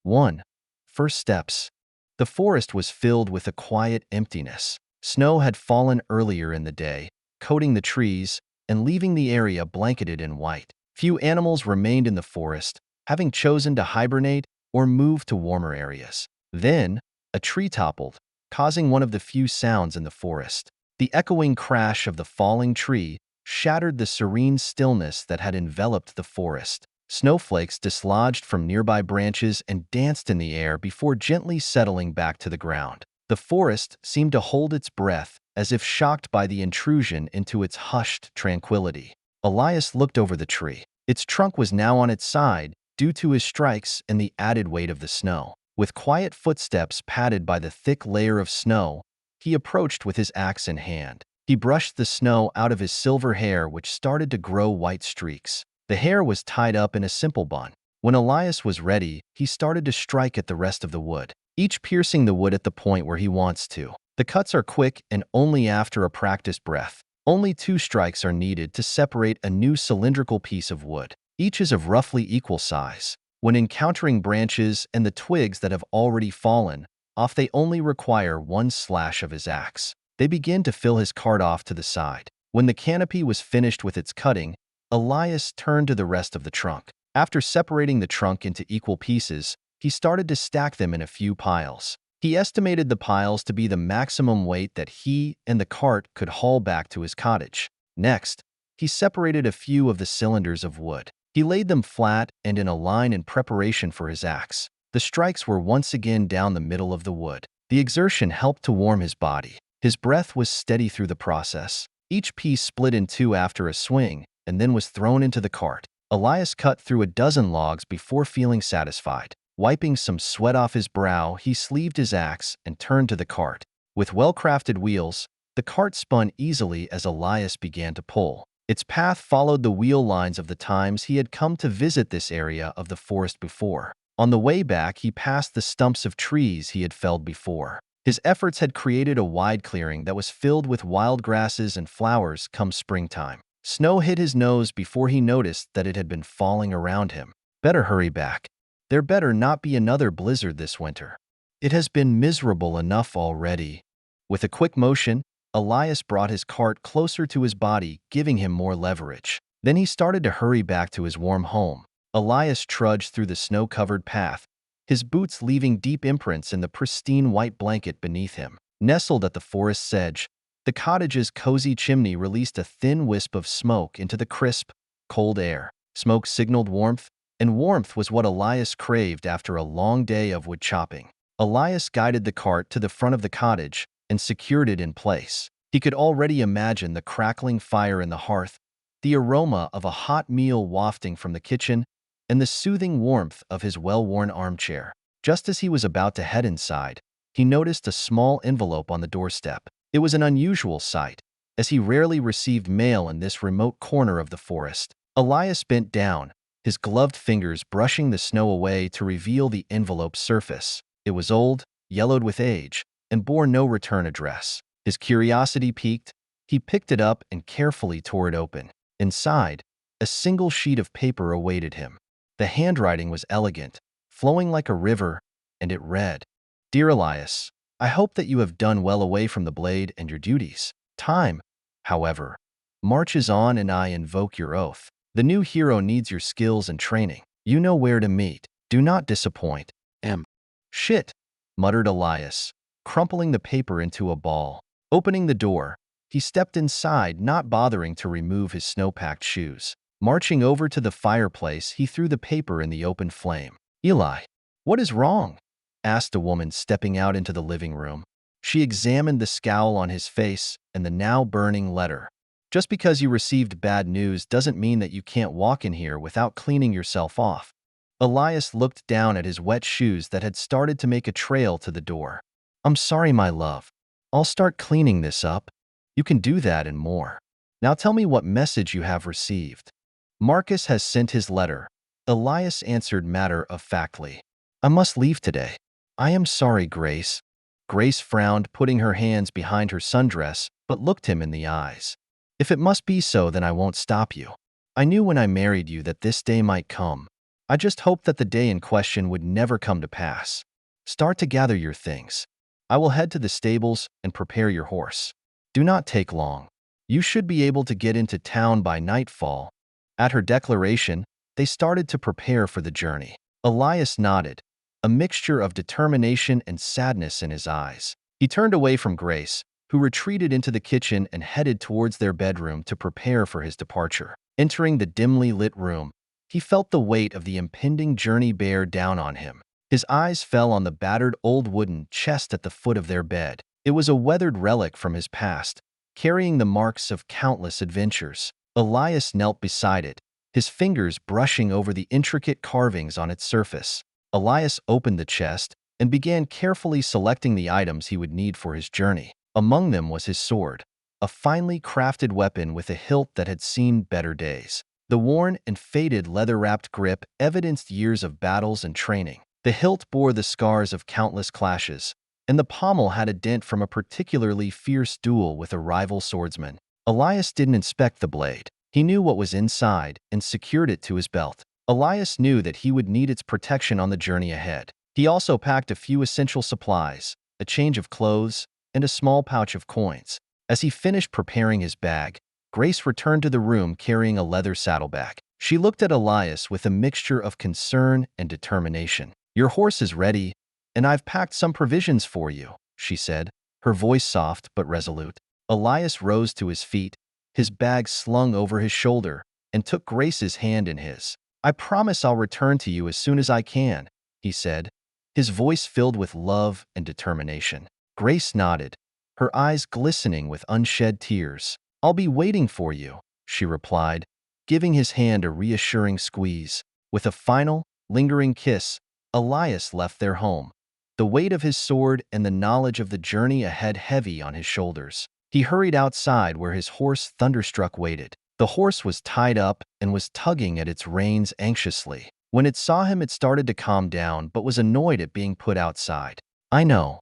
1. First steps. The forest was filled with a quiet emptiness. Snow had fallen earlier in the day, coating the trees and leaving the area blanketed in white. Few animals remained in the forest, having chosen to hibernate or move to warmer areas. Then, a tree toppled, causing one of the few sounds in the forest. The echoing crash of the falling tree shattered the serene stillness that had enveloped the forest. Snowflakes dislodged from nearby branches and danced in the air before gently settling back to the ground. The forest seemed to hold its breath, as if shocked by the intrusion into its hushed tranquility. Elias looked over the tree. Its trunk was now on its side, due to his strikes and the added weight of the snow. With quiet footsteps padded by the thick layer of snow, he approached with his axe in hand. He brushed the snow out of his silver hair, which started to grow white streaks. The hair was tied up in a simple bun. When Elias was ready, he started to strike at the rest of the wood, each piercing the wood at the point where he wants to. The cuts are quick and only after a practiced breath. Only 2 strikes are needed to separate a new cylindrical piece of wood. Each is of roughly equal size. When encountering branches and the twigs that have already fallen off, they only require 1 slash of his axe. They begin to fill his cart off to the side. When the canopy was finished with its cutting, Elias turned to the rest of the trunk. After separating the trunk into equal pieces, he started to stack them in a few piles. He estimated the piles to be the maximum weight that he and the cart could haul back to his cottage. Next, he separated a few of the cylinders of wood. He laid them flat and in a line in preparation for his axe. The strikes were once again down the middle of the wood. The exertion helped to warm his body. His breath was steady through the process. Each piece split in 2 after a swing, and then was thrown into the cart. Elias cut through a dozen logs before feeling satisfied. Wiping some sweat off his brow, he sleeved his axe and turned to the cart. With well-crafted wheels, the cart spun easily as Elias began to pull. Its path followed the wheel lines of the times he had come to visit this area of the forest before. On the way back, he passed the stumps of trees he had felled before. His efforts had created a wide clearing that was filled with wild grasses and flowers come springtime. Snow hit his nose before he noticed that it had been falling around him. Better hurry back. There better not be another blizzard this winter. It has been miserable enough already. With a quick motion, Elias brought his cart closer to his body, giving him more leverage. Then he started to hurry back to his warm home. Elias trudged through the snow-covered path, his boots leaving deep imprints in the pristine white blanket beneath him. Nestled at the forest's edge, the cottage's cozy chimney released a thin wisp of smoke into the crisp, cold air. Smoke signaled warmth, and warmth was what Elias craved after a long day of wood chopping. Elias guided the cart to the front of the cottage and secured it in place. He could already imagine the crackling fire in the hearth, the aroma of a hot meal wafting from the kitchen, and the soothing warmth of his well-worn armchair. Just as he was about to head inside, he noticed a small envelope on the doorstep. It was an unusual sight, as he rarely received mail in this remote corner of the forest. Elias bent down, his gloved fingers brushing the snow away to reveal the envelope's surface. It was old, yellowed with age, and bore no return address. His curiosity piqued. He picked it up and carefully tore it open. Inside, a single sheet of paper awaited him. The handwriting was elegant, flowing like a river, and it read, "Dear Elias, I hope that you have done well away from the blade and your duties. Time, however, marches on, and I invoke your oath. The new hero needs your skills and training. You know where to meet. Do not disappoint. M." "Shit," muttered Elias, crumpling the paper into a ball. Opening the door, he stepped inside, not bothering to remove his snow-packed shoes. Marching over to the fireplace, he threw the paper in the open flame. "Eli, what is wrong?" asked a woman stepping out into the living room. She examined the scowl on his face and the now burning letter. "Just because you received bad news doesn't mean that you can't walk in here without cleaning yourself off." Elias looked down at his wet shoes that had started to make a trail to the door. "I'm sorry, my love. I'll start cleaning this up. You can do that and more. Now tell me what message you have received." "Marcus has sent his letter," Elias answered matter-of-factly. "I must leave today." "I am sorry, Grace." Grace frowned, putting her hands behind her sundress, but looked him in the eyes. "If it must be so, then I won't stop you. I knew when I married you that this day might come. I just hoped that the day in question would never come to pass. Start to gather your things. I will head to the stables and prepare your horse. Do not take long. You should be able to get into town by nightfall." At her declaration, they started to prepare for the journey. Elias nodded, a mixture of determination and sadness in his eyes. He turned away from Grace, who retreated into the kitchen and headed towards their bedroom to prepare for his departure. Entering the dimly lit room, he felt the weight of the impending journey bear down on him. His eyes fell on the battered old wooden chest at the foot of their bed. It was a weathered relic from his past, carrying the marks of countless adventures. Elias knelt beside it, his fingers brushing over the intricate carvings on its surface. Elias opened the chest and began carefully selecting the items he would need for his journey. Among them was his sword, a finely crafted weapon with a hilt that had seen better days. The worn and faded leather-wrapped grip evidenced years of battles and training. The hilt bore the scars of countless clashes, and the pommel had a dent from a particularly fierce duel with a rival swordsman. Elias didn't inspect the blade. He knew what was inside and secured it to his belt. Elias knew that he would need its protection on the journey ahead. He also packed a few essential supplies, a change of clothes, and a small pouch of coins. As he finished preparing his bag, Grace returned to the room carrying a leather saddlebag. She looked at Elias with a mixture of concern and determination. "Your horse is ready, and I've packed some provisions for you," she said, her voice soft but resolute. Elias rose to his feet, his bag slung over his shoulder, and took Grace's hand in his. "I promise I'll return to you as soon as I can," he said, his voice filled with love and determination. Grace nodded, her eyes glistening with unshed tears. "I'll be waiting for you," she replied, giving his hand a reassuring squeeze. With a final, lingering kiss, Elias left their home, the weight of his sword and the knowledge of the journey ahead heavy on his shoulders. He hurried outside where his horse Thunderstruck waited. The horse was tied up and was tugging at its reins anxiously. When it saw him, it started to calm down but was annoyed at being put outside. I know.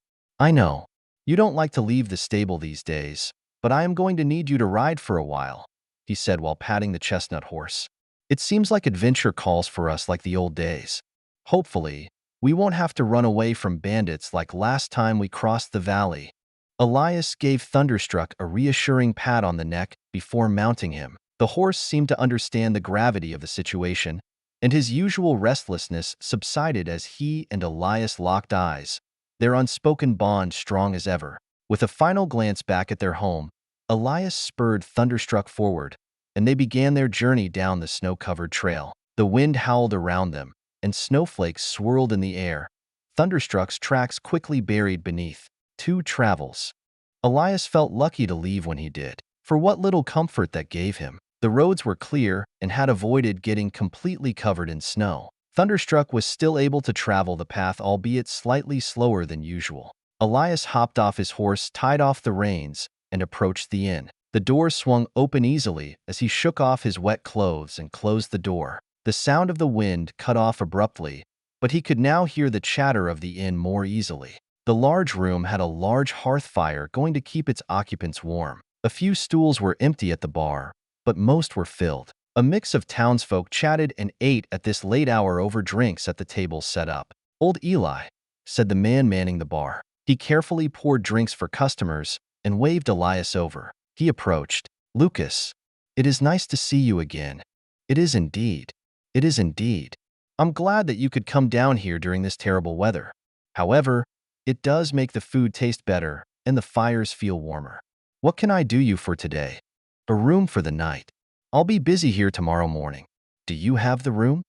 You don't like to leave the stable these days, but I am going to need you to ride for a while," he said while patting the chestnut horse. "It seems like adventure calls for us like the old days. Hopefully, we won't have to run away from bandits like last time we crossed the valley." Elias gave Thunderstruck a reassuring pat on the neck before mounting him. The horse seemed to understand the gravity of the situation, and his usual restlessness subsided as he and Elias locked eyes, their unspoken bond strong as ever. With a final glance back at their home, Elias spurred Thunderstruck forward, and they began their journey down the snow-covered trail. The wind howled around them, and snowflakes swirled in the air. Thunderstruck's tracks quickly buried beneath two travels. Elias felt lucky to leave when he did, for what little comfort that gave him. The roads were clear and had avoided getting completely covered in snow. Thunderstruck was still able to travel the path, albeit slightly slower than usual. Elias hopped off his horse, tied off the reins, and approached the inn. The door swung open easily as he shook off his wet clothes and closed the door. The sound of the wind cut off abruptly, but he could now hear the chatter of the inn more easily. The large room had a large hearth fire going to keep its occupants warm. A few stools were empty at the bar, but most were filled. A mix of townsfolk chatted and ate at this late hour over drinks at the tables set up. "Old Eli," said the man manning the bar. He carefully poured drinks for customers and waved Elias over. He approached. "Lucas, it is nice to see you again." "It is indeed. It is indeed. I'm glad that you could come down here during this terrible weather. However, it does make the food taste better and the fires feel warmer. What can I do you for today?" "A room for the night. I'll be busy here tomorrow morning." "Do you have the room?"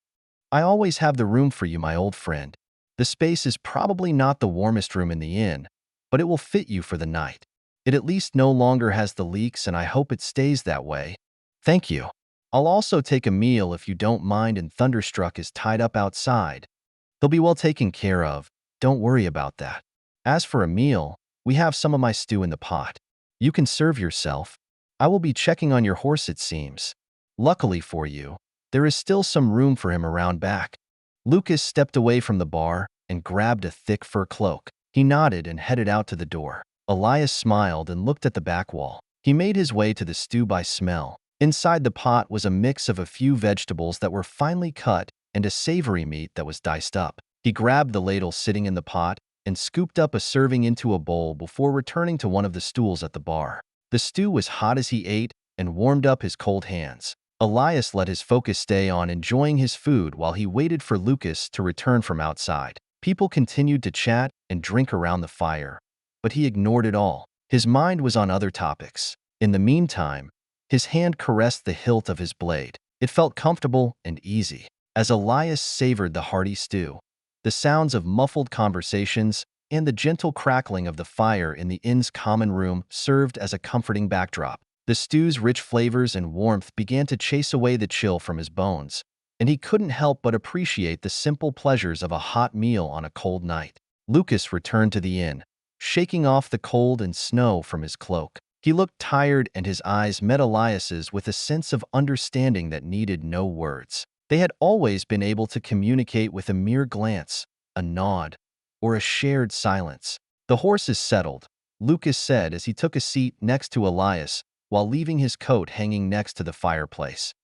"I always have the room for you, my old friend. The space is probably not the warmest room in the inn, but it will fit you for the night. It at least no longer has the leaks, and I hope it stays that way." "Thank you. I'll also take a meal if you don't mind, and Thunderstruck is tied up outside. He'll be well taken care of. Don't worry about that. As for a meal, we have some of my stew in the pot. You can serve yourself. I will be checking on your horse, it seems. Luckily for you, there is still some room for him around back." Lucas stepped away from the bar and grabbed a thick fur cloak. He nodded and headed out to the door. Elias smiled and looked at the back wall. He made his way to the stew by smell. Inside the pot was a mix of a few vegetables that were finely cut and a savory meat that was diced up. He grabbed the ladle sitting in the pot and scooped up a serving into a bowl before returning to one of the stools at the bar. The stew was hot as he ate and warmed up his cold hands. Elias let his focus stay on enjoying his food while he waited for Lucas to return from outside. People continued to chat and drink around the fire, but he ignored it all. His mind was on other topics. In the meantime, his hand caressed the hilt of his blade. It felt comfortable and easy. As Elias savored the hearty stew, the sounds of muffled conversations and the gentle crackling of the fire in the inn's common room served as a comforting backdrop. The stew's rich flavors and warmth began to chase away the chill from his bones, and he couldn't help but appreciate the simple pleasures of a hot meal on a cold night. Lucas returned to the inn, shaking off the cold and snow from his cloak. He looked tired, and his eyes met Elias's with a sense of understanding that needed no words. They had always been able to communicate with a mere glance, a nod, or a shared silence. "The horse is settled," Lucas said as he took a seat next to Elias while leaving his coat hanging next to the fireplace.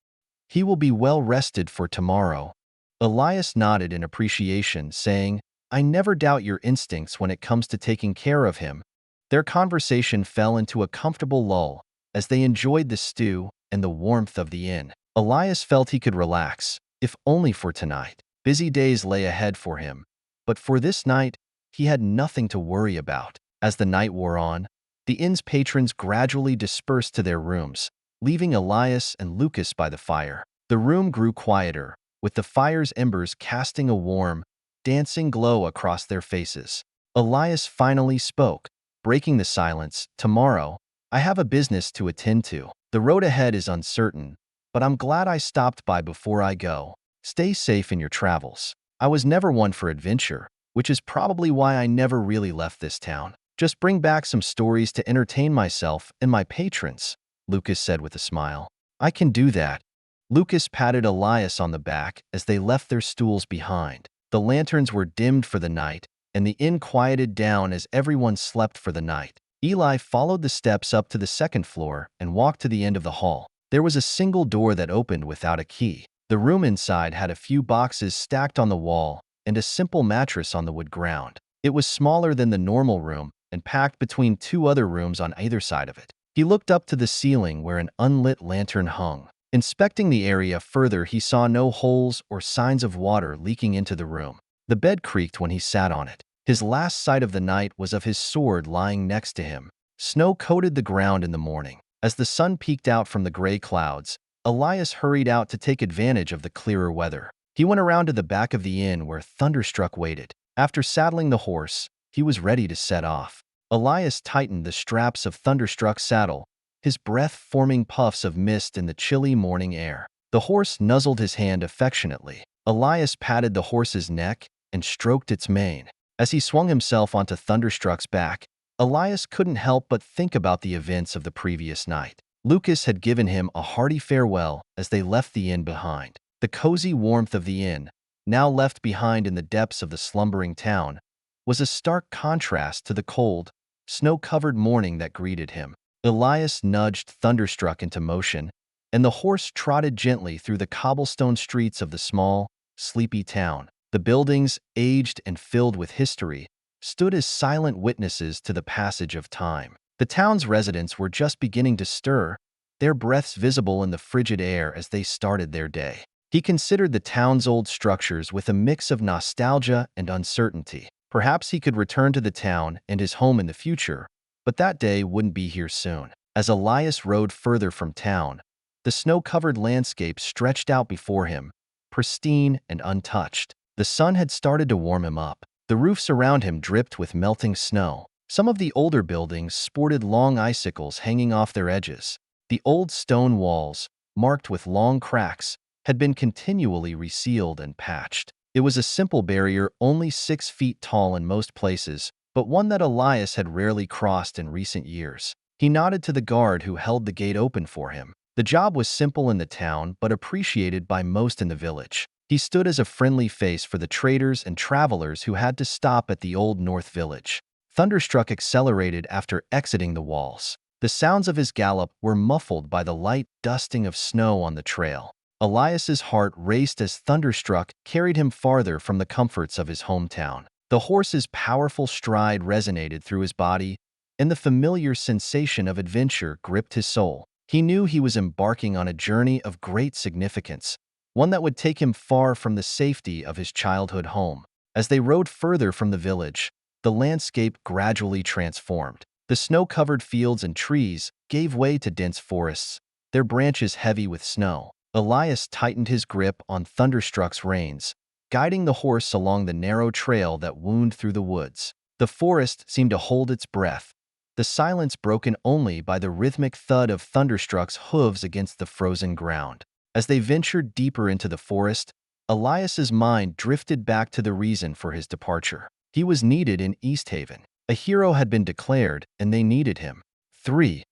"He will be well rested for tomorrow." Elias nodded in appreciation, saying, "I never doubt your instincts when it comes to taking care of him." Their conversation fell into a comfortable lull as they enjoyed the stew and the warmth of the inn. Elias felt he could relax, if only for tonight. Busy days lay ahead for him, but for this night, he had nothing to worry about. As the night wore on, the inn's patrons gradually dispersed to their rooms, leaving Elias and Lucas by the fire. The room grew quieter, with the fire's embers casting a warm, dancing glow across their faces. Elias finally spoke, breaking the silence. "Tomorrow, I have a business to attend to. The road ahead is uncertain, but I'm glad I stopped by before I go. Stay safe in your travels." "I was never one for adventure, which is probably why I never really left this town. Just bring back some stories to entertain myself and my patrons," Lucas said with a smile. "I can do that." Lucas patted Elias on the back as they left their stools behind. The lanterns were dimmed for the night, and the inn quieted down as everyone slept for the night. Eli followed the steps up to the second floor and walked to the end of the hall. There was a single door that opened without a key. The room inside had a few boxes stacked on the wall and a simple mattress on the wood ground. It was smaller than the normal room and packed between two other rooms on either side of it. He looked up to the ceiling where an unlit lantern hung. Inspecting the area further, he saw no holes or signs of water leaking into the room. The bed creaked when he sat on it. His last sight of the night was of his sword lying next to him. Snow coated the ground in the morning. As the sun peeked out from the gray clouds, Elias hurried out to take advantage of the clearer weather. He went around to the back of the inn where Thunderstruck waited. After saddling the horse, he was ready to set off. Elias tightened the straps of Thunderstruck's saddle, his breath forming puffs of mist in the chilly morning air. The horse nuzzled his hand affectionately. Elias patted the horse's neck and stroked its mane. As he swung himself onto Thunderstruck's back, Elias couldn't help but think about the events of the previous night. Lucas had given him a hearty farewell as they left the inn behind. The cozy warmth of the inn, now left behind in the depths of the slumbering town, was a stark contrast to the cold, snow-covered morning that greeted him. Elias nudged Thunderstruck into motion, and the horse trotted gently through the cobblestone streets of the small, sleepy town. The buildings, aged and filled with history, stood as silent witnesses to the passage of time. The town's residents were just beginning to stir, their breaths visible in the frigid air as they started their day. He considered the town's old structures with a mix of nostalgia and uncertainty. Perhaps he could return to the town and his home in the future, but that day wouldn't be here soon. As Elias rode further from town, the snow-covered landscape stretched out before him, pristine and untouched. The sun had started to warm him up. The roofs around him dripped with melting snow. Some of the older buildings sported long icicles hanging off their edges. The old stone walls, marked with long cracks, had been continually resealed and patched. It was a simple barrier only 6 feet tall in most places, but one that Elias had rarely crossed in recent years. He nodded to the guard who held the gate open for him. The job was simple in the town, but appreciated by most in the village. He stood as a friendly face for the traders and travelers who had to stop at the old North Village. Thunderstruck accelerated after exiting the walls. The sounds of his gallop were muffled by the light dusting of snow on the trail. Elias's heart raced as thunderstruck carried him farther from the comforts of his hometown. The horse's powerful stride resonated through his body, and the familiar sensation of adventure gripped his soul. He knew he was embarking on a journey of great significance, one that would take him far from the safety of his childhood home. As they rode further from the village, the landscape gradually transformed. The snow-covered fields and trees gave way to dense forests, their branches heavy with snow. Elias tightened his grip on Thunderstruck's reins, guiding the horse along the narrow trail that wound through the woods. The forest seemed to hold its breath, the silence broken only by the rhythmic thud of Thunderstruck's hooves against the frozen ground. As they ventured deeper into the forest, Elias's mind drifted back to the reason for his departure. He was needed in East Haven. A hero had been declared, and they needed him. 3.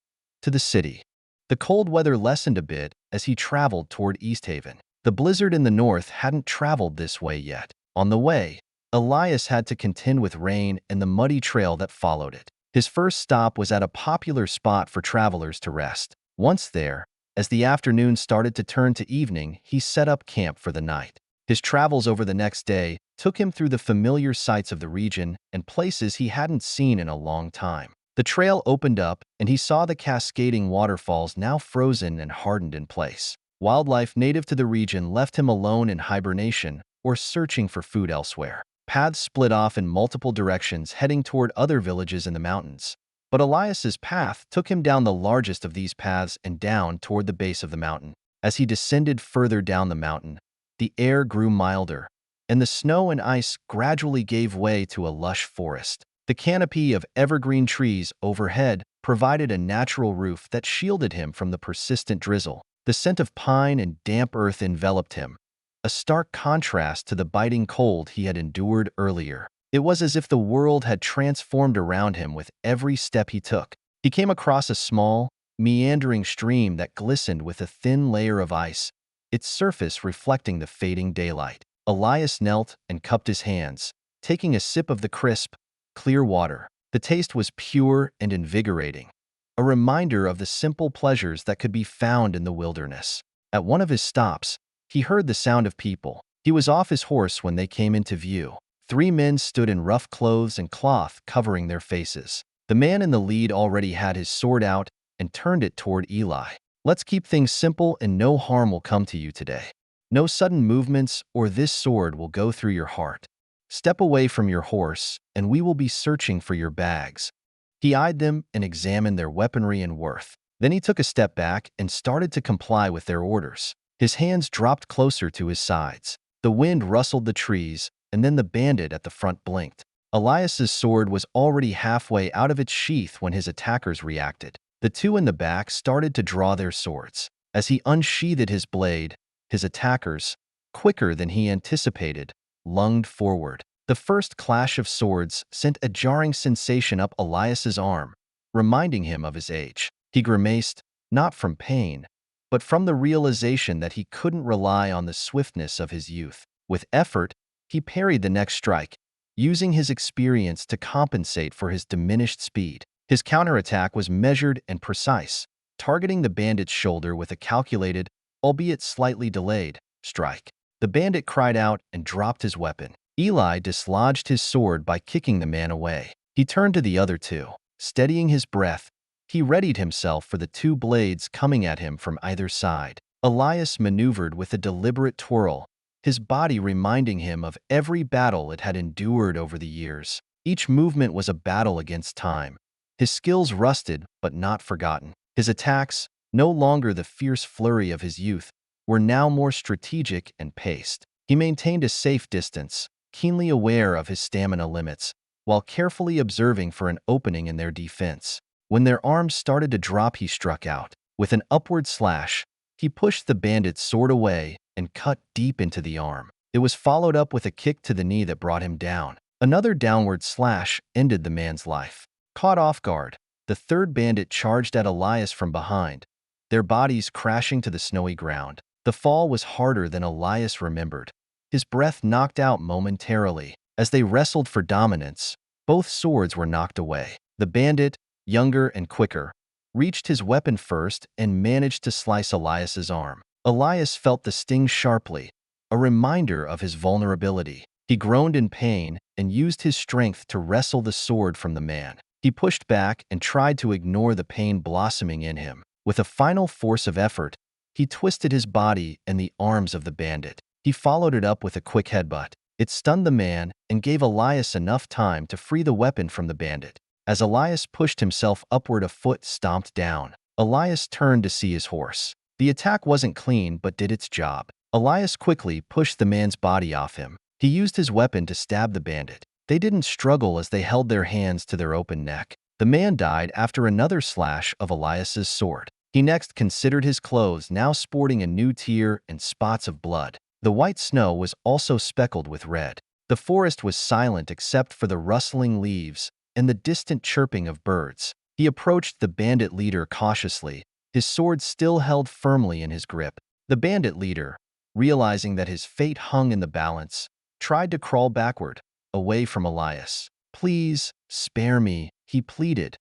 To the city. The cold weather lessened a bit as he traveled toward East Haven. The blizzard in the north hadn't traveled this way yet. On the way, Elias had to contend with rain and the muddy trail that followed it. His first stop was at a popular spot for travelers to rest. Once there, as the afternoon started to turn to evening, he set up camp for the night. His travels over the next day took him through the familiar sights of the region and places he hadn't seen in a long time. The trail opened up, and he saw the cascading waterfalls now frozen and hardened in place. Wildlife native to the region left him alone in hibernation or searching for food elsewhere. Paths split off in multiple directions, heading toward other villages in the mountains. But Elias's path took him down the largest of these paths and down toward the base of the mountain. As he descended further down the mountain, the air grew milder, and the snow and ice gradually gave way to a lush forest. The canopy of evergreen trees overhead provided a natural roof that shielded him from the persistent drizzle. The scent of pine and damp earth enveloped him, a stark contrast to the biting cold he had endured earlier. It was as if the world had transformed around him with every step he took. He came across a small, meandering stream that glistened with a thin layer of ice, its surface reflecting the fading daylight. Elias knelt and cupped his hands, taking a sip of the crisp, clear water. The taste was pure and invigorating, a reminder of the simple pleasures that could be found in the wilderness. At one of his stops, he heard the sound of people. He was off his horse when they came into view. 3 men stood in rough clothes and cloth covering their faces. The man in the lead already had his sword out and turned it toward Eli. "Let's keep things simple and no harm will come to you today. No sudden movements or this sword will go through your heart. Step away from your horse and we will be searching for your bags." He eyed them and examined their weaponry and worth. Then he took a step back and started to comply with their orders. His hands dropped closer to his sides. The wind rustled the trees, and then the bandit at the front blinked. Elias's sword was already halfway out of its sheath when his attackers reacted. The 2 in the back started to draw their swords. As he unsheathed his blade, his attackers, quicker than he anticipated, lunged forward. The first clash of swords sent a jarring sensation up Elias's arm, reminding him of his age. He grimaced, not from pain, but from the realization that he couldn't rely on the swiftness of his youth. With effort, he parried the next strike, using his experience to compensate for his diminished speed. His counterattack was measured and precise, targeting the bandit's shoulder with a calculated, albeit slightly delayed, strike. The bandit cried out and dropped his weapon. Eli dislodged his sword by kicking the man away. He turned to the other 2. Steadying his breath, he readied himself for the 2 blades coming at him from either side. Elias maneuvered with a deliberate twirl, his body reminding him of every battle it had endured over the years. Each movement was a battle against time. His skills rusted, but not forgotten. His attacks, no longer the fierce flurry of his youth, were now more strategic and paced. He maintained a safe distance, keenly aware of his stamina limits, while carefully observing for an opening in their defense. When their arms started to drop, he struck out. With an upward slash, he pushed the bandit's sword away and cut deep into the arm. It was followed up with a kick to the knee that brought him down. Another downward slash ended the man's life. Caught off guard, the 3rd bandit charged at Elias from behind, their bodies crashing to the snowy ground. The fall was harder than Elias remembered, his breath knocked out momentarily. As they wrestled for dominance, both swords were knocked away. The bandit, younger and quicker, reached his weapon first and managed to slice Elias's arm. Elias felt the sting sharply, a reminder of his vulnerability. He groaned in pain and used his strength to wrestle the sword from the man. He pushed back and tried to ignore the pain blossoming in him. With a final force of effort, he twisted his body and the arms of the bandit. He followed it up with a quick headbutt. It stunned the man and gave Elias enough time to free the weapon from the bandit. As Elias pushed himself upward, a foot stomped down. Elias turned to see his horse. The attack wasn't clean but did its job. Elias quickly pushed the man's body off him. He used his weapon to stab the bandit. They didn't struggle as they held their hands to their open neck. The man died after another slash of Elias's sword. He next considered his clothes, now sporting a new tear and spots of blood. The white snow was also speckled with red. The forest was silent except for the rustling leaves and the distant chirping of birds. He approached the bandit leader cautiously, his sword still held firmly in his grip. The bandit leader, realizing that his fate hung in the balance, tried to crawl backward, away from Elias. "Please, spare me," he pleaded,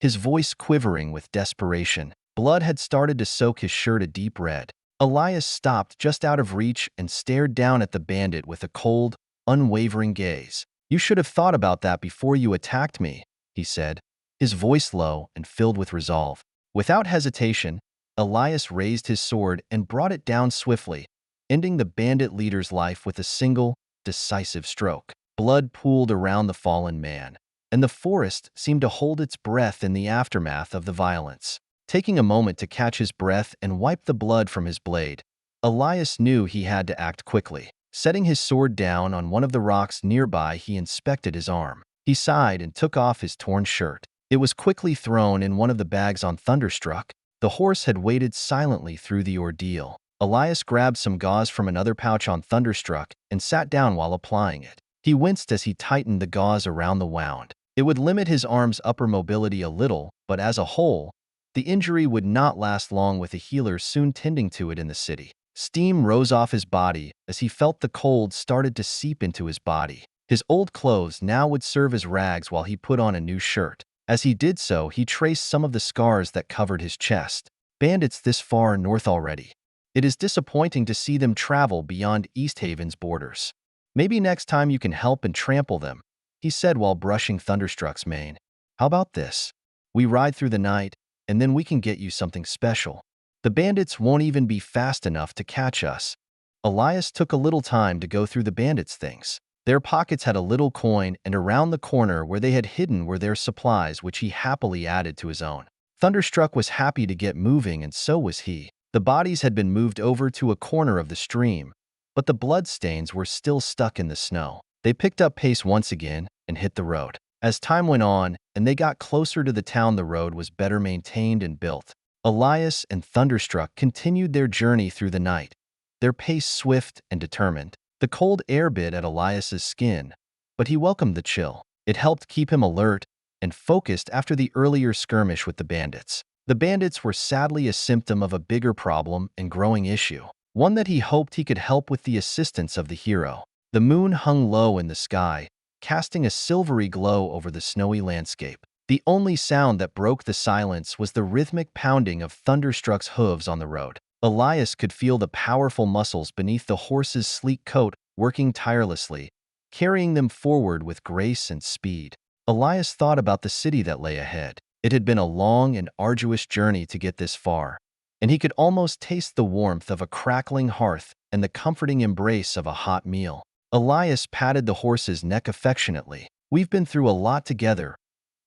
his voice quivering with desperation. Blood had started to soak his shirt a deep red. Elias stopped just out of reach and stared down at the bandit with a cold, unwavering gaze. "You should have thought about that before you attacked me," he said, his voice low and filled with resolve. Without hesitation, Elias raised his sword and brought it down swiftly, ending the bandit leader's life with a single, decisive stroke. Blood pooled around the fallen man, and the forest seemed to hold its breath in the aftermath of the violence. Taking a moment to catch his breath and wipe the blood from his blade, Elias knew he had to act quickly. Setting his sword down on one of the rocks nearby, he inspected his arm. He sighed and took off his torn shirt. It was quickly thrown in one of the bags on Thunderstruck. The horse had waited silently through the ordeal. Elias grabbed some gauze from another pouch on Thunderstruck and sat down while applying it. He winced as he tightened the gauze around the wound. It would limit his arm's upper mobility a little, but as a whole, the injury would not last long, with a healer soon tending to it in the city. Steam rose off his body as he felt the cold started to seep into his body. His old clothes now would serve as rags while he put on a new shirt. As he did so, he traced some of the scars that covered his chest. Bandits this far north already. It is disappointing to see them travel beyond East Haven's borders. "Maybe next time you can help and trample them," he said while brushing Thunderstruck's mane. "How about this? We ride through the night, and then we can get you something special. The bandits won't even be fast enough to catch us." Elias took a little time to go through the bandits' things. Their pockets had a little coin, and around the corner where they had hidden were their supplies, which he happily added to his own. Thunderstruck was happy to get moving, and so was he. The bodies had been moved over to a corner of the stream, but the bloodstains were still stuck in the snow. They picked up pace once again and hit the road. As time went on and they got closer to the town, the road was better maintained and built. Elias and Thunderstruck continued their journey through the night, their pace swift and determined. The cold air bit at Elias's skin, but he welcomed the chill. It helped keep him alert and focused after the earlier skirmish with the bandits. The bandits were sadly a symptom of a bigger problem and growing issue, one that he hoped he could help with the assistance of the hero. The moon hung low in the sky, casting a silvery glow over the snowy landscape. The only sound that broke the silence was the rhythmic pounding of Thunderstruck's hooves on the road. Elias could feel the powerful muscles beneath the horse's sleek coat working tirelessly, carrying them forward with grace and speed. Elias thought about the city that lay ahead. It had been a long and arduous journey to get this far, and he could almost taste the warmth of a crackling hearth and the comforting embrace of a hot meal. Elias patted the horse's neck affectionately. "We've been through a lot together,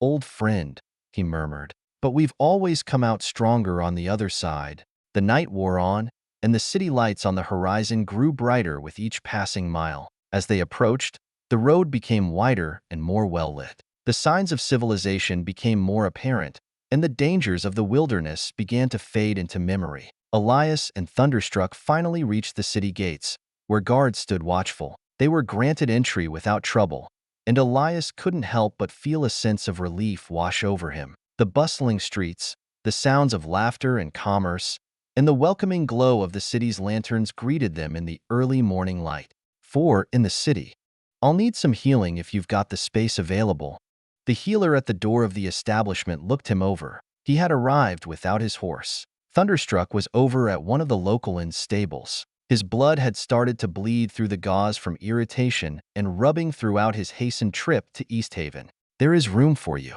old friend," he murmured, "but we've always come out stronger on the other side." The night wore on, and the city lights on the horizon grew brighter with each passing mile. As they approached, the road became wider and more well-lit. The signs of civilization became more apparent, and the dangers of the wilderness began to fade into memory. Elias and Thunderstruck finally reached the city gates, where guards stood watchful. They were granted entry without trouble, and Elias couldn't help but feel a sense of relief wash over him. The bustling streets, the sounds of laughter and commerce, and the welcoming glow of the city's lanterns greeted them in the early morning light. "For in the city. I'll need some healing if you've got the space available." The healer at the door of the establishment looked him over. He had arrived without his horse. Thunderstruck was over at one of the local inn's stables. His blood had started to bleed through the gauze from irritation and rubbing throughout his hastened trip to East Haven. There is room for you.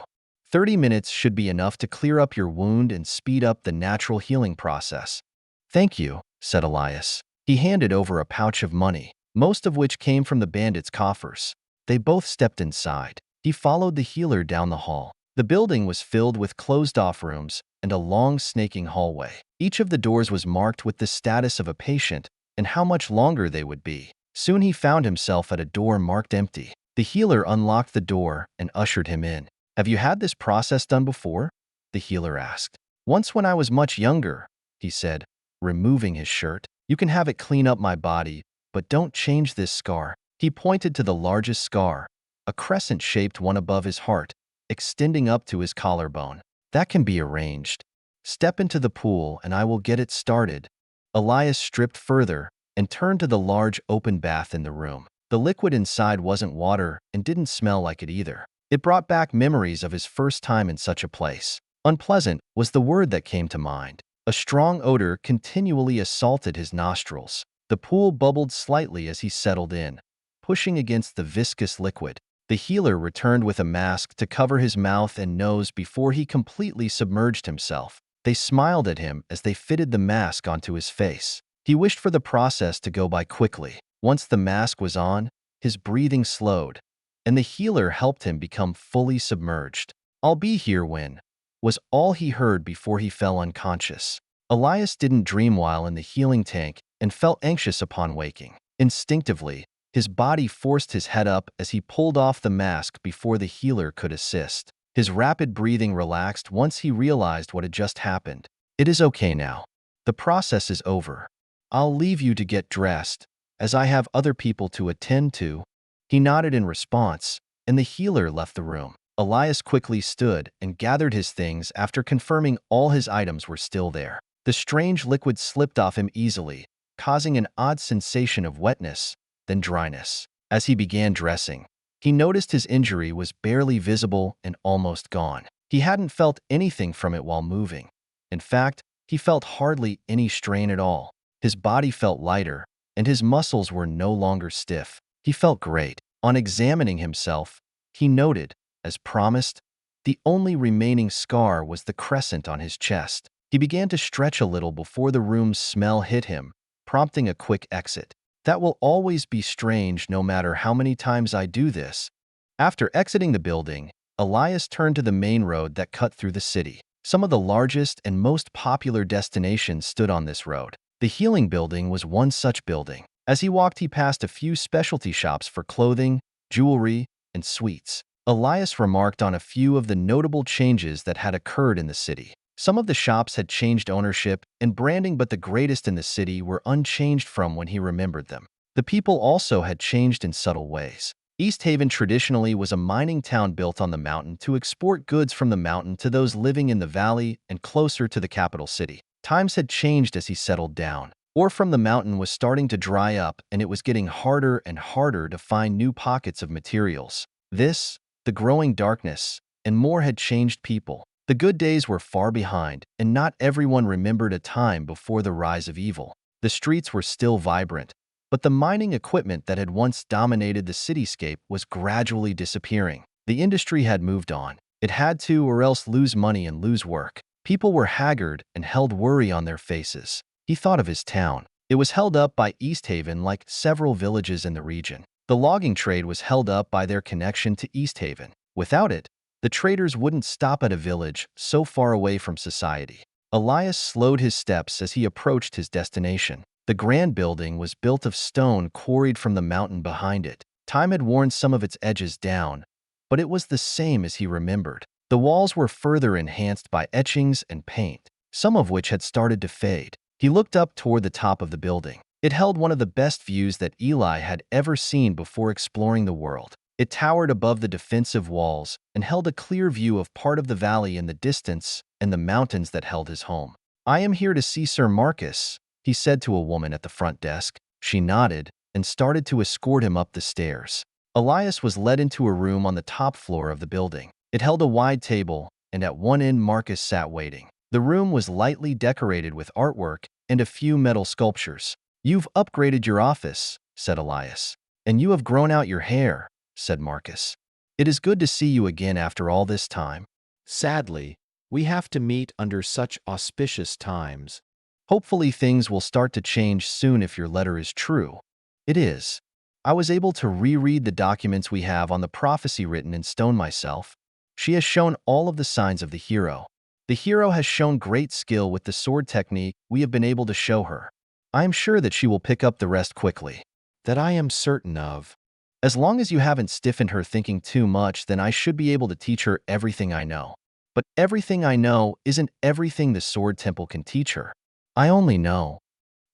30 minutes should be enough to clear up your wound and speed up the natural healing process. Thank you, said Elias. He handed over a pouch of money, most of which came from the bandits' coffers. They both stepped inside. He followed the healer down the hall. The building was filled with closed-off rooms and a long snaking hallway. Each of the doors was marked with the status of a patient and how much longer they would be. Soon he found himself at a door marked empty. The healer unlocked the door and ushered him in. Have you had this process done before? The healer asked. Once when I was much younger, he said, removing his shirt. You can have it clean up my body, but don't change this scar. He pointed to the largest scar, a crescent-shaped one above his heart, extending up to his collarbone. That can be arranged. Step into the pool and I will get it started. Elias stripped further and turned to the large open bath in the room. The liquid inside wasn't water and didn't smell like it either. It brought back memories of his first time in such a place. Unpleasant was the word that came to mind. A strong odor continually assaulted his nostrils. The pool bubbled slightly as he settled in, pushing against the viscous liquid. The healer returned with a mask to cover his mouth and nose before he completely submerged himself. They smiled at him as they fitted the mask onto his face. He wished for the process to go by quickly. Once the mask was on, his breathing slowed, and the healer helped him become fully submerged. I'll be here when, was all he heard before he fell unconscious. Elias didn't dream while in the healing tank and felt anxious upon waking. Instinctively, his body forced his head up as he pulled off the mask before the healer could assist. His rapid breathing relaxed once he realized what had just happened. It is okay now. The process is over. I'll leave you to get dressed, as I have other people to attend to. He nodded in response, and the healer left the room. Elias quickly stood and gathered his things after confirming all his items were still there. The strange liquid slipped off him easily, causing an odd sensation of wetness, then dryness. As he began dressing, he noticed his injury was barely visible and almost gone. He hadn't felt anything from it while moving. In fact, he felt hardly any strain at all. His body felt lighter, and his muscles were no longer stiff. He felt great. On examining himself, he noted, as promised, the only remaining scar was the crescent on his chest. He began to stretch a little before the room's smell hit him, prompting a quick exit. That will always be strange no matter how many times I do this. After exiting the building, Elias turned to the main road that cut through the city. Some of the largest and most popular destinations stood on this road. The healing building was one such building. As he walked, he passed a few specialty shops for clothing, jewelry, and sweets. Elias remarked on a few of the notable changes that had occurred in the city. Some of the shops had changed ownership and branding, but the greatest in the city were unchanged from when he remembered them. The people also had changed in subtle ways. East Haven traditionally was a mining town built on the mountain to export goods from the mountain to those living in the valley and closer to the capital city. Times had changed as he settled down. Ore from the mountain was starting to dry up, and it was getting harder and harder to find new pockets of materials. This, the growing darkness, and more had changed people. The good days were far behind, and not everyone remembered a time before the rise of evil. The streets were still vibrant, but the mining equipment that had once dominated the cityscape was gradually disappearing. The industry had moved on. It had to, or else lose money and lose work. People were haggard and held worry on their faces. He thought of his town. It was held up by East Haven like several villages in the region. The logging trade was held up by their connection to East Haven. Without it, the traders wouldn't stop at a village so far away from society. Elias slowed his steps as he approached his destination. The grand building was built of stone quarried from the mountain behind it. Time had worn some of its edges down, but it was the same as he remembered. The walls were further enhanced by etchings and paint, some of which had started to fade. He looked up toward the top of the building. It held one of the best views that Eli had ever seen before exploring the world. It towered above the defensive walls and held a clear view of part of the valley in the distance and the mountains that held his home. "I am here to see Sir Marcus," he said to a woman at the front desk. She nodded and started to escort him up the stairs. Elias was led into a room on the top floor of the building. It held a wide table, and at one end Marcus sat waiting. The room was lightly decorated with artwork and a few metal sculptures. "You've upgraded your office," said Elias. "And you have grown out your hair," said Marcus. "It is good to see you again after all this time." Sadly, we have to meet under such auspicious times. "Hopefully things will start to change soon if your letter is true." "It is. I was able to reread the documents we have on the prophecy written in stone myself. She has shown all of the signs of the hero. The hero has shown great skill with the sword technique we have been able to show her. I am sure that she will pick up the rest quickly." That I am certain of. "As long as you haven't stiffened her thinking too much, then I should be able to teach her everything I know. But everything I know isn't everything the Sword Temple can teach her. I only know.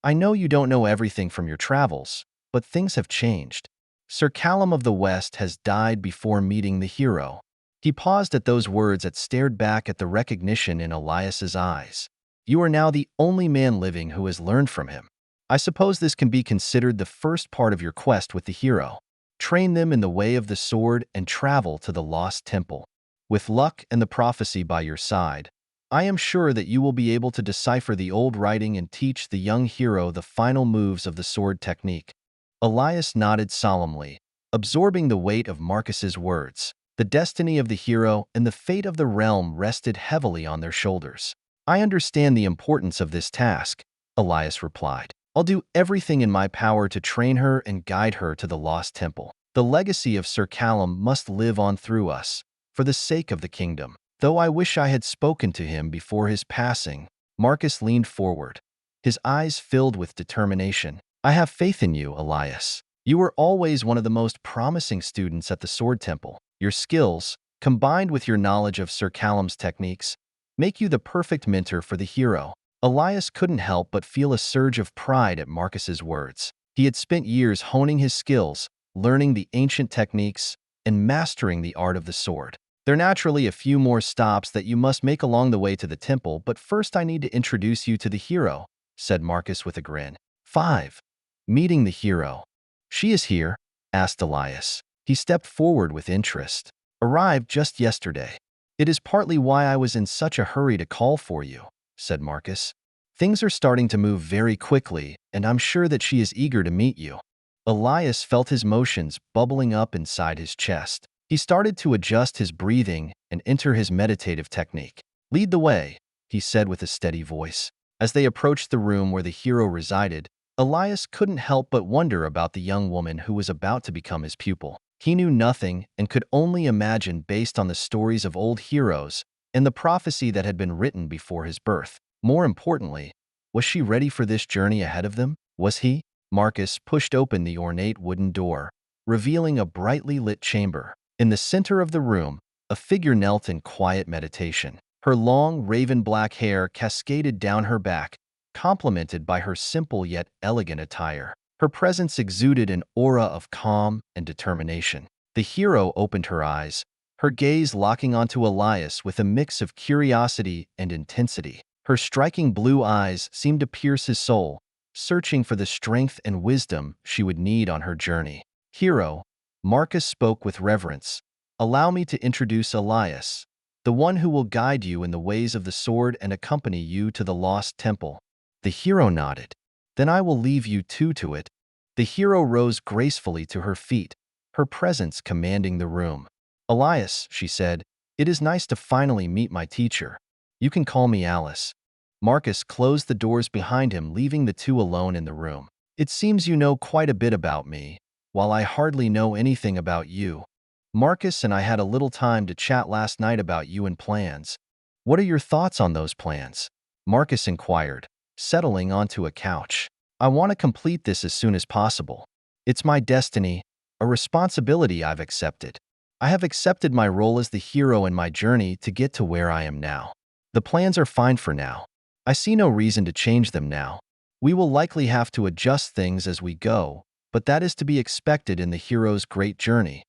I know you don't know everything from your travels, but things have changed. Sir Callum of the West has died before meeting the hero." He paused at those words and stared back at the recognition in Elias's eyes. "You are now the only man living who has learned from him. I suppose this can be considered the first part of your quest with the hero. Train them in the way of the sword and travel to the lost temple. With luck and the prophecy by your side, I am sure that you will be able to decipher the old writing and teach the young hero the final moves of the sword technique." Elias nodded solemnly, absorbing the weight of Marcus's words. The destiny of the hero and the fate of the realm rested heavily on their shoulders. "I understand the importance of this task," Elias replied. "I'll do everything in my power to train her and guide her to the lost temple. The legacy of Sir Callum must live on through us, for the sake of the kingdom. Though I wish I had spoken to him before his passing." Marcus leaned forward, his eyes filled with determination. "I have faith in you, Elias. You were always one of the most promising students at the Sword Temple. Your skills, combined with your knowledge of Sir Callum's techniques, make you the perfect mentor for the hero." Elias couldn't help but feel a surge of pride at Marcus's words. He had spent years honing his skills, learning the ancient techniques, and mastering the art of the sword. "There are naturally a few more stops that you must make along the way to the temple, but first I need to introduce you to the hero," said Marcus with a grin. 5. Meeting the hero. "She is here?" asked Elias. He stepped forward with interest. "Arrived just yesterday. It is partly why I was in such a hurry to call for you," said Marcus. "Things are starting to move very quickly, and I'm sure that she is eager to meet you." Elias felt his motions bubbling up inside his chest. He started to adjust his breathing and enter his meditative technique. "Lead the way," he said with a steady voice. As they approached the room where the hero resided, Elias couldn't help but wonder about the young woman who was about to become his pupil. He knew nothing and could only imagine based on the stories of old heroes and the prophecy that had been written before his birth. More importantly, was she ready for this journey ahead of them? Was he? Marcus pushed open the ornate wooden door, revealing a brightly lit chamber. In the center of the room, a figure knelt in quiet meditation. Her long, raven-black hair cascaded down her back, complemented by her simple yet elegant attire. Her presence exuded an aura of calm and determination. The hero opened her eyes, her gaze locking onto Elias with a mix of curiosity and intensity. Her striking blue eyes seemed to pierce his soul, searching for the strength and wisdom she would need on her journey. "Hero," Marcus spoke with reverence, "allow me to introduce Elias, the one who will guide you in the ways of the sword and accompany you to the lost temple." The hero nodded. "Then I will leave you two to it." The hero rose gracefully to her feet, her presence commanding the room. "Elias," she said, "it is nice to finally meet my teacher. You can call me Alice." Marcus closed the doors behind him, leaving the two alone in the room. "It seems you know quite a bit about me, while I hardly know anything about you. Marcus and I had a little time to chat last night about you and plans. What are your thoughts on those plans?" Marcus inquired, settling onto a couch. "I want to complete this as soon as possible. It's my destiny, a responsibility I've accepted. I have accepted my role as the hero in my journey to get to where I am now. The plans are fine for now. I see no reason to change them now. We will likely have to adjust things as we go, but that is to be expected in the hero's great journey.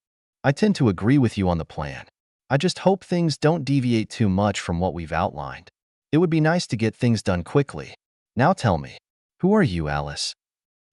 I tend to agree with you on the plan. I just hope things don't deviate too much from what we've outlined. It would be nice to get things done quickly. Now tell me, who are you, Alice?"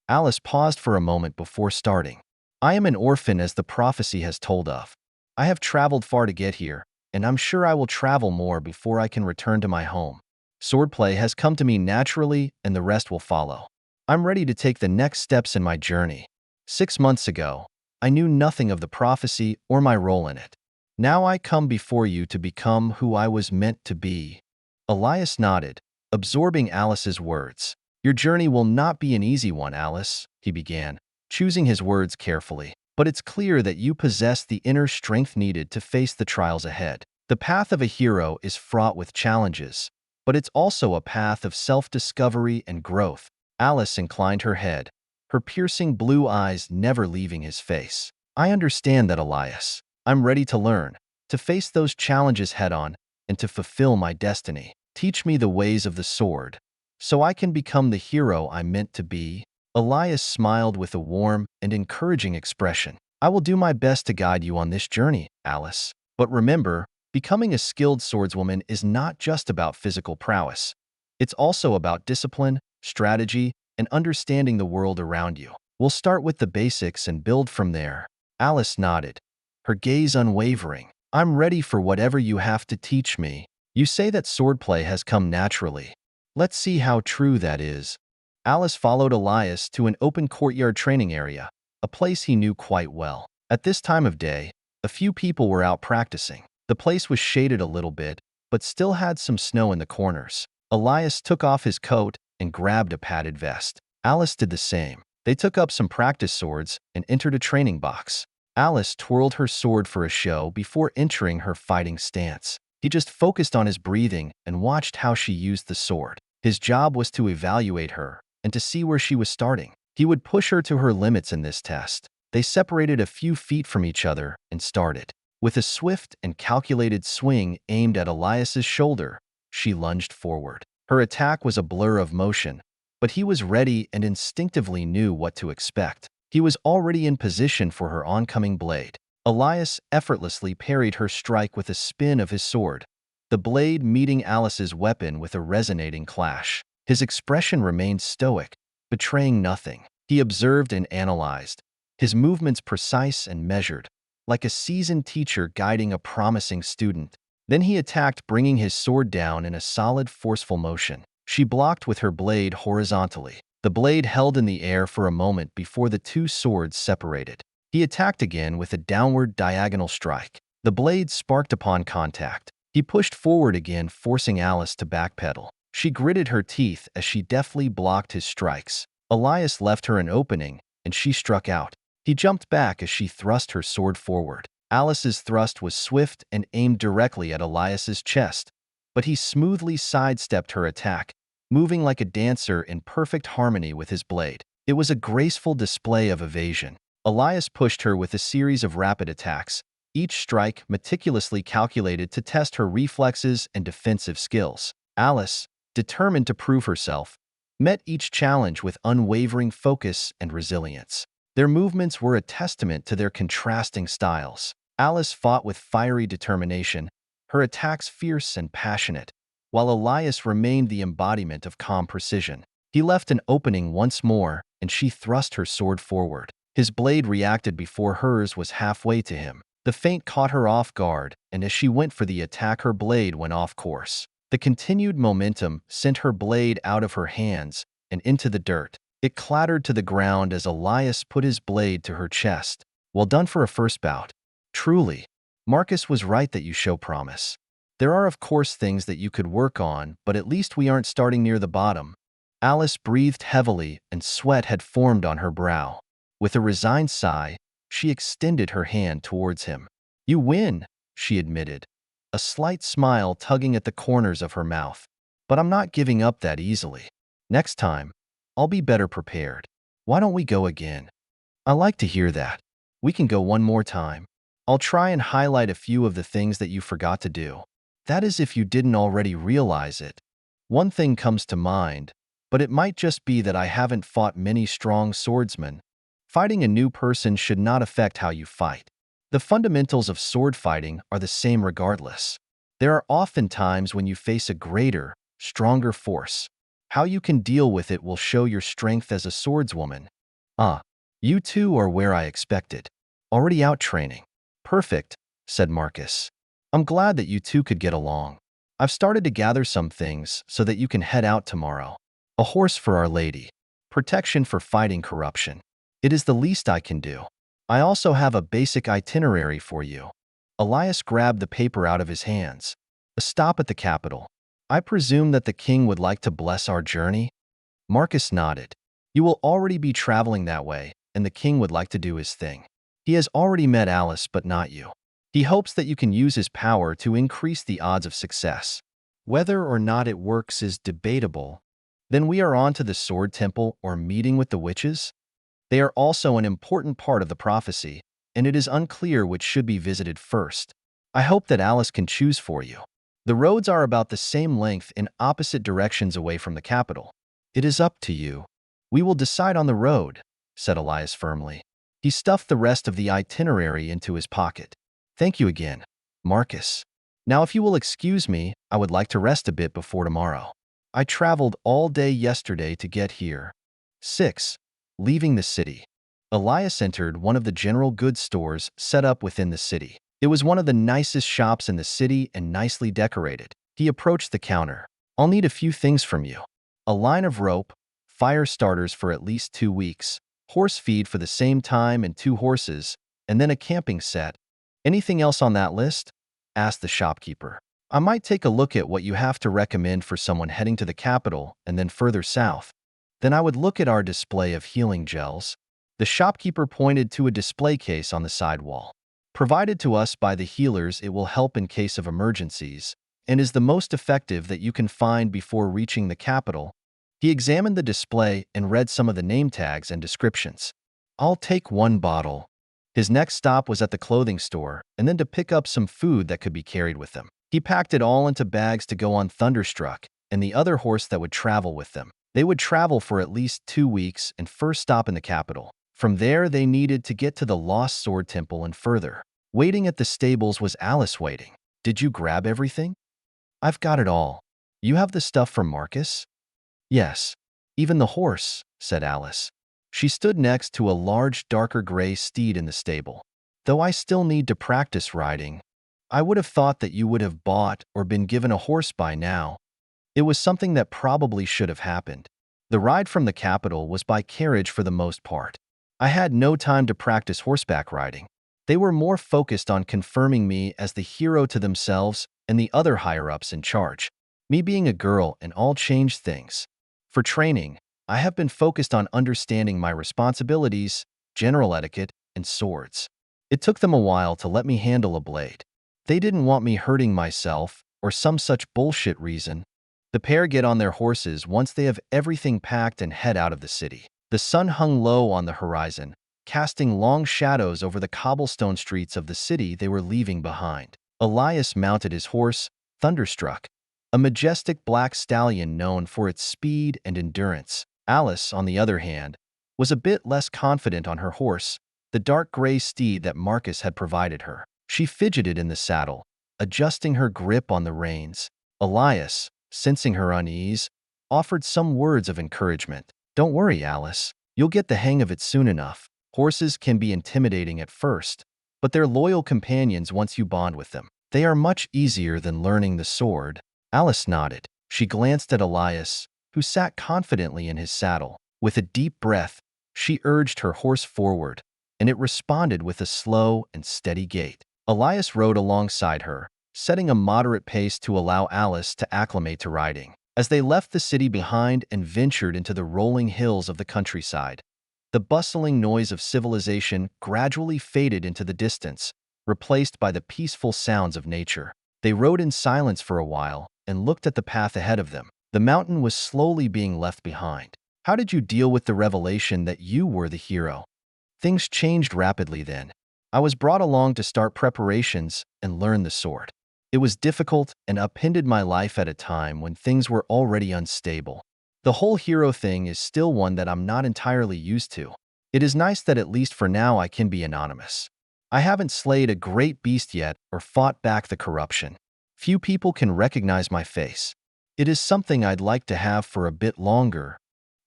Alice paused for a moment before starting. "I am an orphan as the prophecy has told of. I have traveled far to get here, and I'm sure I will travel more before I can return to my home. Swordplay has come to me naturally, and the rest will follow. I'm ready to take the next steps in my journey. 6 months ago, I knew nothing of the prophecy or my role in it. Now I come before you to become who I was meant to be." Elias nodded, absorbing Alice's words. "Your journey will not be an easy one, Alice," he began, choosing his words carefully. "But it's clear that you possess the inner strength needed to face the trials ahead. The path of a hero is fraught with challenges, but it's also a path of self-discovery and growth." Alice inclined her head, her piercing blue eyes never leaving his face. "I understand that, Elias. I'm ready to learn, to face those challenges head-on, and to fulfill my destiny. Teach me the ways of the sword, so I can become the hero I'm meant to be." Elias smiled with a warm and encouraging expression. "I will do my best to guide you on this journey, Alice. But remember, becoming a skilled swordswoman is not just about physical prowess. It's also about discipline, strategy, and understanding the world around you. We'll start with the basics and build from there." Alice nodded, her gaze unwavering. "I'm ready for whatever you have to teach me. You say that swordplay has come naturally. Let's see how true that is." Alice followed Elias to an open courtyard training area, a place he knew quite well. At this time of day, a few people were out practicing. The place was shaded a little bit, but still had some snow in the corners. Elias took off his coat and grabbed a padded vest. Alice did the same. They took up some practice swords and entered a training box. Alice twirled her sword for a show before entering her fighting stance. He just focused on his breathing and watched how she used the sword. His job was to evaluate her and to see where she was starting. He would push her to her limits in this test. They separated a few feet from each other and started. With a swift and calculated swing aimed at Elias's shoulder, she lunged forward. Her attack was a blur of motion, but he was ready and instinctively knew what to expect. He was already in position for her oncoming blade. Elias effortlessly parried her strike with a spin of his sword, the blade meeting Alice's weapon with a resonating clash. His expression remained stoic, betraying nothing. He observed and analyzed, his movements precise and measured, like a seasoned teacher guiding a promising student. Then he attacked, bringing his sword down in a solid, forceful motion. She blocked with her blade horizontally. The blade held in the air for a moment before the two swords separated. He attacked again with a downward diagonal strike. The blade sparked upon contact. He pushed forward again, forcing Alice to backpedal. She gritted her teeth as she deftly blocked his strikes. Elias left her an opening, and she struck out. He jumped back as she thrust her sword forward. Alice's thrust was swift and aimed directly at Elias's chest, but he smoothly sidestepped her attack, moving like a dancer in perfect harmony with his blade. It was a graceful display of evasion. Elias pushed her with a series of rapid attacks, each strike meticulously calculated to test her reflexes and defensive skills. Alice, determined to prove herself, met each challenge with unwavering focus and resilience. Their movements were a testament to their contrasting styles. Alice fought with fiery determination, her attacks fierce and passionate, while Elias remained the embodiment of calm precision. He left an opening once more, and she thrust her sword forward. His blade reacted before hers was halfway to him. The feint caught her off guard, and as she went for the attack, her blade went off course. The continued momentum sent her blade out of her hands and into the dirt. It clattered to the ground as Elias put his blade to her chest. "Well done for a first bout. Truly, Marcus was right that you show promise. There are of course things that you could work on, but at least we aren't starting near the bottom." Alice breathed heavily and sweat had formed on her brow. With a resigned sigh, she extended her hand towards him. "You win," she admitted, a slight smile tugging at the corners of her mouth. "But I'm not giving up that easily. Next time, I'll be better prepared. Why don't we go again?" "I like to hear that. We can go one more time. I'll try and highlight a few of the things that you forgot to do. That is, if you didn't already realize it. One thing comes to mind, but it might just be that I haven't fought many strong swordsmen. Fighting a new person should not affect how you fight. The fundamentals of sword fighting are the same regardless. There are often times when you face a greater, stronger force. How you can deal with it will show your strength as a swordswoman." "Ah, you two are where I expected. Already out training." "Perfect," said Marcus. "I'm glad that you two could get along. I've started to gather some things so that you can head out tomorrow. A horse for Our Lady. Protection for fighting corruption. It is the least I can do. I also have a basic itinerary for you. Elias grabbed the paper out of his hands. A stop at the capital. I presume that the king would like to bless our journey? Marcus nodded. You will already be traveling that way, and the king would like to do his thing. He has already met Alice, but not you. He hopes that you can use his power to increase the odds of success. Whether or not it works is debatable. Then we are on to the sword temple or meeting with the witches? They are also an important part of the prophecy, and it is unclear which should be visited first. I hope that Alice can choose for you. The roads are about the same length in opposite directions away from the capital. It is up to you. We will decide on the road, said Elias firmly. He stuffed the rest of the itinerary into his pocket. Thank you again, Marcus. Now if you will excuse me, I would like to rest a bit before tomorrow. I traveled all day yesterday to get here. 6. Leaving the city. Elias entered one of the general goods stores set up within the city. It was one of the nicest shops in the city and nicely decorated. He approached the counter. I'll need a few things from you. A line of rope, fire starters for at least 2 weeks, horse feed for the same time and 2 horses, and then a camping set. Anything else on that list? Asked the shopkeeper. I might take a look at what you have to recommend for someone heading to the capital and then further south. Then I would look at our display of healing gels. The shopkeeper pointed to a display case on the side wall. Provided to us by the healers, it will help in case of emergencies and is the most effective that you can find before reaching the capital. He examined the display and read some of the name tags and descriptions. I'll take 1 bottle. His next stop was at the clothing store and then to pick up some food that could be carried with them. He packed it all into bags to go on Thunderstruck and the other horse that would travel with them. They would travel for at least 2 weeks and first stop in the capital. From there, they needed to get to the Lost Sword Temple and further. Waiting at the stables was Alice waiting. Did you grab everything? I've got it all. You have the stuff from Marcus? Yes. Even the horse, said Alice. She stood next to a large darker gray steed in the stable. Though I still need to practice riding, I would have thought that you would have bought or been given a horse by now. It was something that probably should have happened. The ride from the capital was by carriage for the most part. I had no time to practice horseback riding. They were more focused on confirming me as the hero to themselves and the other higher-ups in charge. Me being a girl and all changed things. For training, I have been focused on understanding my responsibilities, general etiquette, and swords. It took them a while to let me handle a blade. They didn't want me hurting myself or some such bullshit reason. The pair get on their horses once they have everything packed and head out of the city. The sun hung low on the horizon, casting long shadows over the cobblestone streets of the city they were leaving behind. Elias mounted his horse, Thunderstruck, a majestic black stallion known for its speed and endurance. Alice, on the other hand, was a bit less confident on her horse, the dark gray steed that Marcus had provided her. She fidgeted in the saddle, adjusting her grip on the reins. Elias, sensing her unease, offered some words of encouragement. Don't worry, Alice. You'll get the hang of it soon enough. Horses can be intimidating at first, but they're loyal companions once you bond with them. They are much easier than learning the sword. Alice nodded. She glanced at Elias, who sat confidently in his saddle. With a deep breath, she urged her horse forward, and it responded with a slow and steady gait. Elias rode alongside her, setting a moderate pace to allow Alice to acclimate to riding. As they left the city behind and ventured into the rolling hills of the countryside, the bustling noise of civilization gradually faded into the distance, replaced by the peaceful sounds of nature. They rode in silence for a while and looked at the path ahead of them. The mountain was slowly being left behind. How did you deal with the revelation that you were the hero? Things changed rapidly then. I was brought along to start preparations and learn the sword. It was difficult and upended my life at a time when things were already unstable. The whole hero thing is still one that I'm not entirely used to. It is nice that at least for now I can be anonymous. I haven't slayed a great beast yet or fought back the corruption. Few people can recognize my face. It is something I'd like to have for a bit longer.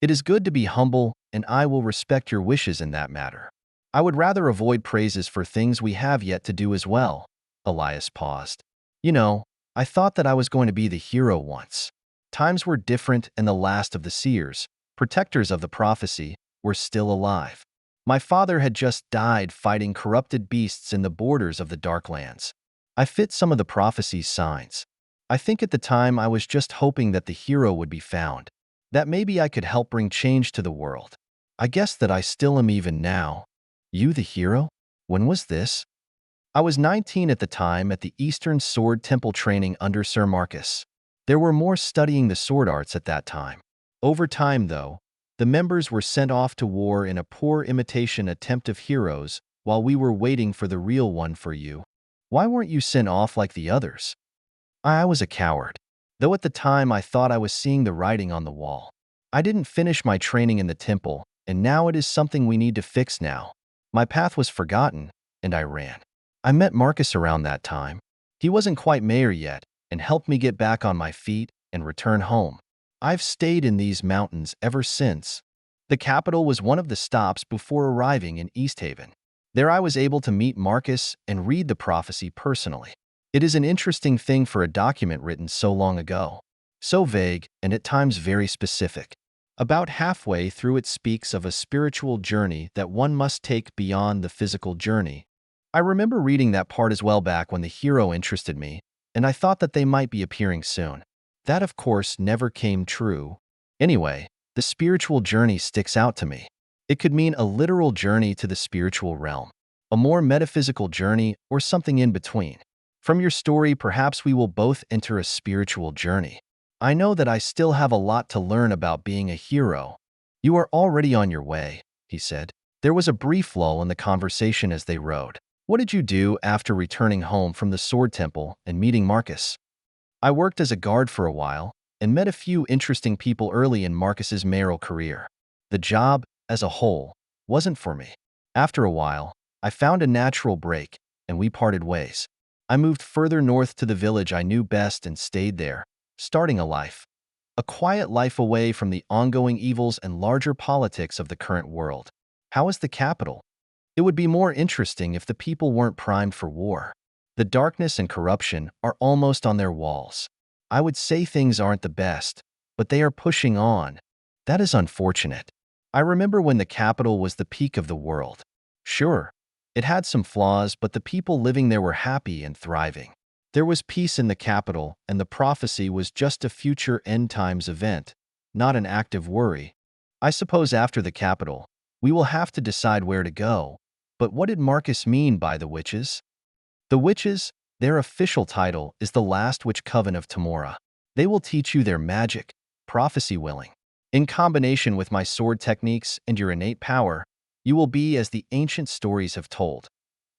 It is good to be humble, and I will respect your wishes in that matter. I would rather avoid praises for things we have yet to do as well. Elias paused. You know, I thought that I was going to be the hero once. Times were different, and the last of the seers, protectors of the prophecy, were still alive. My father had just died fighting corrupted beasts in the borders of the Darklands. I fit some of the prophecy's signs. I think at the time I was just hoping that the hero would be found, that maybe I could help bring change to the world. I guess that I still am even now. You the hero? When was this? I was 19 at the time at the Eastern Sword Temple training under Sir Marcus. There were more studying the sword arts at that time. Over time, though, the members were sent off to war in a poor imitation attempt of heroes while we were waiting for the real one for you. Why weren't you sent off like the others? I was a coward, though at the time I thought I was seeing the writing on the wall. I didn't finish my training in the temple, and now it is something we need to fix now. My path was forgotten, and I ran. I met Marcus around that time. He wasn't quite mayor yet, and helped me get back on my feet and return home. I've stayed in these mountains ever since. The capital was one of the stops before arriving in East Haven. There I was able to meet Marcus and read the prophecy personally. It is an interesting thing for a document written so long ago. So vague and at times very specific. About halfway through it speaks of a spiritual journey that one must take beyond the physical journey. I remember reading that part as well back when the hero interested me, and I thought that they might be appearing soon. That, of course, never came true. Anyway, the spiritual journey sticks out to me. It could mean a literal journey to the spiritual realm, a more metaphysical journey, or something in between. From your story, perhaps we will both enter a spiritual journey. I know that I still have a lot to learn about being a hero. You are already on your way, he said. There was a brief lull in the conversation as they rode. What did you do after returning home from the Sword Temple and meeting Marcus? I worked as a guard for a while and met a few interesting people early in Marcus's mayoral career. The job, as a whole, wasn't for me. After a while, I found a natural break, and we parted ways. I moved further north to the village I knew best and stayed there, starting a life. A quiet life away from the ongoing evils and larger politics of the current world. How is the capital? It would be more interesting if the people weren't primed for war. The darkness and corruption are almost on their walls. I would say things aren't the best, but they are pushing on. That is unfortunate. I remember when the capital was the peak of the world. Sure, it had some flaws, but the people living there were happy and thriving. There was peace in the capital, and the prophecy was just a future end times event, not an active worry. I suppose after the capital, we will have to decide where to go. But what did Marcus mean by the witches? The witches, their official title, is the last witch coven of Tamora. They will teach you their magic, prophecy willing. In combination with my sword techniques and your innate power, you will be as the ancient stories have told.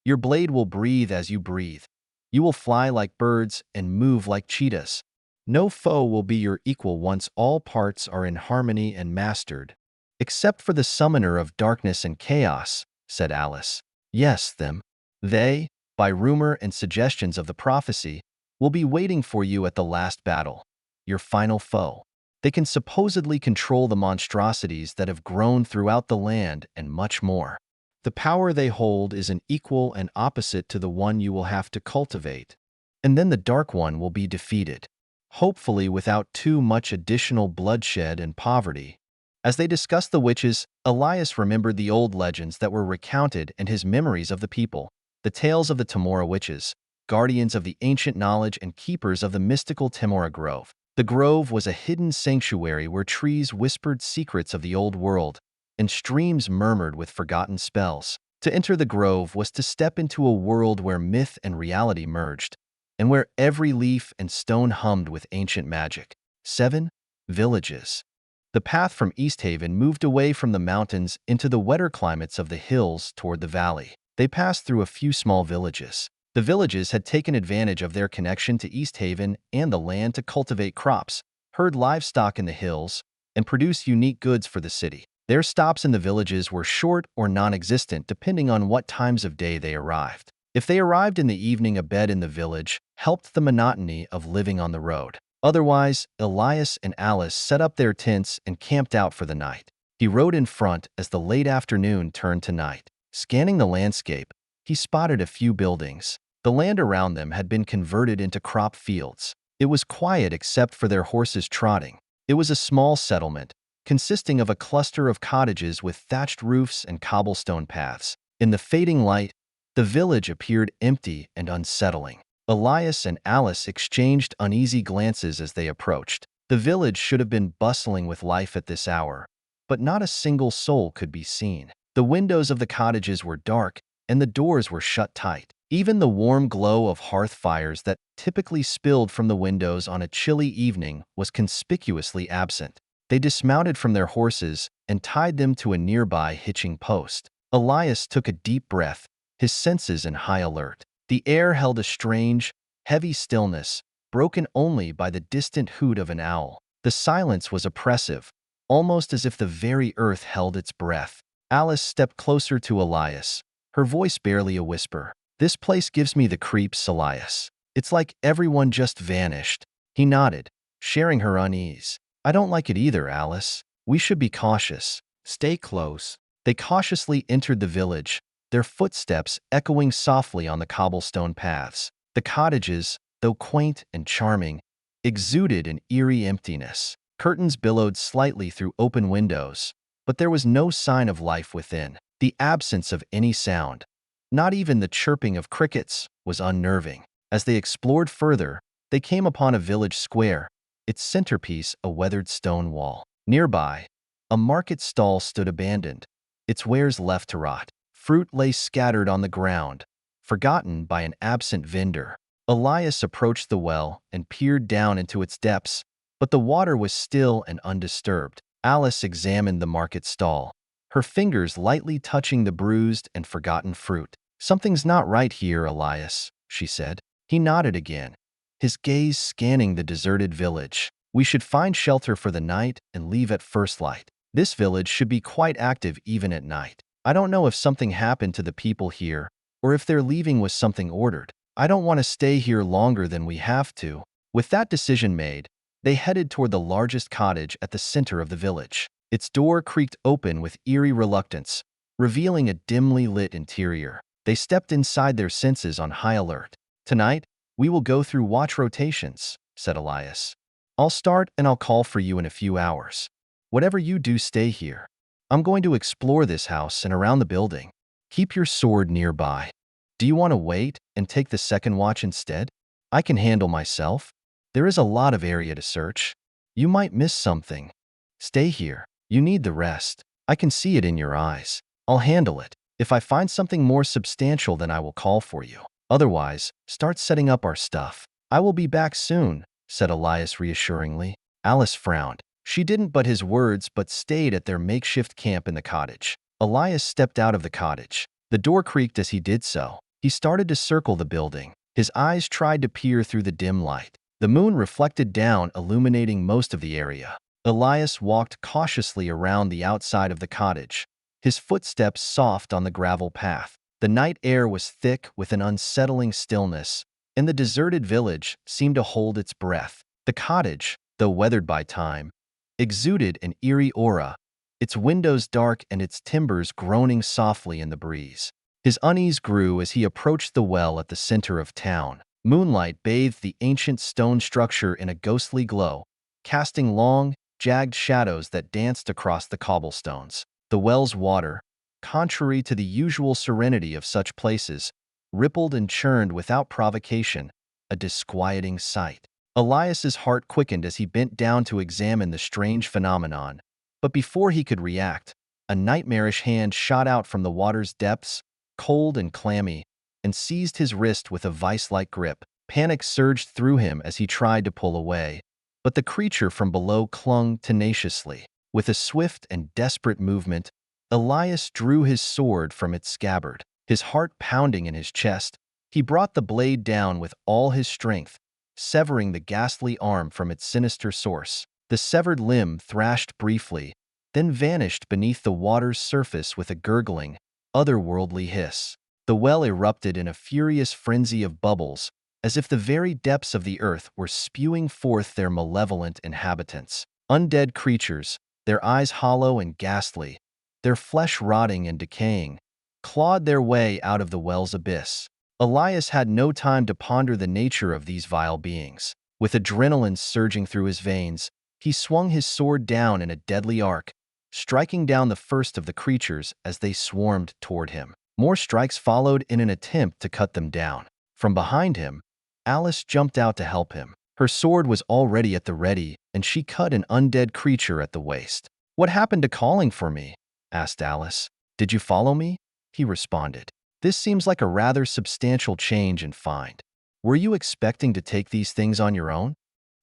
Your blade will breathe as you breathe. You will fly like birds and move like cheetahs. No foe will be your equal once all parts are in harmony and mastered. Except for the summoner of darkness and chaos, said Alice. Yes, them. They, by rumor and suggestions of the prophecy, will be waiting for you at the last battle, your final foe. They can supposedly control the monstrosities that have grown throughout the land and much more. The power they hold is an equal and opposite to the one you will have to cultivate. And then the Dark One will be defeated, hopefully without too much additional bloodshed and poverty. As they discussed the witches, Elias remembered the old legends that were recounted and his memories of the people, the tales of the Tamora witches, guardians of the ancient knowledge and keepers of the mystical Tamora Grove. The grove was a hidden sanctuary where trees whispered secrets of the old world, and streams murmured with forgotten spells. To enter the grove was to step into a world where myth and reality merged, and where every leaf and stone hummed with ancient magic. 7. Villages. The path from East Haven moved away from the mountains into the wetter climates of the hills toward the valley. They passed through a few small villages. The villages had taken advantage of their connection to East Haven and the land to cultivate crops, herd livestock in the hills, and produce unique goods for the city. Their stops in the villages were short or non-existent depending on what times of day they arrived. If they arrived in the evening, a bed in the village helped the monotony of living on the road. Otherwise, Elias and Alice set up their tents and camped out for the night. He rode in front as the late afternoon turned to night. Scanning the landscape, he spotted a few buildings. The land around them had been converted into crop fields. It was quiet except for their horses trotting. It was a small settlement, consisting of a cluster of cottages with thatched roofs and cobblestone paths. In the fading light, the village appeared empty and unsettling. Elias and Alice exchanged uneasy glances as they approached. The village should have been bustling with life at this hour, but not a single soul could be seen. The windows of the cottages were dark, and the doors were shut tight. Even the warm glow of hearth fires that typically spilled from the windows on a chilly evening was conspicuously absent. They dismounted from their horses and tied them to a nearby hitching post. Elias took a deep breath, his senses in high alert. The air held a strange, heavy stillness, broken only by the distant hoot of an owl. The silence was oppressive, almost as if the very earth held its breath. Alice stepped closer to Elias, her voice barely a whisper. "This place gives me the creeps, Elias. It's like everyone just vanished." He nodded, sharing her unease. "I don't like it either, Alice. We should be cautious." Stay close. They cautiously entered the village, their footsteps echoing softly on the cobblestone paths. The cottages, though quaint and charming, exuded an eerie emptiness. Curtains billowed slightly through open windows, but there was no sign of life within. The absence of any sound, not even the chirping of crickets, was unnerving. As they explored further, they came upon a village square, its centerpiece a weathered stone wall. Nearby, a market stall stood abandoned, its wares left to rot. Fruit lay scattered on the ground, forgotten by an absent vendor. Elias approached the well and peered down into its depths, but the water was still and undisturbed. Alice examined the market stall, her fingers lightly touching the bruised and forgotten fruit. "Something's not right here, Elias," she said. He nodded again, his gaze scanning the deserted village. "We should find shelter for the night and leave at first light. This village should be quite active even at night. I don't know if something happened to the people here, or if their leaving was something ordered. I don't want to stay here longer than we have to." With that decision made, they headed toward the largest cottage at the center of the village. Its door creaked open with eerie reluctance, revealing a dimly lit interior. They stepped inside, their senses on high alert. "Tonight, we will go through watch rotations," said Elias. "I'll start and I'll call for you in a few hours. Whatever you do, stay here. I'm going to explore this house and around the building. Keep your sword nearby. Do you want to wait and take the second watch instead? I can handle myself. There is a lot of area to search. You might miss something. Stay here. You need the rest. I can see it in your eyes. I'll handle it. If I find something more substantial, then I will call for you. Otherwise, start setting up our stuff." "I will be back soon," said Elias reassuringly. Alice frowned. She didn't but his words but stayed at their makeshift camp in the cottage. Elias stepped out of the cottage. The door creaked as he did so. He started to circle the building. His eyes tried to peer through the dim light. The moon reflected down, illuminating most of the area. Elias walked cautiously around the outside of the cottage, his footsteps soft on the gravel path. The night air was thick with an unsettling stillness, and the deserted village seemed to hold its breath. The cottage, though weathered by time, exuded an eerie aura, its windows dark and its timbers groaning softly in the breeze. His unease grew as he approached the well at the center of town. Moonlight bathed the ancient stone structure in a ghostly glow, casting long, jagged shadows that danced across the cobblestones. The well's water, contrary to the usual serenity of such places, rippled and churned without provocation, a disquieting sight. Elias's heart quickened as he bent down to examine the strange phenomenon, but before he could react, a nightmarish hand shot out from the water's depths, cold and clammy, and seized his wrist with a vice-like grip. Panic surged through him as he tried to pull away, but the creature from below clung tenaciously. With a swift and desperate movement, Elias drew his sword from its scabbard. His heart pounding in his chest, he brought the blade down with all his strength, severing the ghastly arm from its sinister source. The severed limb thrashed briefly, then vanished beneath the water's surface with a gurgling, otherworldly hiss. The well erupted in a furious frenzy of bubbles, as if the very depths of the earth were spewing forth their malevolent inhabitants. Undead creatures, their eyes hollow and ghastly, their flesh rotting and decaying, clawed their way out of the well's abyss. Elias had no time to ponder the nature of these vile beings. With adrenaline surging through his veins, he swung his sword down in a deadly arc, striking down the first of the creatures as they swarmed toward him. More strikes followed in an attempt to cut them down. From behind him, Alice jumped out to help him. Her sword was already at the ready, and she cut an undead creature at the waist. "What happened to calling for me?" asked Alice. "Did you follow me?" he responded. "This seems like a rather substantial change in find. Were you expecting to take these things on your own?"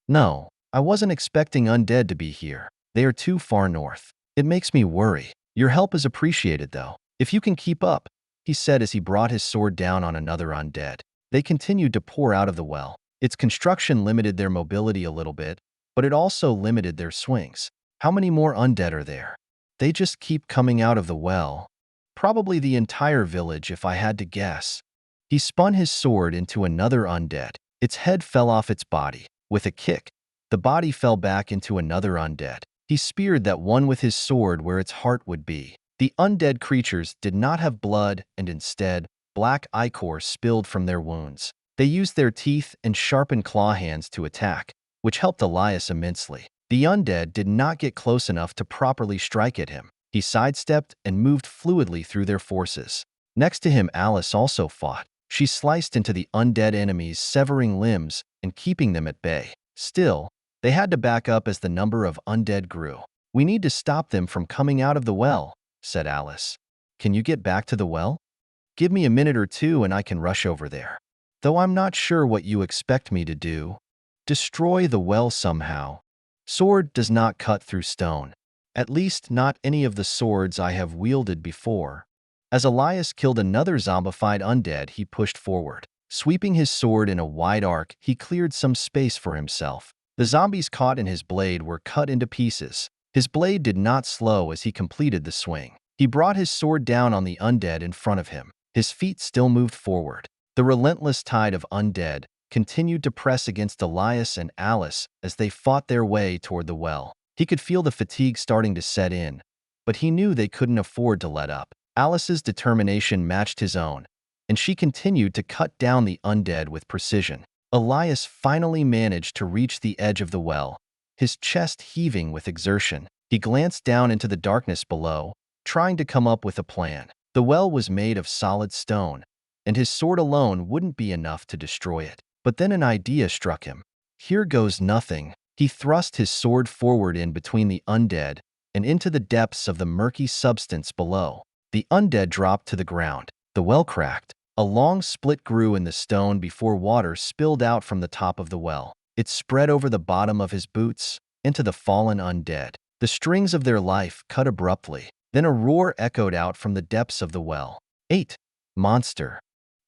"No, I wasn't expecting undead to be here. They are too far north. It makes me worry. Your help is appreciated, though. If you can keep up," he said as he brought his sword down on another undead. They continued to pour out of the well. Its construction limited their mobility a little bit, but it also limited their swings. "How many more undead are there?" "They just keep coming out of the well. Probably the entire village if I had to guess." He spun his sword into another undead. Its head fell off its body. With a kick, the body fell back into another undead. He speared that one with his sword where its heart would be. The undead creatures did not have blood, and instead, black ichor spilled from their wounds. They used their teeth and sharpened claw hands to attack, which helped Elias immensely. The undead did not get close enough to properly strike at him. He sidestepped and moved fluidly through their forces. Next to him, Alice also fought. She sliced into the undead enemies, severing limbs and keeping them at bay. Still, they had to back up as the number of undead grew. "We need to stop them from coming out of the well," said Alice. "Can you get back to the well? Give me a minute or two and I can rush over there. Though I'm not sure what you expect me to do. Destroy the well somehow. Sword does not cut through stone. At least not any of the swords I have wielded before." As Elias killed another zombified undead, he pushed forward. Sweeping his sword in a wide arc, he cleared some space for himself. The zombies caught in his blade were cut into pieces. His blade did not slow as he completed the swing. He brought his sword down on the undead in front of him. His feet still moved forward. The relentless tide of undead continued to press against Elias and Alice as they fought their way toward the well. He could feel the fatigue starting to set in, but he knew they couldn't afford to let up. Alice's determination matched his own, and she continued to cut down the undead with precision. Elias finally managed to reach the edge of the well, his chest heaving with exertion. He glanced down into the darkness below, trying to come up with a plan. The well was made of solid stone, and his sword alone wouldn't be enough to destroy it. But then an idea struck him. "Here goes nothing." He thrust his sword forward in between the undead and into the depths of the murky substance below. The undead dropped to the ground. The well cracked. A long split grew in the stone before water spilled out from the top of the well. It spread over the bottom of his boots into the fallen undead. The strings of their life cut abruptly. Then a roar echoed out from the depths of the well. "Eight! Monster!"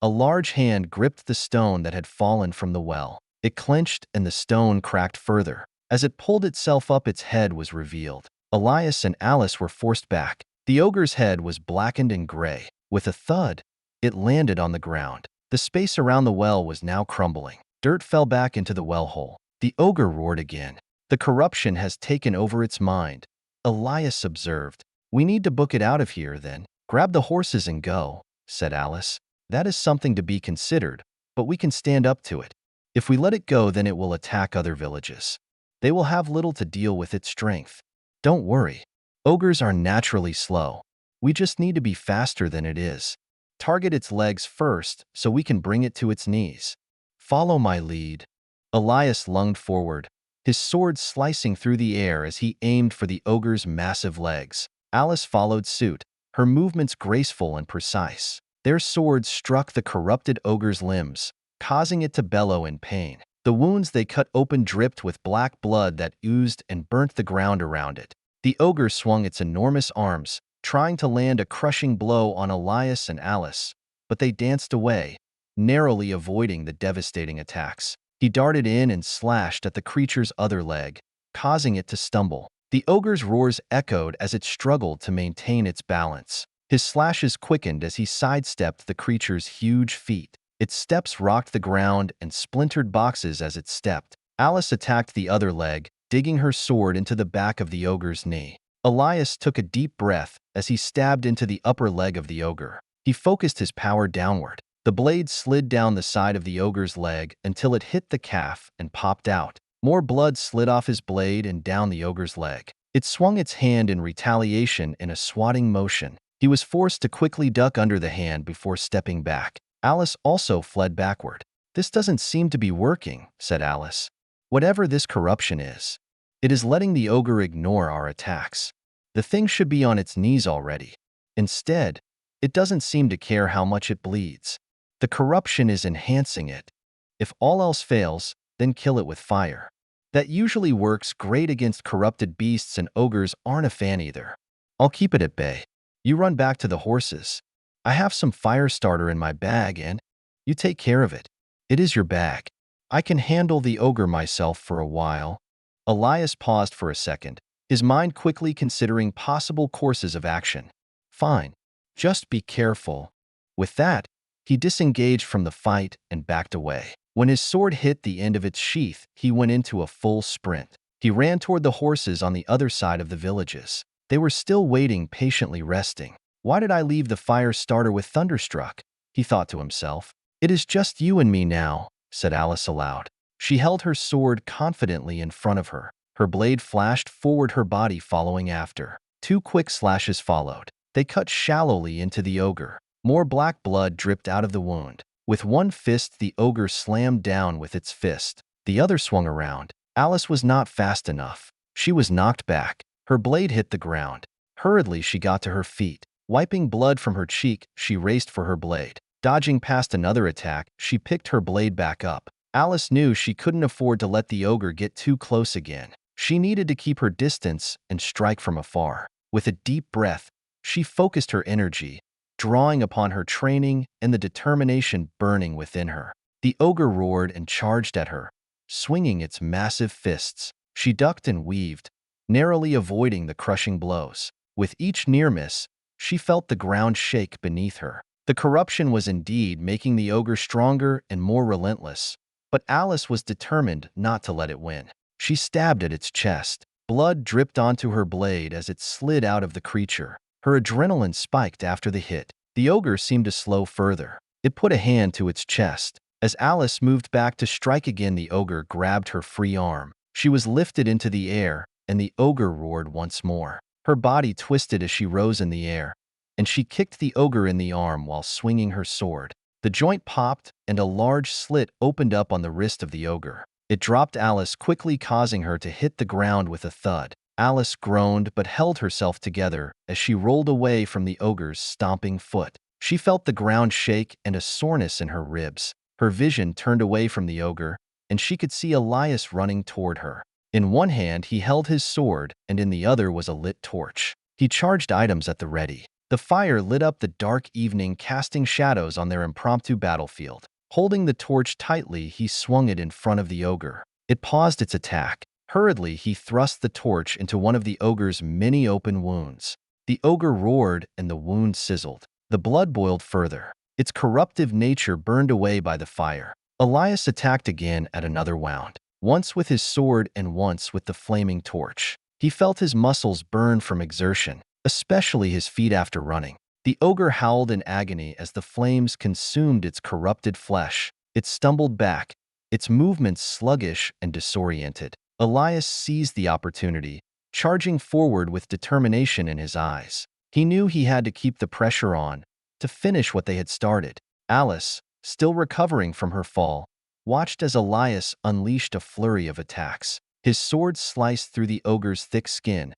A large hand gripped the stone that had fallen from the well. It clenched and the stone cracked further. As it pulled itself up, its head was revealed. Elias and Alice were forced back. The ogre's head was blackened and gray. With a thud, it landed on the ground. The space around the well was now crumbling. Dirt fell back into the well hole. The ogre roared again. "The corruption has taken over its mind," Elias observed. "We need to book it out of here, then." "Grab the horses and go," said Alice. "That is something to be considered, but we can stand up to it. If we let it go, then it will attack other villages. They will have little to deal with its strength. Don't worry. Ogres are naturally slow. We just need to be faster than it is. Target its legs first so we can bring it to its knees. Follow my lead." Elias lunged forward, his sword slicing through the air as he aimed for the ogre's massive legs. Alice followed suit, her movements graceful and precise. Their swords struck the corrupted ogre's limbs, causing it to bellow in pain. The wounds they cut open dripped with black blood that oozed and burnt the ground around it. The ogre swung its enormous arms, trying to land a crushing blow on Elias and Alice, but they danced away, narrowly avoiding the devastating attacks. He darted in and slashed at the creature's other leg, causing it to stumble. The ogre's roars echoed as it struggled to maintain its balance. His slashes quickened as he sidestepped the creature's huge feet. Its steps rocked the ground and splintered boxes as it stepped. Alice attacked the other leg, digging her sword into the back of the ogre's knee. Elias took a deep breath as he stabbed into the upper leg of the ogre. He focused his power downward. The blade slid down the side of the ogre's leg until it hit the calf and popped out. More blood slid off his blade and down the ogre's leg. It swung its hand in retaliation in a swatting motion. He was forced to quickly duck under the hand before stepping back. Alice also fled backward. "This doesn't seem to be working," said Alice. "Whatever this corruption is, it is letting the ogre ignore our attacks. The thing should be on its knees already. Instead, it doesn't seem to care how much it bleeds. The corruption is enhancing it. If all else fails, then kill it with fire. That usually works great against corrupted beasts, and ogres aren't a fan either. I'll keep it at bay. You run back to the horses. I have some fire starter in my bag and you take care of it. It is your bag. I can handle the ogre myself for a while." Elias paused for a second, his mind quickly considering possible courses of action. "Fine. Just be careful." With that, he disengaged from the fight and backed away. When his sword hit the end of its sheath, he went into a full sprint. He ran toward the horses on the other side of the villages. They were still waiting, patiently resting. "Why did I leave the fire starter with Thunderstruck?" he thought to himself. "It is just you and me now," said Alice aloud. She held her sword confidently in front of her. Her blade flashed forward, her body following after. 2 quick slashes followed. They cut shallowly into the ogre. More black blood dripped out of the wound. With one fist, the ogre slammed down with its fist. The other swung around. Alice was not fast enough. She was knocked back. Her blade hit the ground. Hurriedly, she got to her feet. Wiping blood from her cheek, she raced for her blade. Dodging past another attack, she picked her blade back up. Alice knew she couldn't afford to let the ogre get too close again. She needed to keep her distance and strike from afar. With a deep breath, she focused her energy, drawing upon her training and the determination burning within her. The ogre roared and charged at her, swinging its massive fists. She ducked and weaved, narrowly avoiding the crushing blows. With each near miss, she felt the ground shake beneath her. The corruption was indeed making the ogre stronger and more relentless, but Alice was determined not to let it win. She stabbed at its chest. Blood dripped onto her blade as it slid out of the creature. Her adrenaline spiked after the hit. The ogre seemed to slow further. It put a hand to its chest. As Alice moved back to strike again, the ogre grabbed her free arm. She was lifted into the air, and the ogre roared once more. Her body twisted as she rose in the air, and she kicked the ogre in the arm while swinging her sword. The joint popped, and a large slit opened up on the wrist of the ogre. It dropped Alice quickly, causing her to hit the ground with a thud. Alice groaned but held herself together as she rolled away from the ogre's stomping foot. She felt the ground shake and a soreness in her ribs. Her vision turned away from the ogre, and she could see Elias running toward her. In one hand, he held his sword, and in the other was a lit torch. He charged items at the ready. The fire lit up the dark evening, casting shadows on their impromptu battlefield. Holding the torch tightly, he swung it in front of the ogre. It paused its attack. Hurriedly, he thrust the torch into one of the ogre's many open wounds. The ogre roared, and the wound sizzled. The blood boiled further. Its corruptive nature burned away by the fire. Elias attacked again at another wound, once with his sword and once with the flaming torch. He felt his muscles burn from exertion, especially his feet after running. The ogre howled in agony as the flames consumed its corrupted flesh. It stumbled back, its movements sluggish and disoriented. Elias seized the opportunity, charging forward with determination in his eyes. He knew he had to keep the pressure on, to finish what they had started. Alice, still recovering from her fall, watched as Elias unleashed a flurry of attacks. His sword sliced through the ogre's thick skin,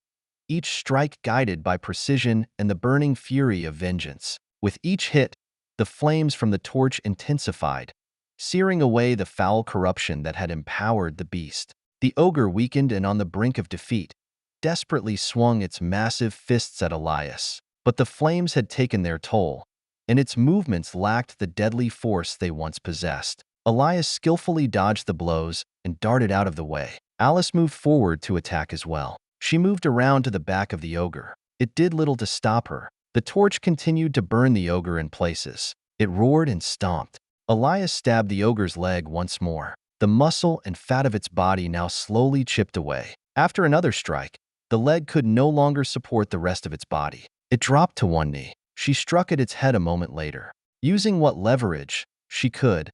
each strike guided by precision and the burning fury of vengeance. With each hit, the flames from the torch intensified, searing away the foul corruption that had empowered the beast. The ogre, weakened and on the brink of defeat, desperately swung its massive fists at Elias. But the flames had taken their toll, and its movements lacked the deadly force they once possessed. Elias skillfully dodged the blows and darted out of the way. Alice moved forward to attack as well. She moved around to the back of the ogre. It did little to stop her. The torch continued to burn the ogre in places. It roared and stomped. Elias stabbed the ogre's leg once more. The muscle and fat of its body now slowly chipped away. After another strike, the leg could no longer support the rest of its body. It dropped to one knee. She struck at its head a moment later. Using what leverage she could,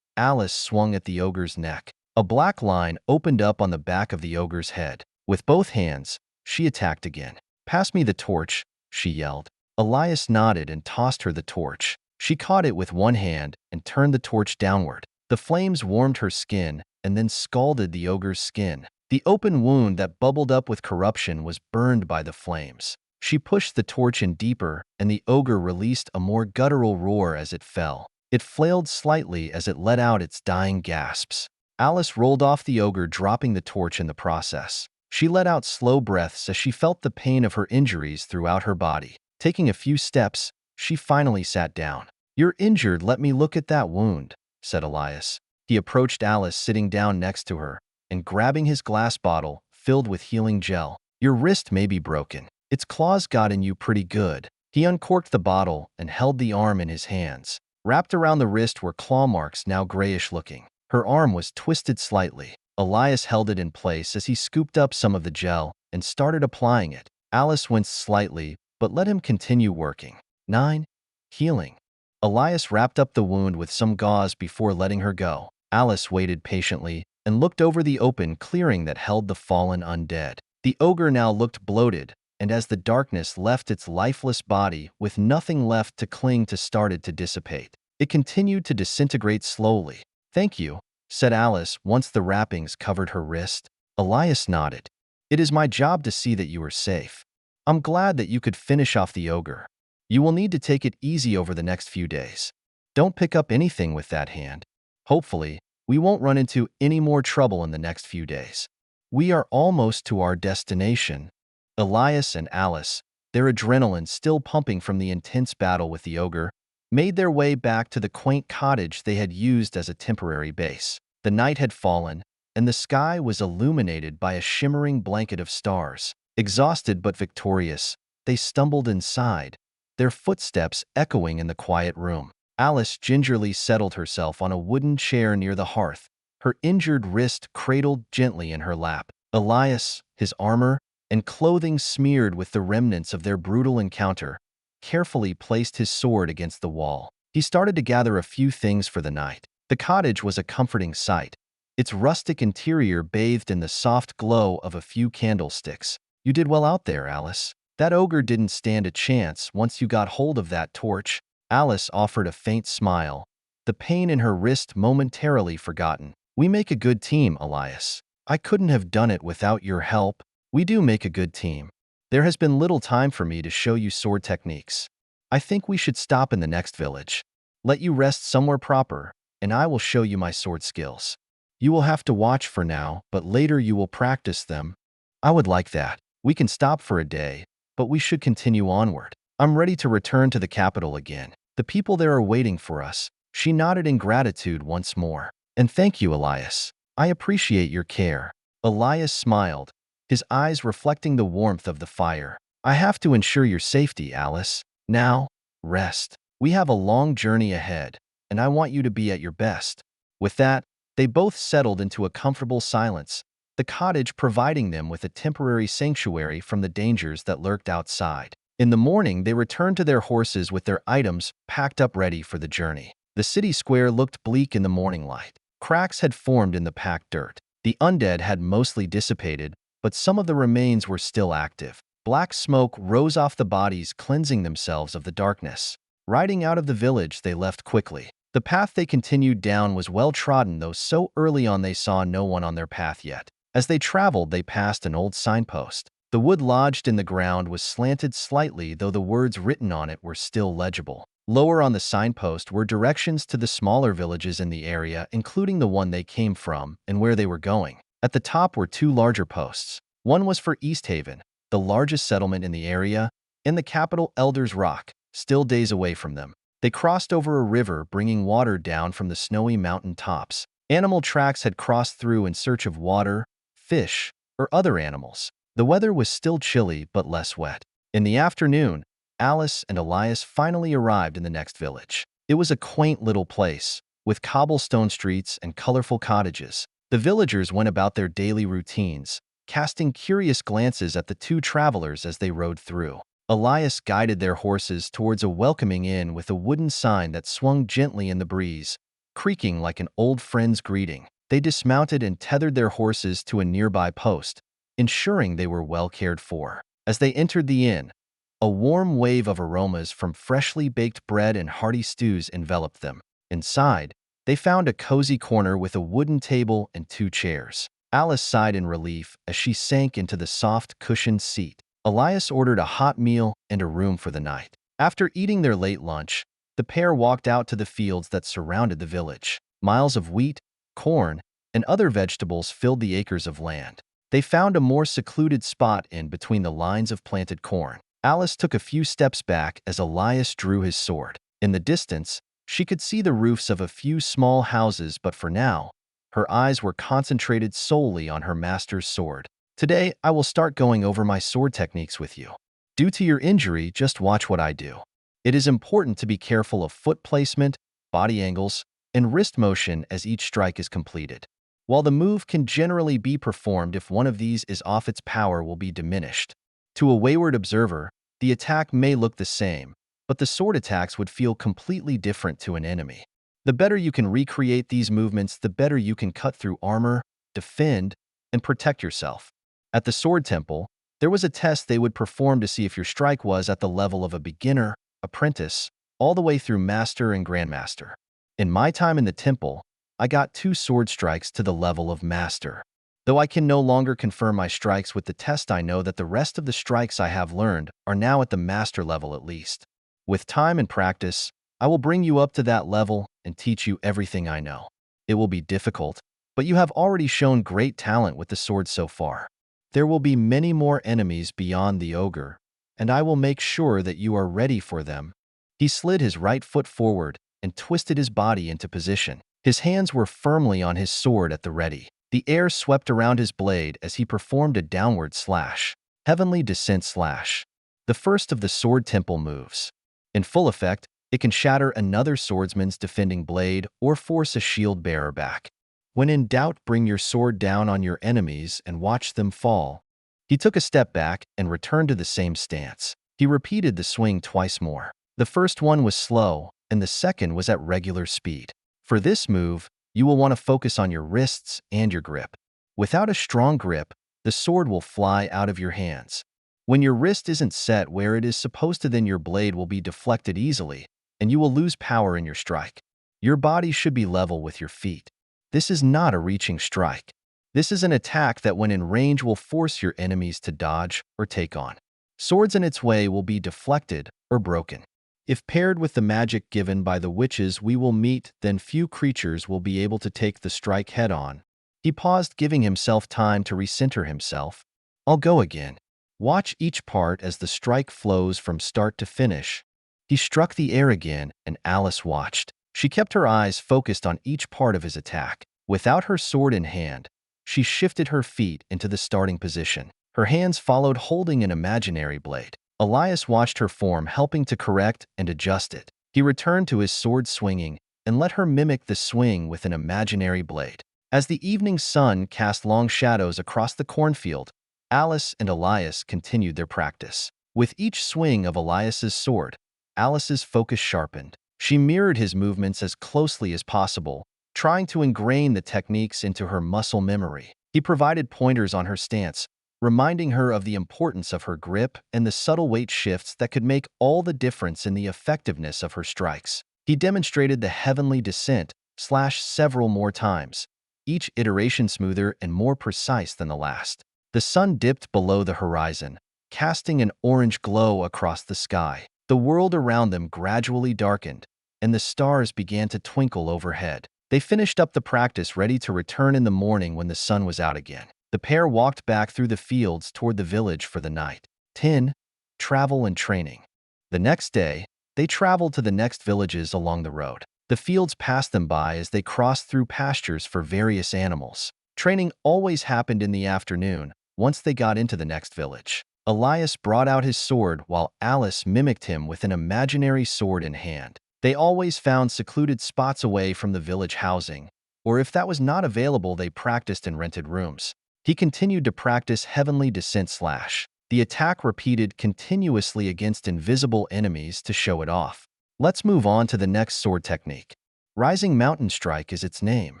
Alice swung at the ogre's neck. A black line opened up on the back of the ogre's head. With both hands, she attacked again. "Pass me the torch," she yelled. Elias nodded and tossed her the torch. She caught it with one hand and turned the torch downward. The flames warmed her skin and then scalded the ogre's skin. The open wound that bubbled up with corruption was burned by the flames. She pushed the torch in deeper, and the ogre released a more guttural roar as it fell. It flailed slightly as it let out its dying gasps. Alice rolled off the ogre, dropping the torch in the process. She let out slow breaths as she felt the pain of her injuries throughout her body. Taking a few steps, she finally sat down. "You're injured, let me look at that wound," said Elias. He approached Alice, sitting down next to her, and grabbing his glass bottle filled with healing gel. "Your wrist may be broken. Its claws got in you pretty good." He uncorked the bottle and held the arm in his hands. Wrapped around the wrist were claw marks, now grayish-looking. Her arm was twisted slightly. Elias held it in place as he scooped up some of the gel and started applying it. Alice winced slightly, but let him continue working. 9. Healing. Elias wrapped up the wound with some gauze before letting her go. Alice waited patiently and looked over the open clearing that held the fallen undead. The ogre now looked bloated, and as the darkness left its lifeless body with nothing left to cling to started to dissipate. It continued to disintegrate slowly. "Thank you," said Alice once the wrappings covered her wrist. Elias nodded. "It is my job to see that you are safe. I'm glad that you could finish off the ogre. You will need to take it easy over the next few days. Don't pick up anything with that hand. Hopefully, we won't run into any more trouble in the next few days. We are almost to our destination." Elias and Alice, their adrenaline still pumping from the intense battle with the ogre, made their way back to the quaint cottage they had used as a temporary base. The night had fallen, and the sky was illuminated by a shimmering blanket of stars. Exhausted but victorious, they stumbled inside, their footsteps echoing in the quiet room. Alice gingerly settled herself on a wooden chair near the hearth, her injured wrist cradled gently in her lap. Elias, his armor and clothing smeared with the remnants of their brutal encounter, carefully placed his sword against the wall. He started to gather a few things for the night. The cottage was a comforting sight, its rustic interior bathed in the soft glow of a few candlesticks. "You did well out there, Alice. That ogre didn't stand a chance once you got hold of that torch." Alice offered a faint smile, the pain in her wrist momentarily forgotten. "We make a good team, Elias. I couldn't have done it without your help." "We do make a good team. There has been little time for me to show you sword techniques. I think we should stop in the next village. Let you rest somewhere proper, and I will show you my sword skills. You will have to watch for now, but later you will practice them." "I would like that. We can stop for a day, but we should continue onward. I'm ready to return to the capital again. The people there are waiting for us." She nodded in gratitude once more. "And thank you, Elias. I appreciate your care." Elias smiled, his eyes reflecting the warmth of the fire. "I have to ensure your safety, Alice. Now, rest. We have a long journey ahead, and I want you to be at your best." With that, they both settled into a comfortable silence, the cottage providing them with a temporary sanctuary from the dangers that lurked outside. In the morning, they returned to their horses with their items packed up ready for the journey. The city square looked bleak in the morning light. Cracks had formed in the packed dirt. The undead had mostly dissipated, but some of the remains were still active. Black smoke rose off the bodies, cleansing themselves of the darkness. Riding out of the village, they left quickly. The path they continued down was well-trodden, though so early on they saw no one on their path yet. As they traveled, they passed an old signpost. The wood lodged in the ground was slanted slightly, though the words written on it were still legible. Lower on the signpost were directions to the smaller villages in the area, including the one they came from and where they were going. At the top were two larger posts. One was for East Haven, the largest settlement in the area, and the capital, Elder's Rock, still days away from them. They crossed over a river, bringing water down from the snowy mountain tops. Animal tracks had crossed through in search of water, fish, or other animals. The weather was still chilly but less wet. In the afternoon, Alice and Elias finally arrived in the next village. It was a quaint little place, with cobblestone streets and colorful cottages. The villagers went about their daily routines, casting curious glances at the two travelers as they rode through. Elias guided their horses towards a welcoming inn with a wooden sign that swung gently in the breeze, creaking like an old friend's greeting. They dismounted and tethered their horses to a nearby post, ensuring they were well cared for. As they entered the inn, a warm wave of aromas from freshly baked bread and hearty stews enveloped them. Inside, they found a cozy corner with a wooden table and 2 chairs. Alice sighed in relief as she sank into the soft, cushioned seat. Elias ordered a hot meal and a room for the night. After eating their late lunch, the pair walked out to the fields that surrounded the village. Miles of wheat, corn, and other vegetables filled the acres of land. They found a more secluded spot in between the lines of planted corn. Alice took a few steps back as Elias drew his sword. In the distance, she could see the roofs of a few small houses, but for now, her eyes were concentrated solely on her master's sword. Today, I will start going over my sword techniques with you. Due to your injury, just watch what I do. It is important to be careful of foot placement, body angles, and wrist motion as each strike is completed. While the move can generally be performed if one of these is off, its power will be diminished. To a wayward observer, the attack may look the same, but the sword attacks would feel completely different to an enemy. The better you can recreate these movements, the better you can cut through armor, defend, and protect yourself. At the sword temple, there was a test they would perform to see if your strike was at the level of a beginner, apprentice, all the way through master and grandmaster. In my time in the temple, I got 2 sword strikes to the level of master. Though I can no longer confirm my strikes with the test, I know that the rest of the strikes I have learned are now at the master level at least. With time and practice, I will bring you up to that level and teach you everything I know. It will be difficult, but you have already shown great talent with the sword so far. There will be many more enemies beyond the ogre, and I will make sure that you are ready for them. He slid his right foot forward and twisted his body into position. His hands were firmly on his sword at the ready. The air swept around his blade as he performed a downward slash, heavenly descent slash, the first of the sword temple moves. In full effect, it can shatter another swordsman's defending blade or force a shield bearer back. When in doubt, bring your sword down on your enemies and watch them fall. He took a step back and returned to the same stance. He repeated the swing twice more. The first one was slow, and the second was at regular speed. For this move, you will want to focus on your wrists and your grip. Without a strong grip, the sword will fly out of your hands. When your wrist isn't set where it is supposed to, then your blade will be deflected easily, and you will lose power in your strike. Your body should be level with your feet. This is not a reaching strike. This is an attack that when in range will force your enemies to dodge or take on. Swords in its way will be deflected or broken. If paired with the magic given by the witches we will meet, then few creatures will be able to take the strike head-on. He paused, giving himself time to recenter himself. I'll go again. Watch each part as the strike flows from start to finish. He struck the air again, and Alice watched. She kept her eyes focused on each part of his attack. Without her sword in hand, she shifted her feet into the starting position. Her hands followed, holding an imaginary blade. Elias watched her form, helping to correct and adjust it. He returned to his sword swinging and let her mimic the swing with an imaginary blade. As the evening sun cast long shadows across the cornfield, Alice and Elias continued their practice. With each swing of Elias's sword, Alice's focus sharpened. She mirrored his movements as closely as possible, trying to ingrain the techniques into her muscle memory. He provided pointers on her stance, reminding her of the importance of her grip and the subtle weight shifts that could make all the difference in the effectiveness of her strikes. He demonstrated the heavenly descent slash several more times, each iteration smoother and more precise than the last. The sun dipped below the horizon, casting an orange glow across the sky. The world around them gradually darkened, and the stars began to twinkle overhead. They finished up the practice, ready to return in the morning when the sun was out again. The pair walked back through the fields toward the village for the night. 10. Travel and training. The next day, they traveled to the next villages along the road. The fields passed them by as they crossed through pastures for various animals. Training always happened in the afternoon, once they got into the next village. Elias brought out his sword while Alice mimicked him with an imaginary sword in hand. They always found secluded spots away from the village housing, or if that was not available, they practiced in rented rooms. He continued to practice heavenly descent slash. the attack repeated continuously against invisible enemies to show it off. Let's move on to the next sword technique. Rising Mountain Strike is its name.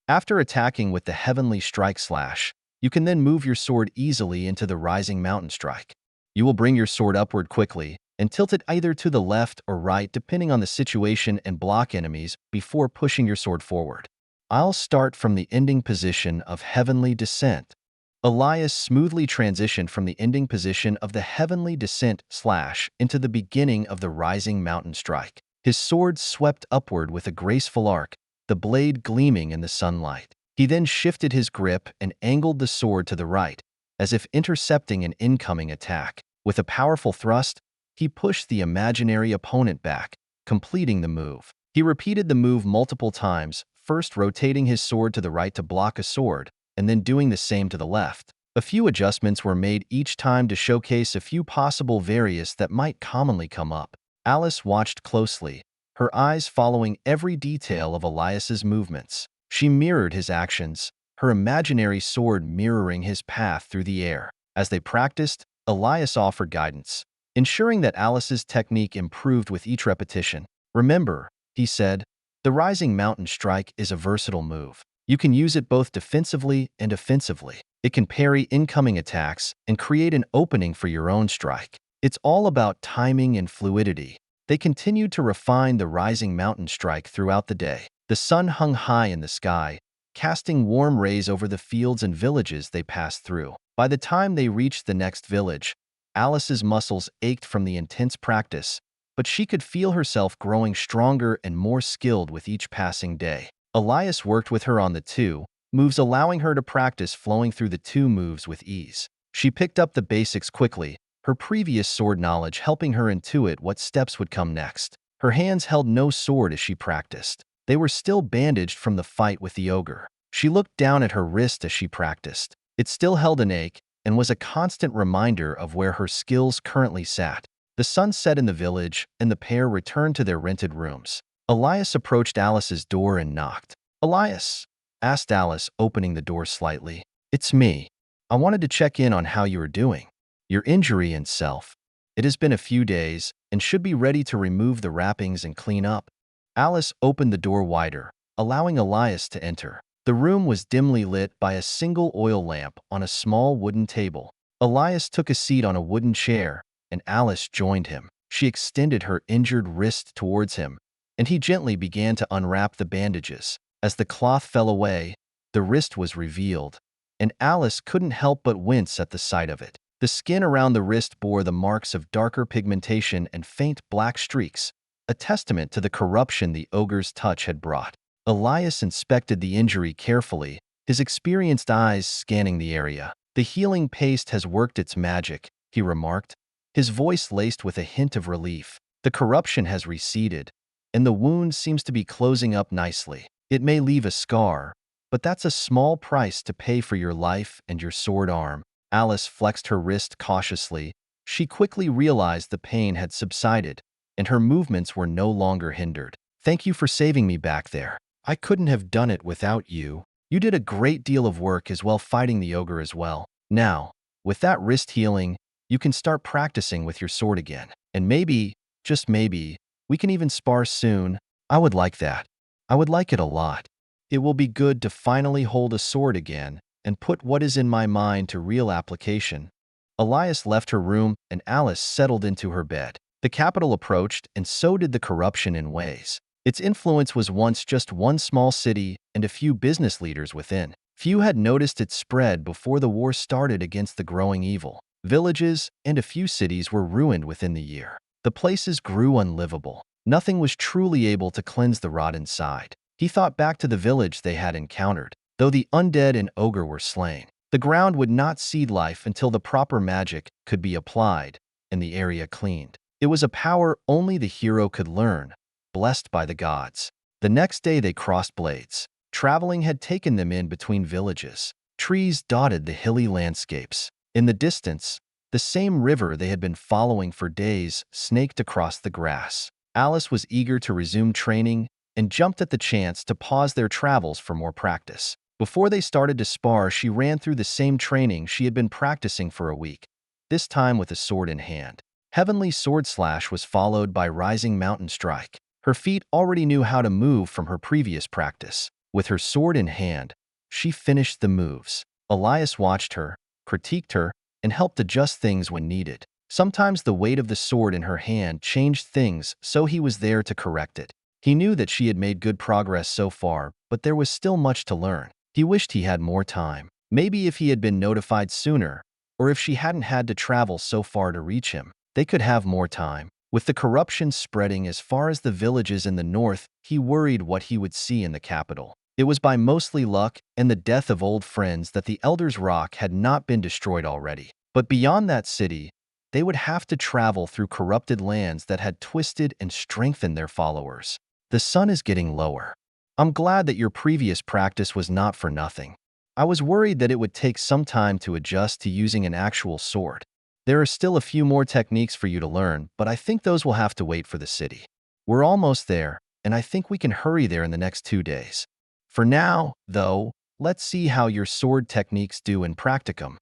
After attacking with the Heavenly Strike Slash, you can then move your sword easily into the Rising Mountain Strike. You will bring your sword upward quickly and tilt it either to the left or right depending on the situation and block enemies before pushing your sword forward. I'll start from the ending position of Heavenly Descent. Elias smoothly transitioned from the ending position of the Heavenly Descent slash into the beginning of the Rising Mountain Strike. His sword swept upward with a graceful arc, the blade gleaming in the sunlight. He then shifted his grip and angled the sword to the right, as if intercepting an incoming attack. With a powerful thrust, he pushed the imaginary opponent back, completing the move. He repeated the move multiple times, first rotating his sword to the right to block a sword, and then doing the same to the left. A few adjustments were made each time to showcase a few possible variants that might commonly come up. Alice watched closely, her eyes following every detail of Elias's movements. She mirrored his actions, her imaginary sword mirroring his path through the air. As they practiced, Elias offered guidance, ensuring that Alice's technique improved with each repetition. "Remember," he said, "the Rising Mountain Strike is a versatile move. You can use it both defensively and offensively. It can parry incoming attacks and create an opening for your own strike. It's all about timing and fluidity." They continued to refine the Rising Mountain Strike throughout the day. The sun hung high in the sky, casting warm rays over the fields and villages they passed through. By the time they reached the next village, Alice's muscles ached from the intense practice, but she could feel herself growing stronger and more skilled with each passing day. Elias worked with her on the two moves, allowing her to practice flowing through the two moves with ease. She picked up the basics quickly, her previous sword knowledge helping her intuit what steps would come next. Her hands held no sword as she practiced. They were still bandaged from the fight with the ogre. She looked down at her wrist as she practiced. It still held an ache and was a constant reminder of where her skills currently sat. The sun set in the village, and the pair returned to their rented rooms. Elias approached Alice's door and knocked. "Elias?" asked Alice, opening the door slightly. "It's me. I wanted to check in on how you are doing. Your injury and self. It has been a few days and should be ready to remove the wrappings and clean up." Alice opened the door wider, allowing Elias to enter. The room was dimly lit by a single oil lamp on a small wooden table. Elias took a seat on a wooden chair, and Alice joined him. She extended her injured wrist towards him, and he gently began to unwrap the bandages. As the cloth fell away, the wrist was revealed, and Alice couldn't help but wince at the sight of it. The skin around the wrist bore the marks of darker pigmentation and faint black streaks, a testament to the corruption the ogre's touch had brought. Elias inspected the injury carefully, his experienced eyes scanning the area. "The healing paste has worked its magic," he remarked, his voice laced with a hint of relief. "The corruption has receded, and the wound seems to be closing up nicely. It may leave a scar, but that's a small price to pay for your life and your sword arm." Alice flexed her wrist cautiously. She quickly realized the pain had subsided, and her movements were no longer hindered. "Thank you for saving me back there. I couldn't have done it without you. You did a great deal of work as well fighting the ogre as well. Now, with that wrist healing, you can start practicing with your sword again. And maybe, just maybe, we can even spar soon. I would like that. I would like it a lot. It will be good to finally hold a sword again and put what is in my mind to real application." Elias left her room, and Alice settled into her bed. The capital approached, and so did the corruption in ways. Its influence was once just one small city and a few business leaders within. Few had noticed its spread before the war started against the growing evil. Villages and a few cities were ruined within the year. The places grew unlivable. Nothing was truly able to cleanse the rot inside. He thought back to the village they had encountered. Though the undead and ogre were slain, the ground would not seed life until the proper magic could be applied and the area cleaned. It was a power only the hero could learn, blessed by the gods. The next day they crossed blades. Traveling had taken them in between villages. Trees dotted the hilly landscapes. In the distance, the same river they had been following for days snaked across the grass. Alice was eager to resume training and jumped at the chance to pause their travels for more practice. Before they started to spar, she ran through the same training she had been practicing for a week. this time with a sword in hand. Heavenly Sword Slash was followed by Rising Mountain Strike. Her feet already knew how to move from her previous practice. With her sword in hand, she finished the moves. Elias watched her, critiqued her, and helped adjust things when needed. Sometimes the weight of the sword in her hand changed things, so he was there to correct it. He knew that she had made good progress so far, but there was still much to learn. He wished he had more time. Maybe if he had been notified sooner, or if she hadn't had to travel so far to reach him, they could have more time. With the corruption spreading as far as the villages in the north, he worried what he would see in the capital. It was by mostly luck and the death of old friends that the Elder's Rock had not been destroyed already. But beyond that city, they would have to travel through corrupted lands that had twisted and strengthened their followers. The sun is getting lower. I'm glad that your previous practice was not for nothing. I was worried that it would take some time to adjust to using an actual sword. There are still a few more techniques for you to learn, but I think those will have to wait for the city. We're almost there, and I think we can hurry there in the next 2 days. For now, though, let's see how your sword techniques do in practicum.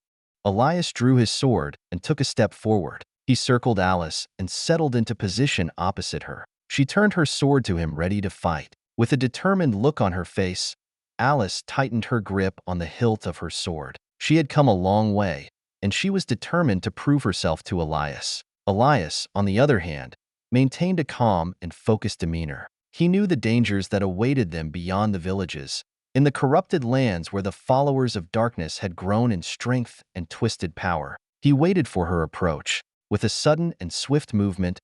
Elias drew his sword and took a step forward. He circled Alice and settled into position opposite her. She turned her sword to him, ready to fight. With a determined look on her face, Alice tightened her grip on the hilt of her sword. She had come a long way, and she was determined to prove herself to Elias. Elias, on the other hand, maintained a calm and focused demeanor. He knew the dangers that awaited them beyond the villages, in the corrupted lands where the followers of darkness had grown in strength and twisted power. He waited for her approach. With a sudden and swift movement,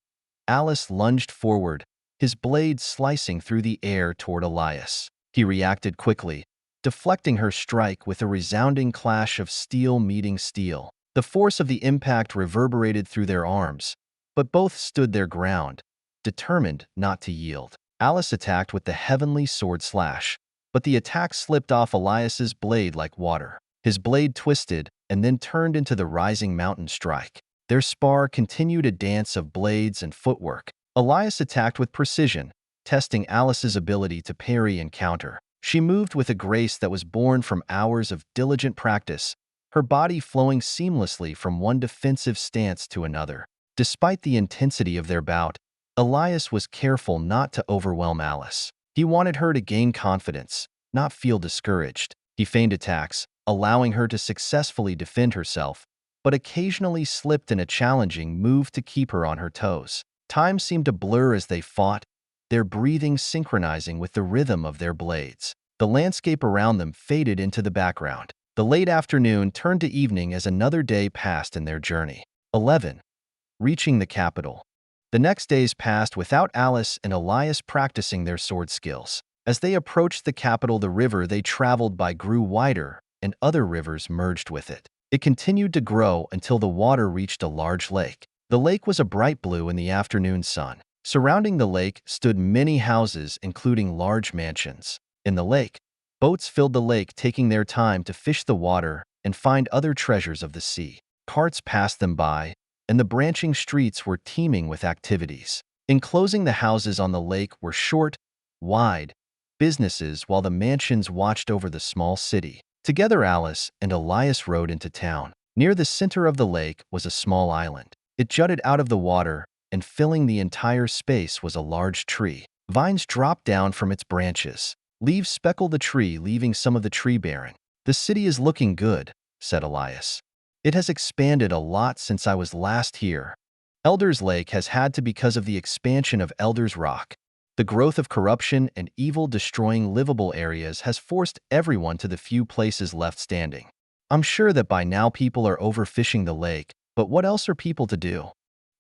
Alice lunged forward, his blade slicing through the air toward Elias. He reacted quickly, deflecting her strike with a resounding clash of steel meeting steel. The force of the impact reverberated through their arms, but both stood their ground, determined not to yield. Alice attacked with the Heavenly Sword Slash, but the attack slipped off Elias's blade like water. His blade twisted and then turned into the Rising Mountain Strike. Their spar continued a dance of blades and footwork. Elias attacked with precision, testing Alice's ability to parry and counter. She moved with a grace that was born from hours of diligent practice, her body flowing seamlessly from one defensive stance to another. Despite the intensity of their bout, Elias was careful not to overwhelm Alice. He wanted her to gain confidence, not feel discouraged. He feigned attacks, allowing her to successfully defend herself, but occasionally slipped in a challenging move to keep her on her toes. Time seemed to blur as they fought, their breathing synchronizing with the rhythm of their blades. The landscape around them faded into the background. The late afternoon turned to evening as another day passed in their journey. 11. Reaching the capital. The next days passed without Alice and Elias practicing their sword skills. As they approached the capital, the river they traveled by grew wider, and other rivers merged with it. It continued to grow until the water reached a large lake. The lake was a bright blue in the afternoon sun. Surrounding the lake stood many houses, including large mansions. In the lake, boats filled the lake, taking their time to fish the water and find other treasures of the sea. Carts passed them by, and the branching streets were teeming with activities. Enclosing the houses on the lake were short, wide businesses, while the mansions watched over the small city. Together, Alice and Elias rode into town. Near the center of the lake was a small island. It jutted out of the water, and filling the entire space was a large tree. Vines dropped down from its branches. Leaves speckled the tree, leaving some of the tree barren. "The city is looking good," said Elias. "It has expanded a lot since I was last here. Elder's Lake has had to because of the expansion of Elder's Rock. The growth of corruption and evil destroying livable areas has forced everyone to the few places left standing. I'm sure that by now people are overfishing the lake, but what else are people to do?"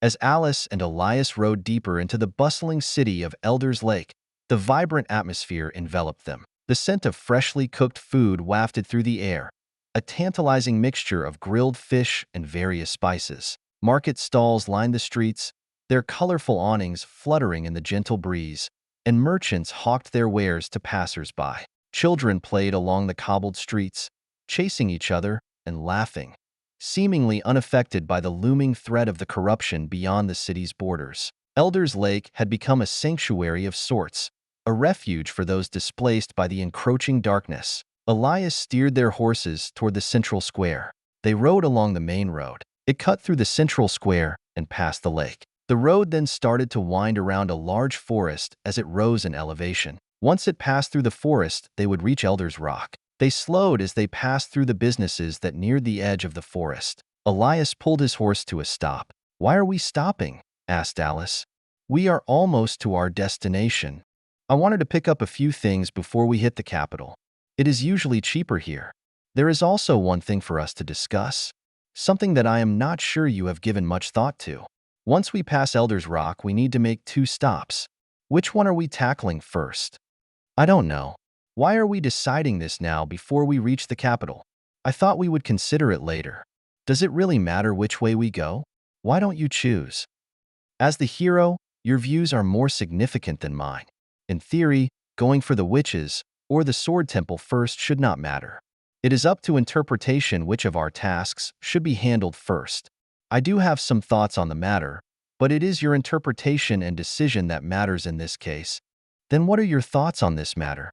As Alice and Elias rode deeper into the bustling city of Elder's Lake, the vibrant atmosphere enveloped them. The scent of freshly cooked food wafted through the air, a tantalizing mixture of grilled fish and various spices. Market stalls lined the streets, their colorful awnings fluttering in the gentle breeze, and merchants hawked their wares to passers-by. Children played along the cobbled streets, chasing each other and laughing, seemingly unaffected by the looming threat of the corruption beyond the city's borders. Elder's Lake had become a sanctuary of sorts, a refuge for those displaced by the encroaching darkness. Elias steered their horses toward the central square. They rode along the main road. It cut through the central square and past the lake. The road then started to wind around a large forest as it rose in elevation. Once it passed through the forest, they would reach Elder's Rock. They slowed as they passed through the businesses that neared the edge of the forest. Elias pulled his horse to a stop. "Why are we stopping?" asked Alice. "We are almost to our destination. I wanted to pick up a few things before we hit the capital. It is usually cheaper here. There is also one thing for us to discuss, something that I am not sure you have given much thought to. Once we pass Elder's Rock, we need to make 2 stops. Which one are we tackling first?" "I don't know. Why are we deciding this now before we reach the capital? I thought we would consider it later. Does it really matter which way we go? Why don't you choose?" As the hero, your views are more significant than mine. In theory, going for the witches or the sword temple first should not matter. It is up to interpretation which of our tasks should be handled first. I do have some thoughts on the matter, but it is your interpretation and decision that matters in this case. Then what are your thoughts on this matter?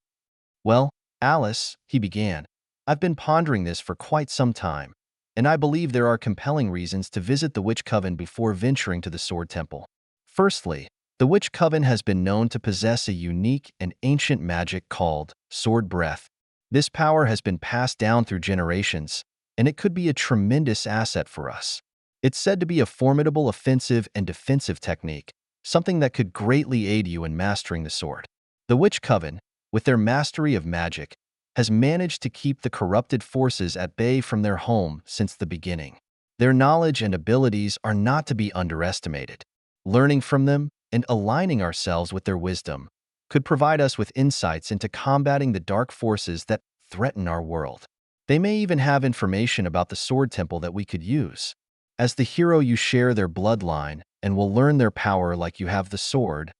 "Well, Alice," he began, "I've been pondering this for quite some time, and I believe there are compelling reasons to visit the Witch Coven before venturing to the Sword Temple. Firstly, the Witch Coven has been known to possess a unique and ancient magic called sword breath. This power has been passed down through generations, and it could be a tremendous asset for us. It's said to be a formidable offensive and defensive technique, something that could greatly aid you in mastering the sword. The Witch Coven, with their mastery of magic, has managed to keep the corrupted forces at bay from their home since the beginning. Their knowledge and abilities are not to be underestimated. Learning from them and aligning ourselves with their wisdom could provide us with insights into combating the dark forces that threaten our world. They may even have information about the Sword Temple that we could use. As the hero, you share their bloodline and will learn their power like you have the sword."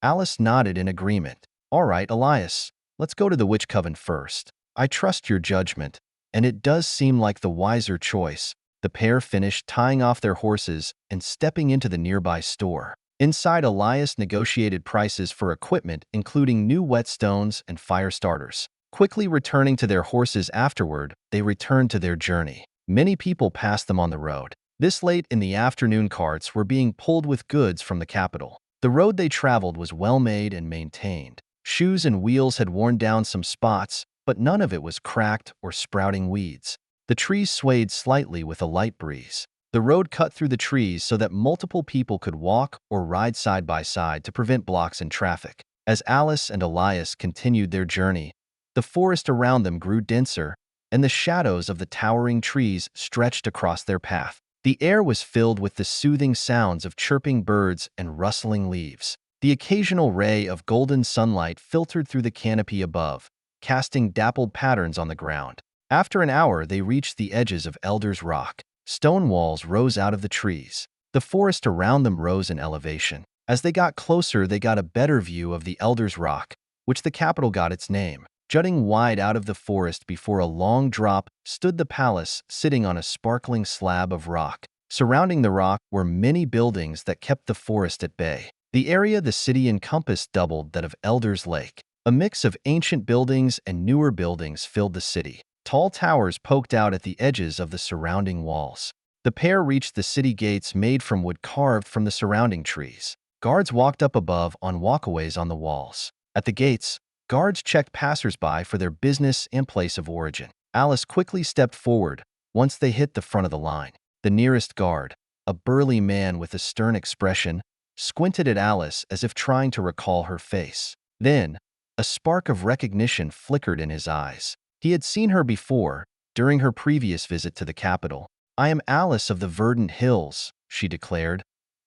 Alice nodded in agreement. "All right, Elias, let's go to the Witch Coven first. I trust your judgment, and it does seem like the wiser choice." The pair finished tying off their horses and stepping into the nearby store. Inside, Elias negotiated prices for equipment, including new whetstones and fire starters. Quickly returning to their horses afterward, they returned to their journey. Many people passed them on the road. This late in the afternoon, carts were being pulled with goods from the capital. The road they traveled was well made and maintained. Shoes and wheels had worn down some spots, but none of it was cracked or sprouting weeds. The trees swayed slightly with a light breeze. The road cut through the trees so that multiple people could walk or ride side by side to prevent blocks in traffic. As Alice and Elias continued their journey, the forest around them grew denser, and the shadows of the towering trees stretched across their path. The air was filled with the soothing sounds of chirping birds and rustling leaves. The occasional ray of golden sunlight filtered through the canopy above, casting dappled patterns on the ground. After an hour, they reached the edges of Elder's Rock. Stone walls rose out of the trees. The forest around them rose in elevation. As they got closer, they got a better view of the Elder's Rock, which the capital got its name. Jutting wide out of the forest before a long drop stood the palace, sitting on a sparkling slab of rock. Surrounding the rock were many buildings that kept the forest at bay. The area the city encompassed doubled that of Elder's Lake. A mix of ancient buildings and newer buildings filled the city. Tall towers poked out at the edges of the surrounding walls. The pair reached the city gates made from wood carved from the surrounding trees. Guards walked up above on walkways on the walls. At the gates, guards checked passersby for their business and place of origin. Alice quickly stepped forward once they hit the front of the line. The nearest guard, a burly man with a stern expression, squinted at Alice as if trying to recall her face. Then, a spark of recognition flickered in his eyes. He had seen her before, during her previous visit to the capital. "I am Alice of the Verdant Hills," she declared,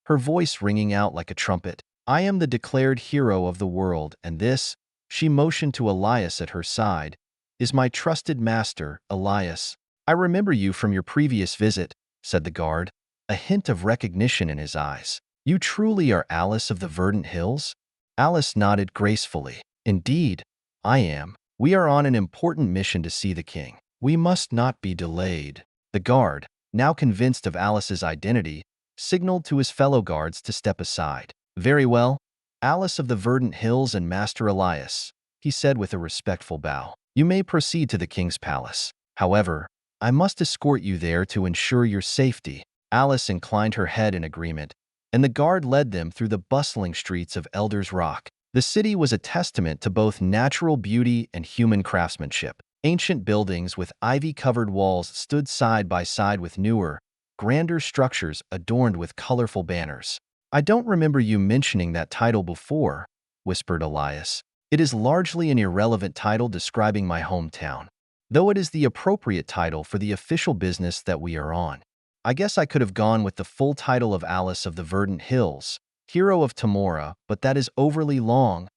her voice ringing out like a trumpet. "I am the declared hero of the world, and this," she motioned to Elias at her side, "is my trusted master, Elias." "I remember you from your previous visit," said the guard, a hint of recognition in his eyes. "You truly are Alice of the Verdant Hills?" Alice nodded gracefully. "Indeed, I am. We are on an important mission to see the king. We must not be delayed." The guard, now convinced of Alice's identity, signaled to his fellow guards to step aside. "Very well, Alice of the Verdant Hills and Master Elias," he said with a respectful bow. "You may proceed to the king's palace. However, I must escort you there to ensure your safety." Alice inclined her head in agreement, and the guard led them through the bustling streets of Elder's Rock. The city was a testament to both natural beauty and human craftsmanship. Ancient buildings with ivy-covered walls stood side by side with newer, grander structures adorned with colorful banners. "I don't remember you mentioning that title before," whispered Elias. "It is largely an irrelevant title describing my hometown, though it is the appropriate title for the official business that we are on. I guess I could have gone with the full title of Alice of the Verdant Hills, Hero of Tamora, but that is overly long.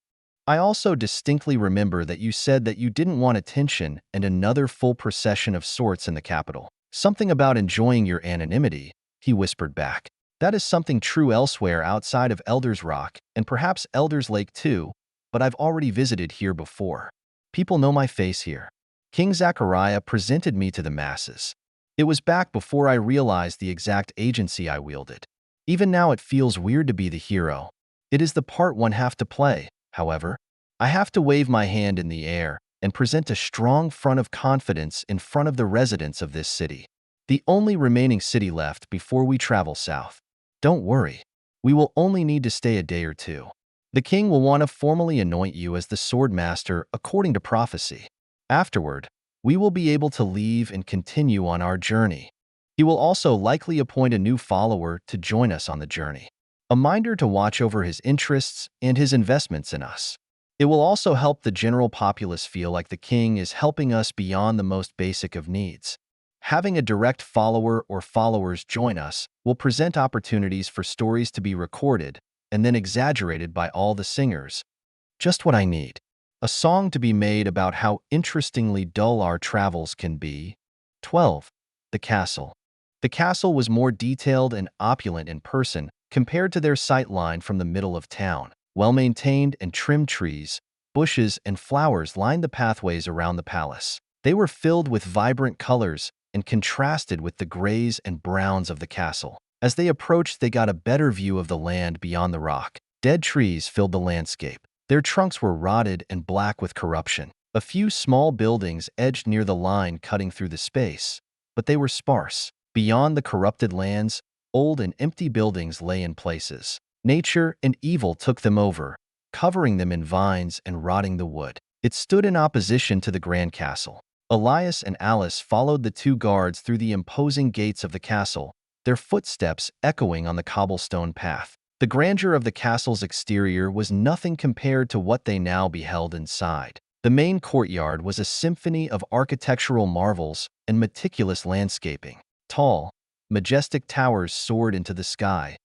I also distinctly remember that you said that you didn't want attention and another full procession of sorts in the capital. Something about enjoying your anonymity," he whispered back. "That is something true elsewhere outside of Elder's Rock, and perhaps Elder's Lake too, but I've already visited here before. People know my face here." King Zachariah presented me to the masses. It was back before I realized the exact agency I wielded. Even now it feels weird to be the hero. It is the part one have to play, however. I have to wave my hand in the air and present a strong front of confidence in front of the residents of this city. The only remaining city left before we travel south. Don't worry, we will only need to stay a day or two. The king will want to formally anoint you as the sword master according to prophecy. Afterward, we will be able to leave and continue on our journey. He will also likely appoint a new follower to join us on the journey, a minder to watch over his interests and his investments in us. It will also help the general populace feel like the king is helping us beyond the most basic of needs. Having a direct follower or followers join us will present opportunities for stories to be recorded and then exaggerated by all the singers. Just what I need. A song to be made about how interestingly dull our travels can be. 12. The castle. The castle was more detailed and opulent in person compared to their sightline from the middle of town. Well-maintained and trimmed trees, bushes, and flowers lined the pathways around the palace. They were filled with vibrant colors and contrasted with the grays and browns of the castle. As they approached, they got a better view of the land beyond the rock. Dead trees filled the landscape. Their trunks were rotted and black with corruption. A few small buildings edged near the line cutting through the space, but they were sparse. Beyond the corrupted lands, old and empty buildings lay in places. Nature and evil took them over, covering them in vines and rotting the wood. It stood in opposition to the grand castle. Elias and Alice followed the two guards through the imposing gates of the castle, their footsteps echoing on the cobblestone path. The grandeur of the castle's exterior was nothing compared to what they now beheld inside. The main courtyard was a symphony of architectural marvels and meticulous landscaping. Tall, majestic towers soared into the sky,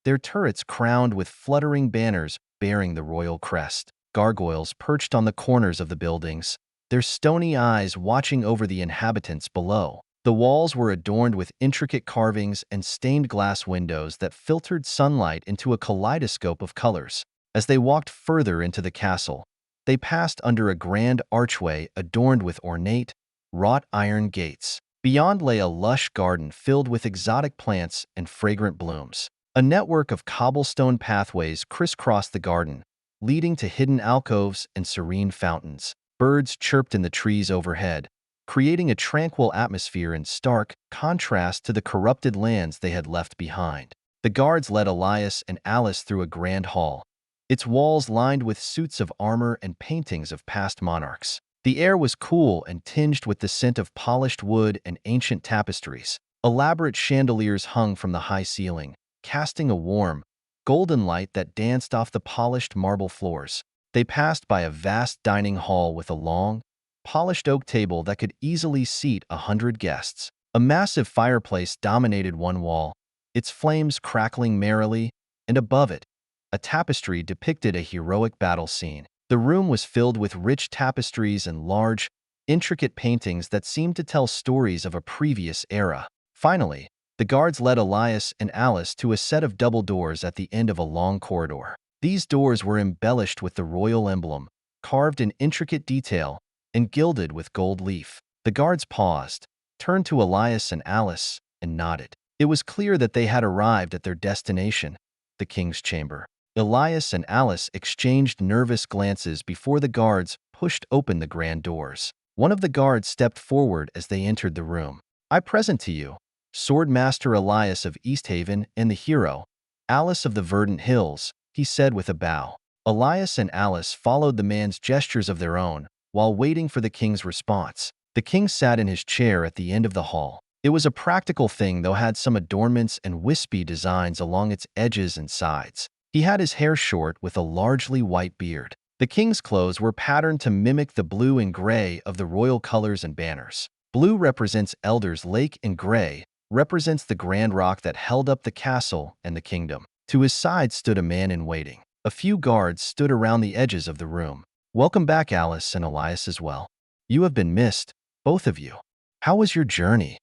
their turrets crowned with fluttering banners bearing the royal crest. Gargoyles perched on the corners of the buildings, their stony eyes watching over the inhabitants below. The walls were adorned with intricate carvings and stained glass windows that filtered sunlight into a kaleidoscope of colors. As they walked further into the castle, they passed under a grand archway adorned with ornate, wrought iron gates. Beyond lay a lush garden filled with exotic plants and fragrant blooms. A network of cobblestone pathways crisscrossed the garden, leading to hidden alcoves and serene fountains. Birds chirped in the trees overhead, creating a tranquil atmosphere in stark contrast to the corrupted lands they had left behind. The guards led Elias and Alice through a grand hall, its walls lined with suits of armor and paintings of past monarchs. The air was cool and tinged with the scent of polished wood and ancient tapestries. Elaborate chandeliers hung from the high ceiling, casting a warm, golden light that danced off the polished marble floors. They passed by a vast dining hall with a long, polished oak table that could easily seat 100 guests. A massive fireplace dominated one wall, its flames crackling merrily, and above it, a tapestry depicted a heroic battle scene. The room was filled with rich tapestries and large, intricate paintings that seemed to tell stories of a previous era. Finally, the guards led Elias and Alice to a set of double doors at the end of a long corridor. These doors were embellished with the royal emblem, carved in intricate detail, and gilded with gold leaf. The guards paused, turned to Elias and Alice, and nodded. It was clear that they had arrived at their destination, the king's chamber. Elias and Alice exchanged nervous glances before the guards pushed open the grand doors. One of the guards stepped forward as they entered the room. "I present to you Swordmaster Elias of Easthaven and the hero, Alice of the Verdant Hills, he said with a bow. Elias and Alice followed the man's gestures of their own, while waiting for the king's response. The king sat in his chair at the end of the hall. It was a practical thing, though had some adornments and wispy designs along its edges and sides. He had his hair short with a largely white beard. The king's clothes were patterned to mimic the blue and gray of the royal colors and banners. Blue represents Elder's Lake and gray represents the grand rock that held up the castle and the kingdom. To his side stood a man in waiting. A few guards stood around the edges of the room. "Welcome back, Alice and Elias as well. You have been missed, both of you. How was your journey?"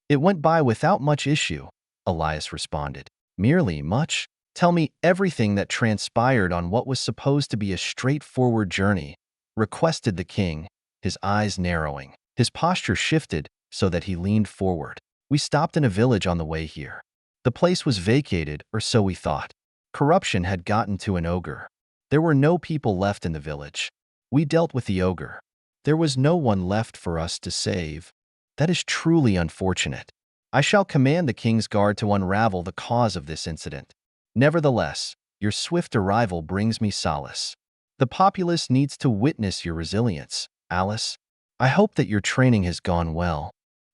"It went by without much issue," Elias responded. "Merely much? Tell me everything that transpired on what was supposed to be a straightforward journey," requested the king, his eyes narrowing. His posture shifted so that he leaned forward. "We stopped in a village on the way here. The place was vacated, or so we thought. Corruption had gotten to an ogre. There were no people left in the village. We dealt with the ogre. There was no one left for us to save. That is truly unfortunate. I shall command the king's guard to unravel the cause of this incident. Nevertheless, your swift arrival brings me solace. The populace needs to witness your resilience, Alice. I hope that your training has gone well."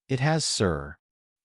It has, sir.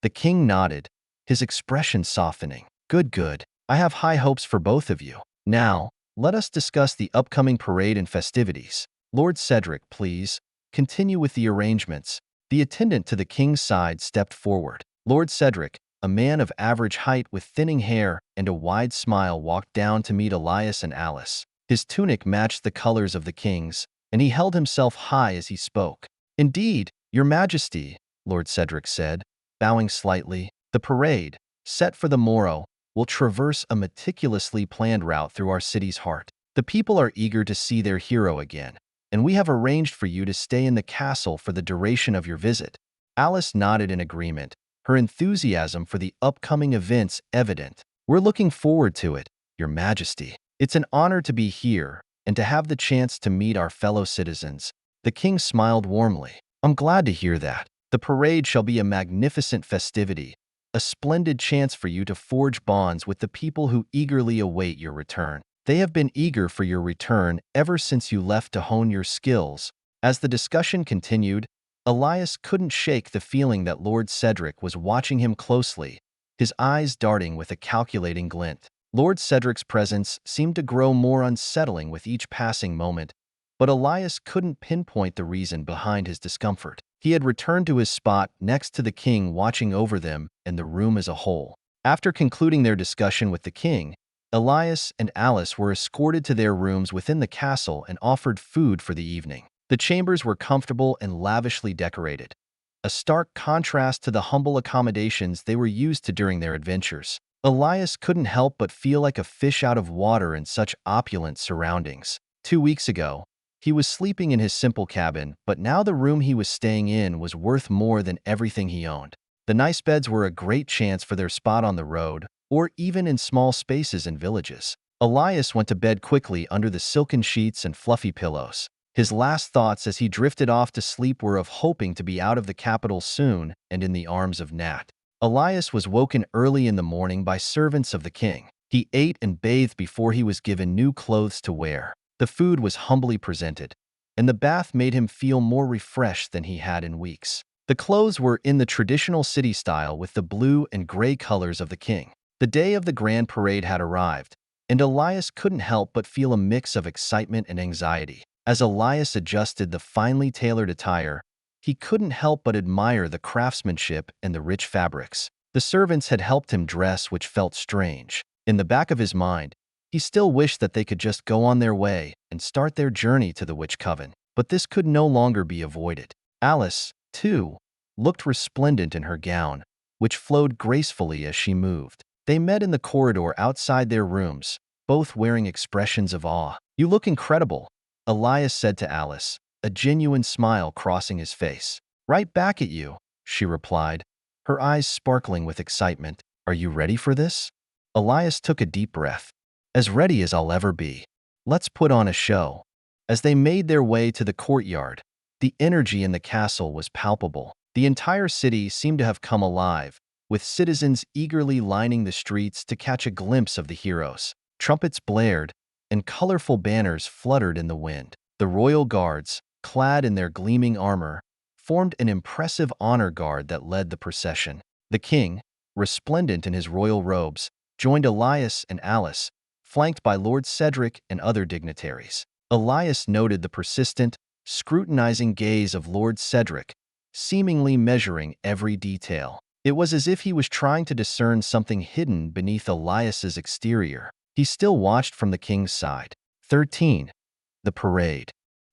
The king nodded, his expression softening. "Good, good. I have high hopes for both of you. Now, let us discuss the upcoming parade and festivities. Lord Cedric, please, continue with the arrangements." The attendant to the king's side stepped forward. Lord Cedric, a man of average height with thinning hair and a wide smile, walked down to meet Elias and Alice. His tunic matched the colors of the king's, and he held himself high as he spoke. "Indeed, your majesty," Lord Cedric said, bowing slightly. "The parade, set for the morrow, will traverse a meticulously planned route through our city's heart. The people are eager to see their hero again, and we have arranged for you to stay in the castle for the duration of your visit." Alice nodded in agreement, her enthusiasm for the upcoming events evident. "We're looking forward to it, Your Majesty. It's an honor to be here and to have the chance to meet our fellow citizens." The king smiled warmly. "I'm glad to hear that. The parade shall be a magnificent festivity, a splendid chance for you to forge bonds with the people who eagerly await your return. They have been eager for your return ever since you left to hone your skills." As the discussion continued, Elias couldn't shake the feeling that Lord Cedric was watching him closely, his eyes darting with a calculating glint. Lord Cedric's presence seemed to grow more unsettling with each passing moment, but Elias couldn't pinpoint the reason behind his discomfort. He had returned to his spot next to the king, watching over them and the room as a whole. After concluding their discussion with the king, Elias and Alice were escorted to their rooms within the castle and offered food for the evening. The chambers were comfortable and lavishly decorated, a stark contrast to the humble accommodations they were used to during their adventures. Elias couldn't help but feel like a fish out of water in such opulent surroundings. 2 weeks ago, he was sleeping in his simple cabin, but now the room he was staying in was worth more than everything he owned. The nice beds were a great chance for their spot on the road, or even in small spaces in villages. Elias went to bed quickly under the silken sheets and fluffy pillows. His last thoughts as he drifted off to sleep were of hoping to be out of the capital soon and in the arms of Nat. Elias was woken early in the morning by servants of the king. He ate and bathed before he was given new clothes to wear. The food was humbly presented, and the bath made him feel more refreshed than he had in weeks. The clothes were in the traditional city style with the blue and gray colors of the king. The day of the grand parade had arrived, and Elias couldn't help but feel a mix of excitement and anxiety. As Elias adjusted the finely tailored attire, he couldn't help but admire the craftsmanship and the rich fabrics. The servants had helped him dress, which felt strange. In the back of his mind, he still wished that they could just go on their way and start their journey to the Witch Coven. But this could no longer be avoided. Alice, too, looked resplendent in her gown, which flowed gracefully as she moved. They met in the corridor outside their rooms, both wearing expressions of awe. "You look incredible," Elias said to Alice, a genuine smile crossing his face. "Right back at you," she replied, her eyes sparkling with excitement. "Are you ready for this?" Elias took a deep breath. "As ready as I'll ever be. Let's put on a show." As they made their way to the courtyard, the energy in the castle was palpable. The entire city seemed to have come alive, with citizens eagerly lining the streets to catch a glimpse of the heroes. Trumpets blared, and colorful banners fluttered in the wind. The royal guards, clad in their gleaming armor, formed an impressive honor guard that led the procession. The king, resplendent in his royal robes, joined Elias and Alice, flanked by Lord Cedric and other dignitaries. Elias noted the persistent, scrutinizing gaze of Lord Cedric, seemingly measuring every detail. It was as if he was trying to discern something hidden beneath Elias's exterior. He still watched from the king's side. 13. The parade.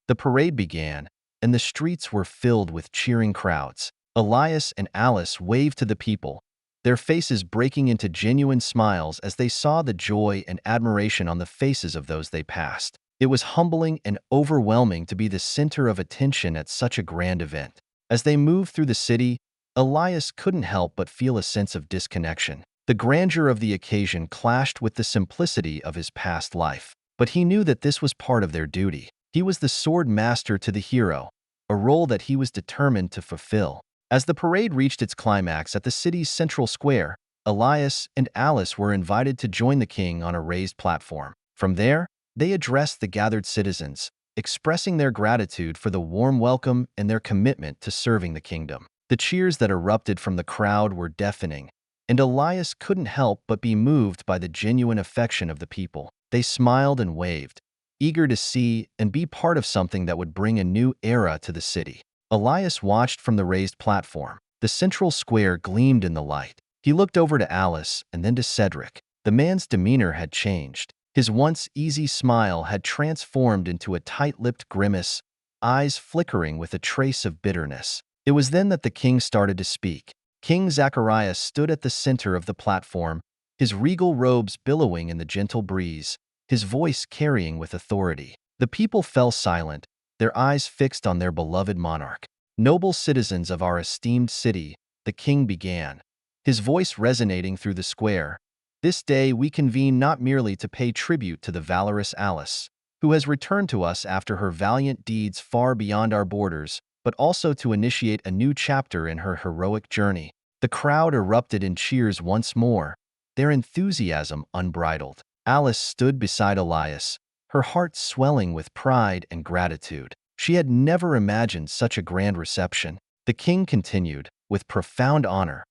The parade began, and the streets were filled with cheering crowds. Elias and Alice waved to the people, their faces breaking into genuine smiles as they saw the joy and admiration on the faces of those they passed. It was humbling and overwhelming to be the center of attention at such a grand event. As they moved through the city, Elias couldn't help but feel a sense of disconnection. The grandeur of the occasion clashed with the simplicity of his past life, but he knew that this was part of their duty. He was the sword master to the hero, a role that he was determined to fulfill. As the parade reached its climax at the city's central square, Elias and Alice were invited to join the king on a raised platform. From there, they addressed the gathered citizens, expressing their gratitude for the warm welcome and their commitment to serving the kingdom. The cheers that erupted from the crowd were deafening, and Elias couldn't help but be moved by the genuine affection of the people. They smiled and waved, eager to see and be part of something that would bring a new era to the city. Elias watched from the raised platform. The central square gleamed in the light. He looked over to Alice and then to Cedric. The man's demeanor had changed. His once easy smile had transformed into a tight-lipped grimace, eyes flickering with a trace of bitterness. It was then that the king started to speak. King Zacharias stood at the center of the platform, his regal robes billowing in the gentle breeze, his voice carrying with authority. The people fell silent, their eyes fixed on their beloved monarch. "Noble citizens of our esteemed city," the king began, his voice resonating through the square, "this day we convene not merely to pay tribute to the valorous Alice, who has returned to us after her valiant deeds far beyond our borders, but also to initiate a new chapter in her heroic journey." The crowd erupted in cheers once more, their enthusiasm unbridled. Alice stood beside Elias, her heart swelling with pride and gratitude. She had never imagined such a grand reception. The king continued, with profound honor,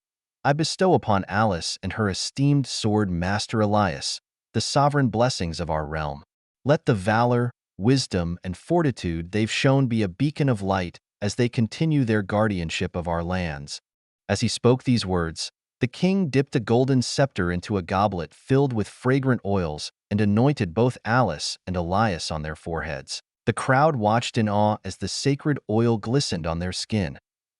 "I bestow upon Alice and her esteemed sword master Elias the sovereign blessings of our realm. Let the valor, wisdom, and fortitude they've shown be a beacon of light as they continue their guardianship of our lands." As he spoke these words, the king dipped a golden scepter into a goblet filled with fragrant oils and anointed both Alice and Elias on their foreheads. The crowd watched in awe as the sacred oil glistened on their skin,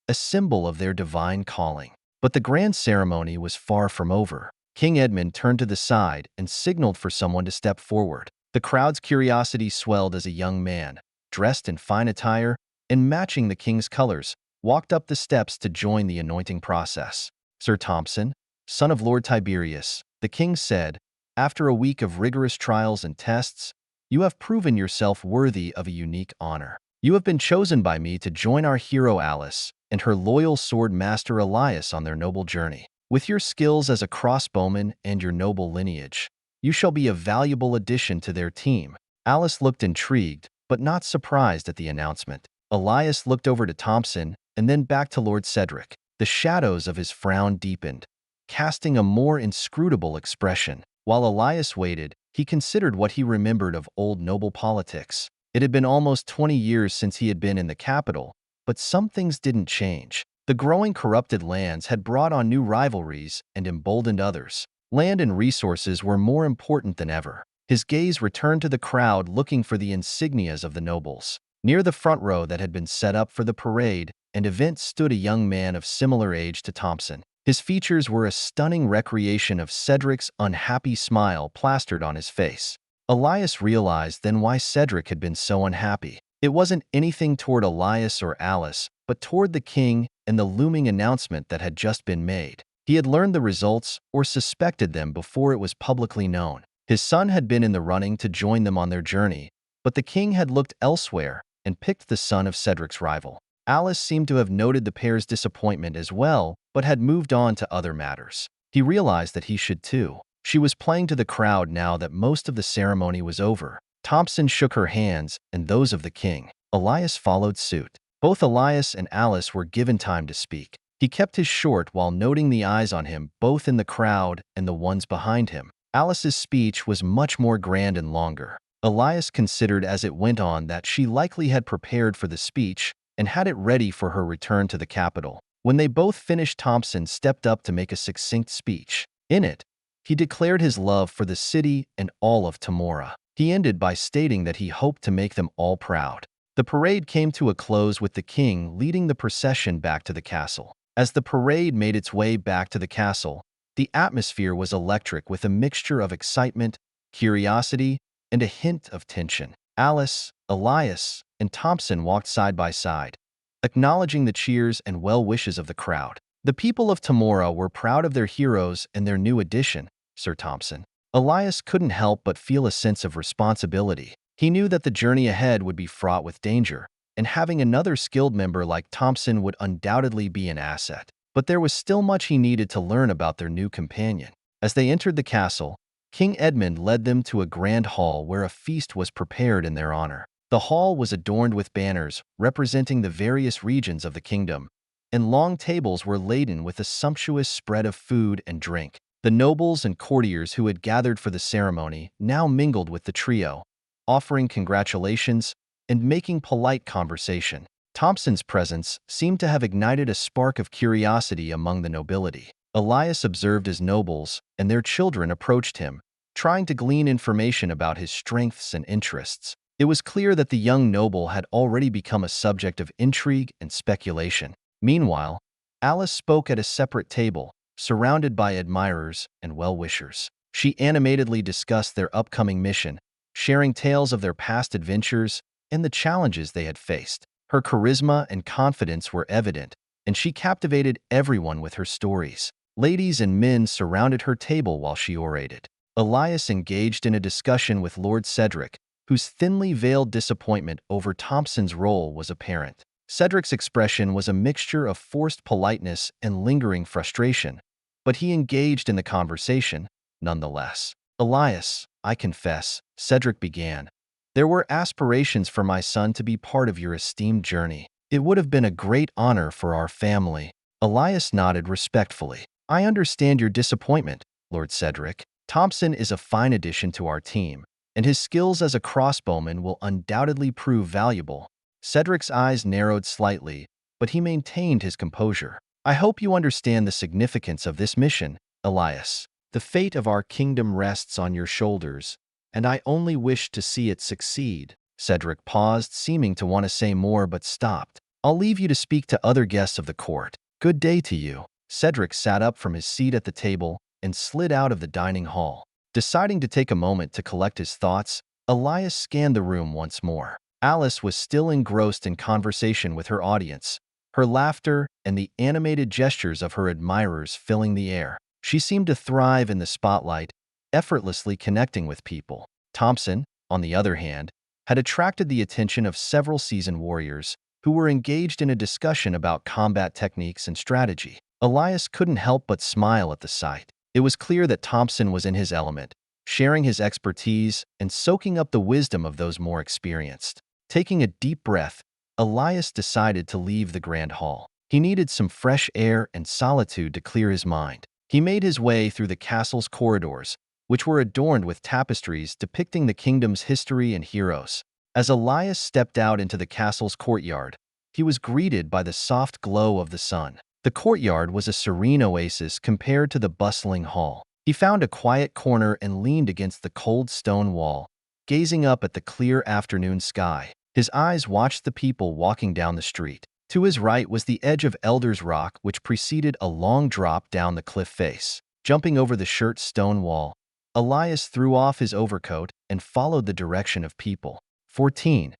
a symbol of their divine calling. But the grand ceremony was far from over. King Edmund turned to the side and signaled for someone to step forward. The crowd's curiosity swelled as a young man, dressed in fine attire and matching the king's colors, walked up the steps to join the anointing process. "Sir Thompson, son of Lord Tiberius," the king said, "after a week of rigorous trials and tests, you have proven yourself worthy of a unique honor. You have been chosen by me to join our hero Alice and her loyal sword master Elias on their noble journey. With your skills as a crossbowman and your noble lineage, you shall be a valuable addition to their team." Alice looked intrigued, but not surprised at the announcement. Elias looked over to Thompson and then back to Lord Cedric. The shadows of his frown deepened, casting a more inscrutable expression. While Elias waited, he considered what he remembered of old noble politics. It had been almost 20 years since he had been in the capital, but some things didn't change. The growing corrupted lands had brought on new rivalries and emboldened others. Land and resources were more important than ever. His gaze returned to the crowd looking for the insignias of the nobles. Near the front row that had been set up for the parade and event stood a young man of similar age to Thompson. His features were a stunning recreation of Cedric's unhappy smile plastered on his face. Elias realized then why Cedric had been so unhappy. It wasn't anything toward Elias or Alice, but toward the king and the looming announcement that had just been made. He had learned the results or suspected them before it was publicly known. His son had been in the running to join them on their journey, but the king had looked elsewhere and picked the son of Cedric's rival. Alice seemed to have noted the pair's disappointment as well but had moved on to other matters. He realized that he should too. She was playing to the crowd now that most of the ceremony was over. Thompson shook her hands and those of the king. Elias followed suit. Both Elias and Alice were given time to speak. He kept his short while noting the eyes on him both in the crowd and the ones behind him. Alice's speech was much more grand and longer. Elias considered as it went on that she likely had prepared for the speech and had it ready for her return to the capital. When they both finished, Thompson stepped up to make a succinct speech. In it, he declared his love for the city and all of Tamora. He ended by stating that he hoped to make them all proud. The parade came to a close with the king leading the procession back to the castle. As the parade made its way back to the castle, the atmosphere was electric with a mixture of excitement, curiosity, and a hint of tension. Alice, Elias, and Thompson walked side by side, acknowledging the cheers and well wishes of the crowd. The people of Tamora were proud of their heroes and their new addition, Sir Thompson. Elias couldn't help but feel a sense of responsibility. He knew that the journey ahead would be fraught with danger, and having another skilled member like Thompson would undoubtedly be an asset. But there was still much he needed to learn about their new companion. As they entered the castle, King Edmund led them to a grand hall where a feast was prepared in their honor. The hall was adorned with banners representing the various regions of the kingdom, and long tables were laden with a sumptuous spread of food and drink. The nobles and courtiers who had gathered for the ceremony now mingled with the trio, offering congratulations and making polite conversation. Thompson's presence seemed to have ignited a spark of curiosity among the nobility. Elias observed as nobles and their children approached him, trying to glean information about his strengths and interests. It was clear that the young noble had already become a subject of intrigue and speculation. Meanwhile, Alice spoke at a separate table, surrounded by admirers and well-wishers. She animatedly discussed their upcoming mission, sharing tales of their past adventures and the challenges they had faced. Her charisma and confidence were evident, and she captivated everyone with her stories. Ladies and men surrounded her table while she orated. Elias engaged in a discussion with Lord Cedric, whose thinly veiled disappointment over Thompson's role was apparent. Cedric's expression was a mixture of forced politeness and lingering frustration, but he engaged in the conversation nonetheless. Elias, I confess, Cedric began. There were aspirations for my son to be part of your esteemed journey. It would have been a great honor for our family. Elias nodded respectfully. I understand your disappointment, Lord Cedric. Thompson is a fine addition to our team, and his skills as a crossbowman will undoubtedly prove valuable. Cedric's eyes narrowed slightly, but he maintained his composure. I hope you understand the significance of this mission, Elias. The fate of our kingdom rests on your shoulders, and I only wish to see it succeed. Cedric paused, seeming to want to say more but stopped. I'll leave you to speak to other guests of the court. Good day to you. Cedric sat up from his seat at the table and slid out of the dining hall. Deciding to take a moment to collect his thoughts, Elias scanned the room once more. Alice was still engrossed in conversation with her audience, her laughter and the animated gestures of her admirers filling the air. She seemed to thrive in the spotlight, effortlessly connecting with people. Thompson, on the other hand, had attracted the attention of several seasoned warriors who were engaged in a discussion about combat techniques and strategy. Elias couldn't help but smile at the sight. It was clear that Thompson was in his element, sharing his expertise and soaking up the wisdom of those more experienced. Taking a deep breath, Elias decided to leave the grand hall. He needed some fresh air and solitude to clear his mind. He made his way through the castle's corridors, which were adorned with tapestries depicting the kingdom's history and heroes. As Elias stepped out into the castle's courtyard, he was greeted by the soft glow of the sun. The courtyard was a serene oasis compared to the bustling hall. He found a quiet corner and leaned against the cold stone wall, gazing up at the clear afternoon sky. His eyes watched the people walking down the street. To his right was the edge of Elder's Rock, which preceded a long drop down the cliff face. Jumping over the short stone wall, Elias threw off his overcoat and followed the direction of people. 14.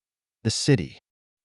The city.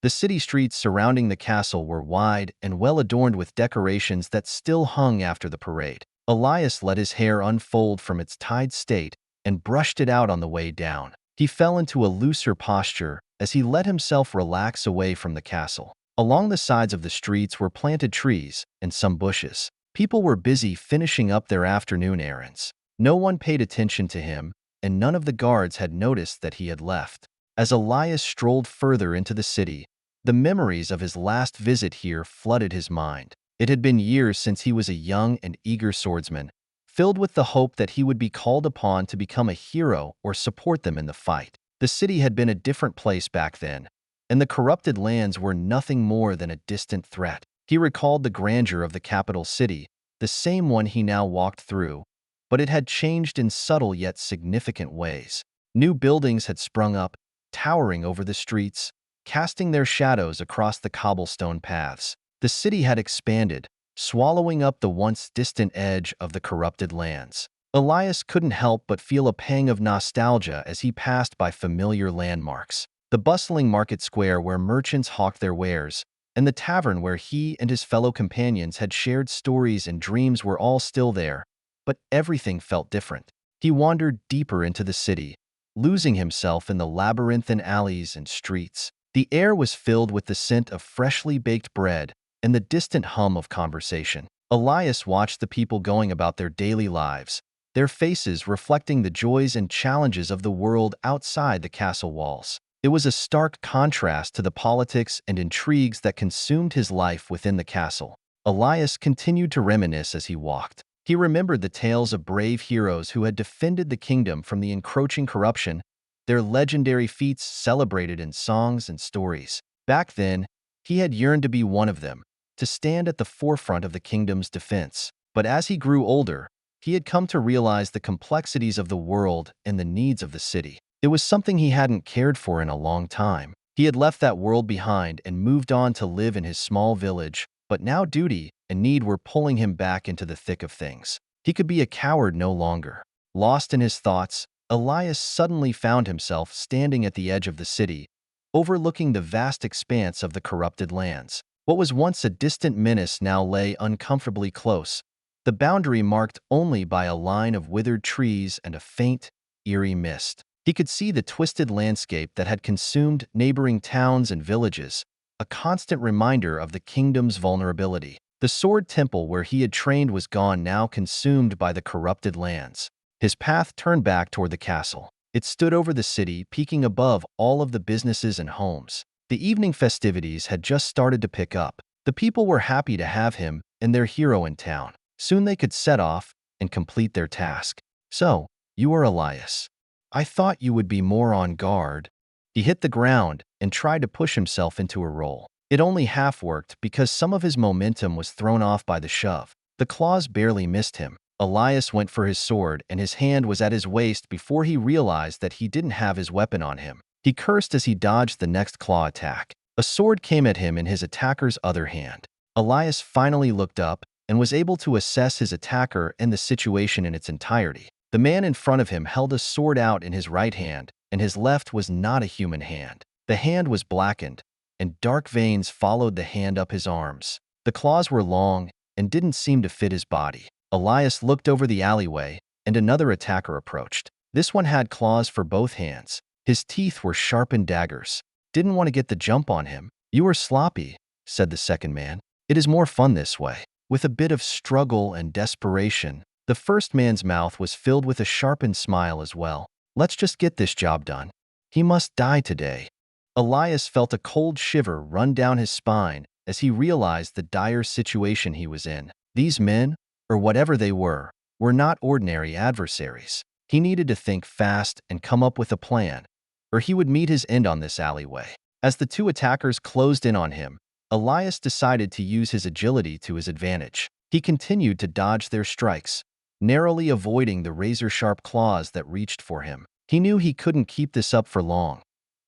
The city streets surrounding the castle were wide and well adorned with decorations that still hung after the parade. Elias let his hair unfold from its tied state and brushed it out on the way down. He fell into a looser posture as he let himself relax away from the castle. Along the sides of the streets were planted trees and some bushes. People were busy finishing up their afternoon errands. No one paid attention to him, and none of the guards had noticed that he had left. As Elias strolled further into the city, the memories of his last visit here flooded his mind. It had been years since he was a young and eager swordsman, filled with the hope that he would be called upon to become a hero or support them in the fight. The city had been a different place back then, and the corrupted lands were nothing more than a distant threat. He recalled the grandeur of the capital city, the same one he now walked through, but it had changed in subtle yet significant ways. New buildings had sprung up, towering over the streets, casting their shadows across the cobblestone paths. The city had expanded, swallowing up the once distant edge of the corrupted lands. Elias couldn't help but feel a pang of nostalgia as he passed by familiar landmarks. The bustling market square where merchants hawked their wares, and the tavern where he and his fellow companions had shared stories and dreams were all still there, but everything felt different. He wandered deeper into the city, losing himself in the labyrinthine alleys and streets. The air was filled with the scent of freshly baked bread and the distant hum of conversation. Elias watched the people going about their daily lives, their faces reflecting the joys and challenges of the world outside the castle walls. It was a stark contrast to the politics and intrigues that consumed his life within the castle. Elias continued to reminisce as he walked. He remembered the tales of brave heroes who had defended the kingdom from the encroaching corruption, their legendary feats celebrated in songs and stories. Back then, he had yearned to be one of them, to stand at the forefront of the kingdom's defense. But as he grew older, he had come to realize the complexities of the world and the needs of the city. It was something he hadn't cared for in a long time. He had left that world behind and moved on to live in his small village, but now duty and need were pulling him back into the thick of things. He could be a coward no longer. Lost in his thoughts, Elias suddenly found himself standing at the edge of the city, overlooking the vast expanse of the corrupted lands. What was once a distant menace now lay uncomfortably close, the boundary marked only by a line of withered trees and a faint, eerie mist. He could see the twisted landscape that had consumed neighboring towns and villages, a constant reminder of the kingdom's vulnerability. The sword temple where he had trained was gone, now consumed by the corrupted lands. His path turned back toward the castle. It stood over the city, peaking above all of the businesses and homes. The evening festivities had just started to pick up. The people were happy to have him and their hero in town. Soon they could set off and complete their task. "So, you are Elias. I thought you would be more on guard." He hit the ground and tried to push himself into a roll. It only half worked because some of his momentum was thrown off by the shove. The claws barely missed him. Elias went for his sword and his hand was at his waist before he realized that he didn't have his weapon on him. He cursed as he dodged the next claw attack. A sword came at him in his attacker's other hand. Elias finally looked up and was able to assess his attacker and the situation in its entirety. The man in front of him held a sword out in his right hand, and his left was not a human hand. The hand was blackened, and dark veins followed the hand up his arms. The claws were long and didn't seem to fit his body. Elias looked over the alleyway, and another attacker approached. This one had claws for both hands. His teeth were sharpened daggers. "Didn't want to get the jump on him." "You are sloppy," said the second man. "It is more fun this way." With a bit of struggle and desperation, the first man's mouth was filled with a sharpened smile as well. "Let's just get this job done. He must die today." Elias felt a cold shiver run down his spine as he realized the dire situation he was in. These men, or whatever they were not ordinary adversaries. He needed to think fast and come up with a plan, or he would meet his end on this alleyway. As the two attackers closed in on him, Elias decided to use his agility to his advantage. He continued to dodge their strikes, narrowly avoiding the razor-sharp claws that reached for him. He knew he couldn't keep this up for long.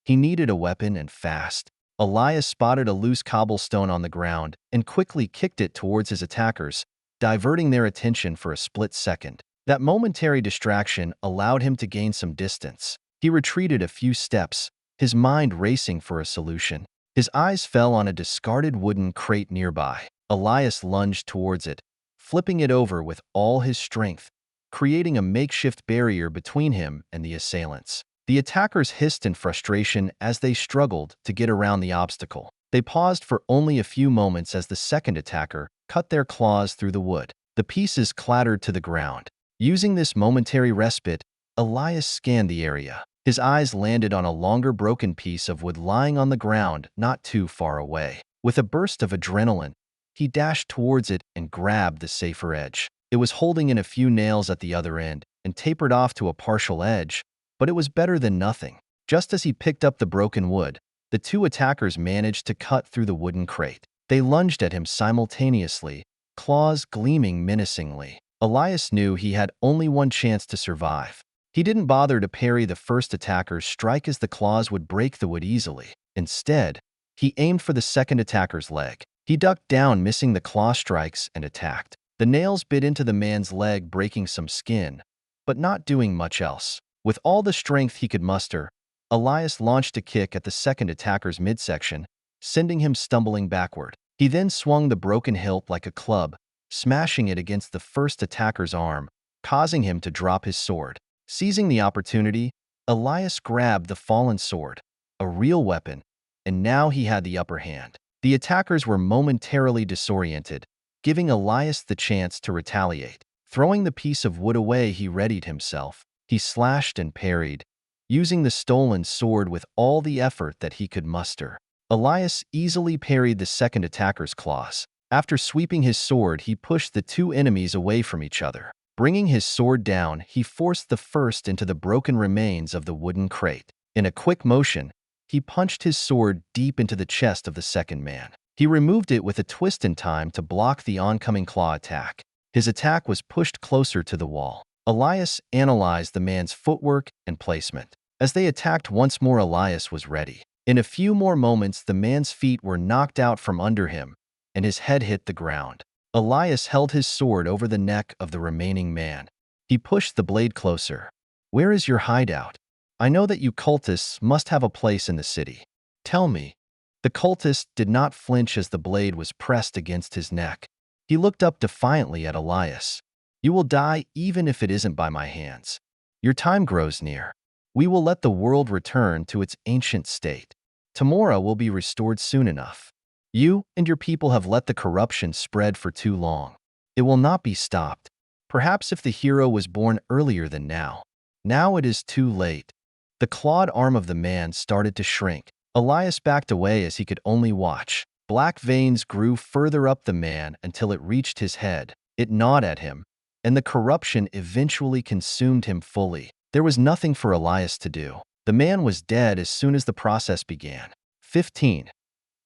He needed a weapon, and fast. Elias spotted a loose cobblestone on the ground and quickly kicked it towards his attackers, diverting their attention for a split second. That momentary distraction allowed him to gain some distance. He retreated a few steps, his mind racing for a solution. His eyes fell on a discarded wooden crate nearby. Elias lunged towards it, flipping it over with all his strength, creating a makeshift barrier between him and the assailants. The attackers hissed in frustration as they struggled to get around the obstacle. They paused for only a few moments as the second attacker cut their claws through the wood. The pieces clattered to the ground. Using this momentary respite, Elias scanned the area. His eyes landed on a longer broken piece of wood lying on the ground not too far away. With a burst of adrenaline, he dashed towards it and grabbed the safer edge. It was holding in a few nails at the other end and tapered off to a partial edge, but it was better than nothing. Just as he picked up the broken wood, the two attackers managed to cut through the wooden crate. They lunged at him simultaneously, claws gleaming menacingly. Elias knew he had only one chance to survive. He didn't bother to parry the first attacker's strike as the claws would break the wood easily. Instead, he aimed for the second attacker's leg. He ducked down, missing the claw strikes, and attacked. The nails bit into the man's leg, breaking some skin, but not doing much else. With all the strength he could muster, Elias launched a kick at the second attacker's midsection, sending him stumbling backward. He then swung the broken hilt like a club, smashing it against the first attacker's arm, causing him to drop his sword. Seizing the opportunity, Elias grabbed the fallen sword, a real weapon, and now he had the upper hand. The attackers were momentarily disoriented, giving Elias the chance to retaliate. Throwing the piece of wood away, he readied himself. He slashed and parried, using the stolen sword with all the effort that he could muster. Elias easily parried the second attacker's claws. After sweeping his sword, he pushed the two enemies away from each other. Bringing his sword down, he forced the first into the broken remains of the wooden crate. In a quick motion, he punched his sword deep into the chest of the second man. He removed it with a twist in time to block the oncoming claw attack. His attack was pushed closer to the wall. Elias analyzed the man's footwork and placement. As they attacked once more, Elias was ready. In a few more moments, the man's feet were knocked out from under him, and his head hit the ground. Elias held his sword over the neck of the remaining man. He pushed the blade closer. "Where is your hideout? I know that you cultists must have a place in the city. Tell me." The cultist did not flinch as the blade was pressed against his neck. He looked up defiantly at Elias. "You will die even if it isn't by my hands. Your time grows near. We will let the world return to its ancient state. Tomorrow will be restored soon enough. You and your people have let the corruption spread for too long. It will not be stopped. Perhaps if the hero was born earlier than now. Now it is too late." The clawed arm of the man started to shrink. Elias backed away as he could only watch. Black veins grew further up the man until it reached his head. It gnawed at him, and the corruption eventually consumed him fully. There was nothing for Elias to do. The man was dead as soon as the process began. 15.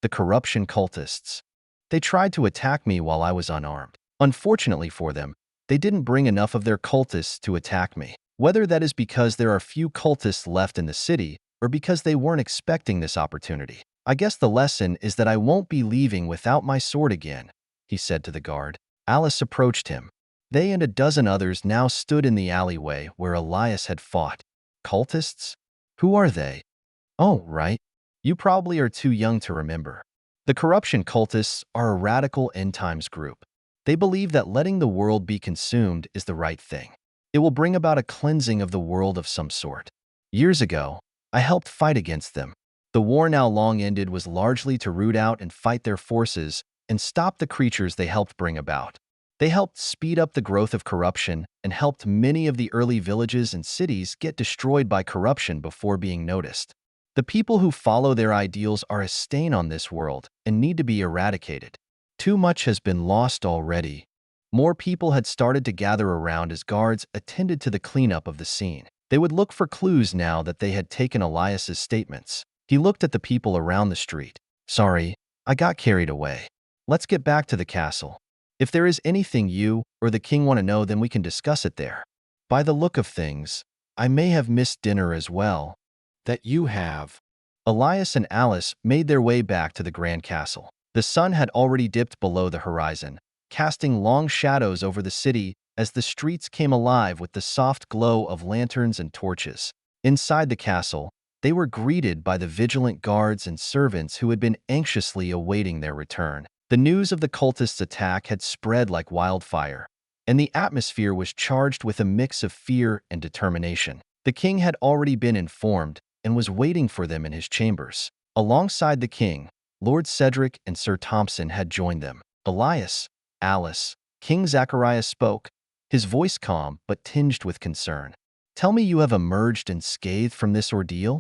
The corruption cultists. They tried to attack me while I was unarmed. Unfortunately for them, they didn't bring enough of their cultists to attack me. Whether that is because there are few cultists left in the city or because they weren't expecting this opportunity. "I guess the lesson is that I won't be leaving without my sword again," he said to the guard. Alice approached him. They and a dozen others now stood in the alleyway where Elias had fought. "Cultists? Who are they?" "Oh, right. You probably are too young to remember. The corruption cultists are a radical end-times group. They believe that letting the world be consumed is the right thing. It will bring about a cleansing of the world of some sort. Years ago, I helped fight against them. The war, now long ended, was largely to root out and fight their forces and stop the creatures they helped bring about. They helped speed up the growth of corruption and helped many of the early villages and cities get destroyed by corruption before being noticed. The people who follow their ideals are a stain on this world and need to be eradicated. Too much has been lost already." More people had started to gather around as guards attended to the cleanup of the scene. They would look for clues now that they had taken Elias's statements. He looked at the people around the street. "Sorry, I got carried away. Let's get back to the castle. If there is anything you or the king want to know, then we can discuss it there. By the look of things, I may have missed dinner as well." That you have. Elias and Alice made their way back to the grand castle. The sun had already dipped below the horizon, casting long shadows over the city as the streets came alive with the soft glow of lanterns and torches. Inside the castle, they were greeted by the vigilant guards and servants who had been anxiously awaiting their return. The news of the cultists' attack had spread like wildfire, and the atmosphere was charged with a mix of fear and determination. The king had already been informed and was waiting for them in his chambers. Alongside the king, Lord Cedric and Sir Thompson had joined them. Elias, Alice, King Zacharias spoke, his voice calm but tinged with concern. Tell me you have emerged unscathed from this ordeal?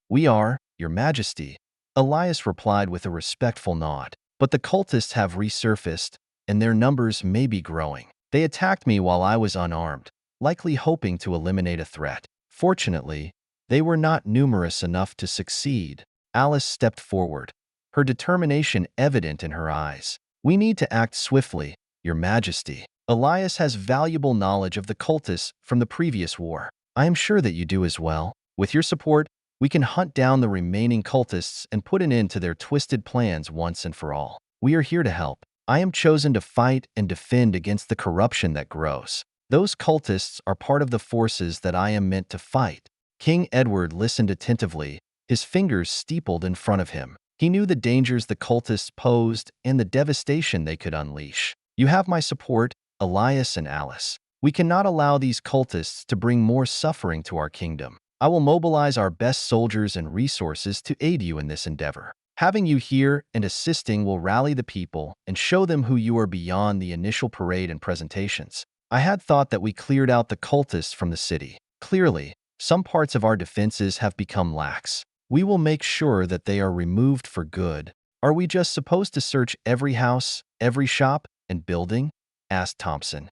We are, Your Majesty, Elias replied with a respectful nod. But the cultists have resurfaced, and their numbers may be growing. They attacked me while I was unarmed, likely hoping to eliminate a threat. Fortunately, they were not numerous enough to succeed. Alice stepped forward, her determination evident in her eyes. We need to act swiftly, Your Majesty. Elias has valuable knowledge of the cultists from the previous war. I am sure that you do as well. With your support, we can hunt down the remaining cultists and put an end to their twisted plans once and for all. We are here to help. I am chosen to fight and defend against the corruption that grows. Those cultists are part of the forces that I am meant to fight. King Edward listened attentively, his fingers steepled in front of him. He knew the dangers the cultists posed and the devastation they could unleash. You have my support, Elias and Alice. We cannot allow these cultists to bring more suffering to our kingdom. I will mobilize our best soldiers and resources to aid you in this endeavor. Having you here and assisting will rally the people and show them who you are beyond the initial parade and presentations. I had thought that we cleared out the cultists from the city. Clearly, some parts of our defenses have become lax. We will make sure that they are removed for good. Are we just supposed to search every house, every shop, and building? Asked Thompson.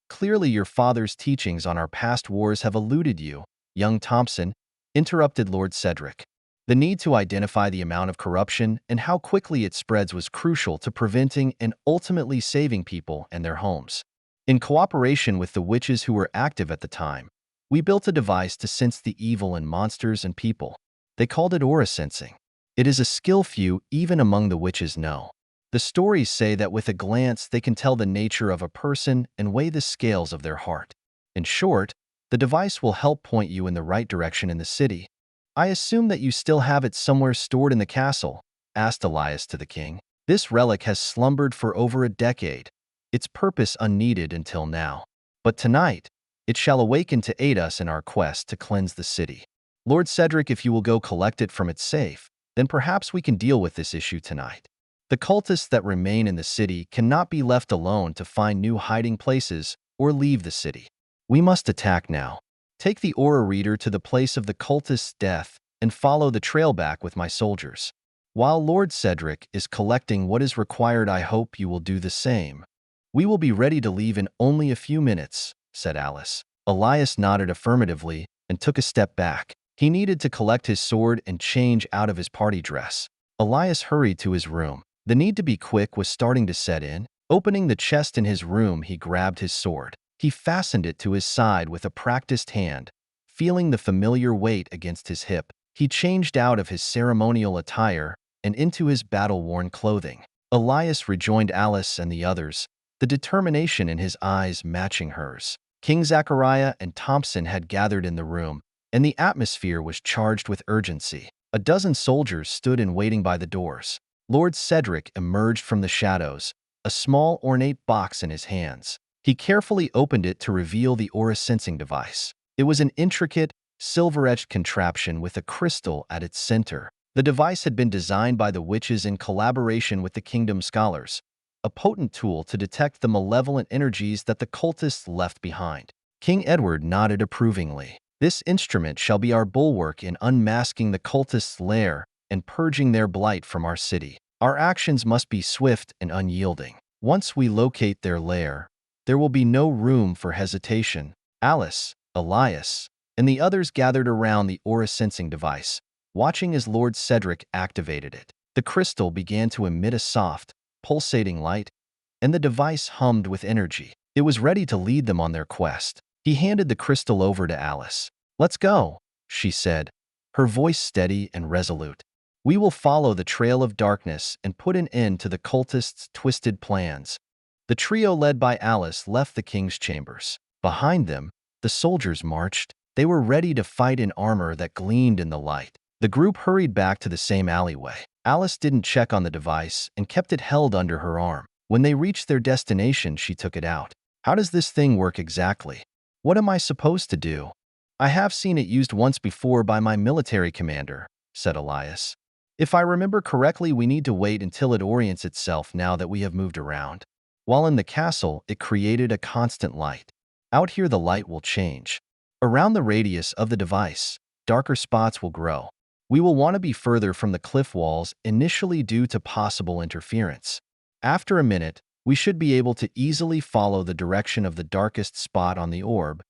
Clearly your father's teachings on our past wars have eluded you, young Thompson, interrupted Lord Cedric. The need to identify the amount of corruption and how quickly it spreads was crucial to preventing and ultimately saving people and their homes. In cooperation with the witches who were active at the time, we built a device to sense the evil in monsters and people. They called it aura sensing. It is a skill few even among the witches know. The stories say that with a glance they can tell the nature of a person and weigh the scales of their heart. In short, the device will help point you in the right direction in the city. I assume that you still have it somewhere stored in the castle, asked Elias to the king. This relic has slumbered for over a decade, its purpose unneeded until now. But tonight, it shall awaken to aid us in our quest to cleanse the city. Lord Cedric, if you will go collect it from its safe, then perhaps we can deal with this issue tonight. The cultists that remain in the city cannot be left alone to find new hiding places or leave the city. We must attack now. Take the aura reader to the place of the cultist's death and follow the trail back with my soldiers. While Lord Cedric is collecting what is required, I hope you will do the same. We will be ready to leave in only a few minutes, said Alice. Elias nodded affirmatively and took a step back. He needed to collect his sword and change out of his party dress. Elias hurried to his room. The need to be quick was starting to set in. Opening the chest in his room, he grabbed his sword. He fastened it to his side with a practiced hand, feeling the familiar weight against his hip. He changed out of his ceremonial attire and into his battle-worn clothing. Elias rejoined Alice and the others, the determination in his eyes matching hers. King Zachariah and Thompson had gathered in the room, and the atmosphere was charged with urgency. A dozen soldiers stood in waiting by the doors. Lord Cedric emerged from the shadows, a small ornate box in his hands. He carefully opened it to reveal the aura-sensing device. It was an intricate, silver-etched contraption with a crystal at its center. The device had been designed by the witches in collaboration with the kingdom scholars, a potent tool to detect the malevolent energies that the cultists left behind. King Edward nodded approvingly. This instrument shall be our bulwark in unmasking the cultists' lair and purging their blight from our city. Our actions must be swift and unyielding. Once we locate their lair, there will be no room for hesitation. Alice, Elias, and the others gathered around the aura-sensing device, watching as Lord Cedric activated it. The crystal began to emit a soft, pulsating light, and the device hummed with energy. It was ready to lead them on their quest. He handed the crystal over to Alice. "Let's go," she said, her voice steady and resolute. "We will follow the trail of darkness and put an end to the cultists' twisted plans." The trio led by Alice left the king's chambers. Behind them, the soldiers marched. They were ready to fight in armor that gleamed in the light. The group hurried back to the same alleyway. Alice didn't check on the device and kept it held under her arm. When they reached their destination, she took it out. "How does this thing work exactly? What am I supposed to do?" "I have seen it used once before by my military commander," said Elias. "If I remember correctly, we need to wait until it orients itself now that we have moved around." while in the castle it created a constant light. Out here the light will change. Around the radius of the device, darker spots will grow. We will want to be further from the cliff walls initially due to possible interference. After a minute, we should be able to easily follow the direction of the darkest spot on the orb.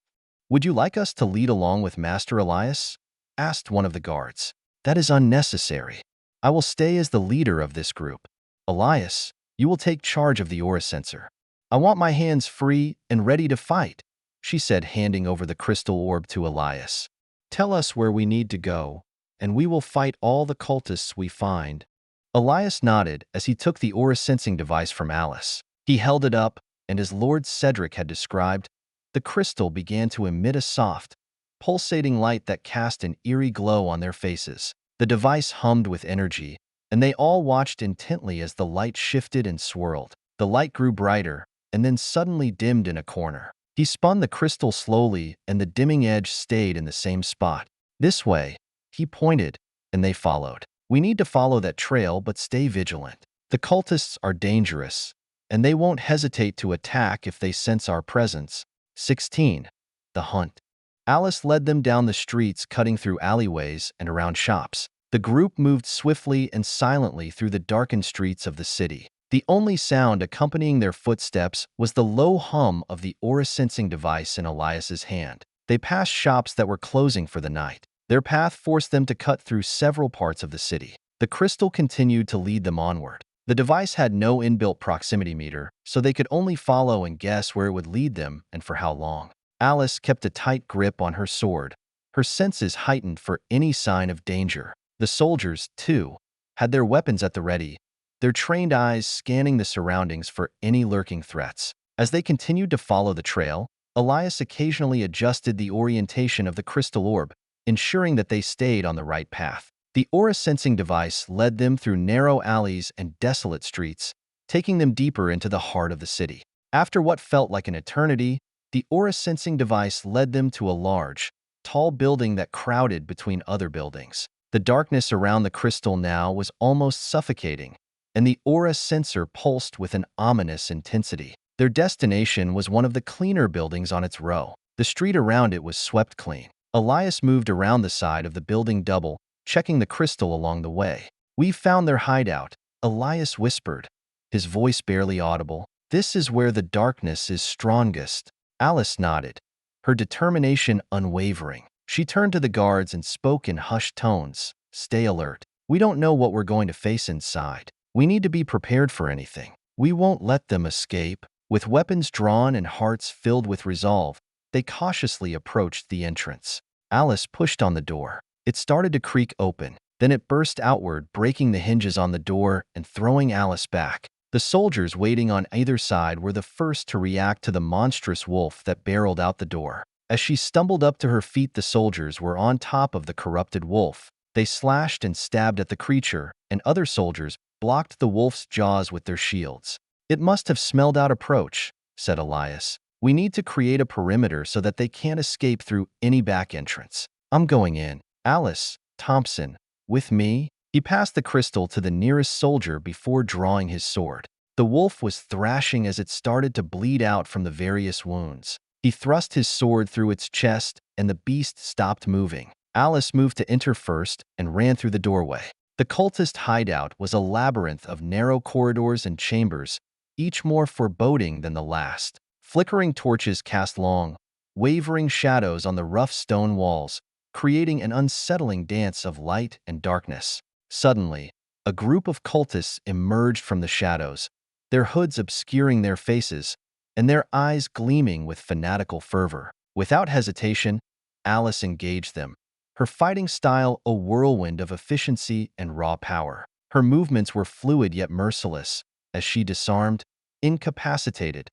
Would you like us to lead along with Master Elias? Asked one of the guards. That is unnecessary. I will stay as the leader of this group. Elias, you will take charge of the aura sensor. I want my hands free and ready to fight, she said, handing over the crystal orb to Elias. Tell us where we need to go, and we will fight all the cultists we find. Elias nodded as he took the aura sensing device from Alice. He held it up, and as Lord Cedric had described, the crystal began to emit a soft, pulsating light that cast an eerie glow on their faces. The device hummed with energy, and they all watched intently as the light shifted and swirled. The light grew brighter, and then suddenly dimmed in a corner. He spun the crystal slowly, and the dimming edge stayed in the same spot. This way, he pointed, and they followed. We need to follow that trail, but stay vigilant. The cultists are dangerous, and they won't hesitate to attack if they sense our presence. 16. The Hunt. Alice led them down the streets, cutting through alleyways and around shops. The group moved swiftly and silently through the darkened streets of the city. The only sound accompanying their footsteps was the low hum of the aura-sensing device in Elias's hand. They passed shops that were closing for the night. Their path forced them to cut through several parts of the city. The crystal continued to lead them onward. The device had no inbuilt proximity meter, so they could only follow and guess where it would lead them and for how long. Alice kept a tight grip on her sword, her senses heightened for any sign of danger. The soldiers, too, had their weapons at the ready, their trained eyes scanning the surroundings for any lurking threats. As they continued to follow the trail, Elias occasionally adjusted the orientation of the crystal orb, ensuring that they stayed on the right path. The aura-sensing device led them through narrow alleys and desolate streets, taking them deeper into the heart of the city. After what felt like an eternity, the aura-sensing device led them to a large, tall building that crowded between other buildings. The darkness around the crystal now was almost suffocating, and the aura sensor pulsed with an ominous intensity. Their destination was one of the cleaner buildings on its row. The street around it was swept clean. Elias moved around the side of the building double, checking the crystal along the way. "We've found their hideout," Elias whispered, his voice barely audible. "This is where the darkness is strongest." Alice nodded, her determination unwavering. She turned to the guards and spoke in hushed tones. "Stay alert. We don't know what we're going to face inside. We need to be prepared for anything. We won't let them escape." With weapons drawn and hearts filled with resolve, they cautiously approached the entrance. Alice pushed on the door. It started to creak open. Then it burst outward, breaking the hinges on the door and throwing Alice back. The soldiers waiting on either side were the first to react to the monstrous wolf that barreled out the door. As she stumbled up to her feet, the soldiers were on top of the corrupted wolf. They slashed and stabbed at the creature, and other soldiers blocked the wolf's jaws with their shields. "It must have smelled out approach," said Elias. "We need to create a perimeter so that they can't escape through any back entrance. I'm going in. Alice, Thompson, with me?" He passed the crystal to the nearest soldier before drawing his sword. The wolf was thrashing as it started to bleed out from the various wounds. He thrust his sword through its chest, and the beast stopped moving. Alice moved to enter first and ran through the doorway. The cultist hideout was a labyrinth of narrow corridors and chambers, each more foreboding than the last. Flickering torches cast long, wavering shadows on the rough stone walls, creating an unsettling dance of light and darkness. Suddenly, a group of cultists emerged from the shadows, their hoods obscuring their faces, and their eyes gleaming with fanatical fervor. Without hesitation, Alice engaged them, her fighting style a whirlwind of efficiency and raw power. Her movements were fluid yet merciless, as she disarmed, incapacitated,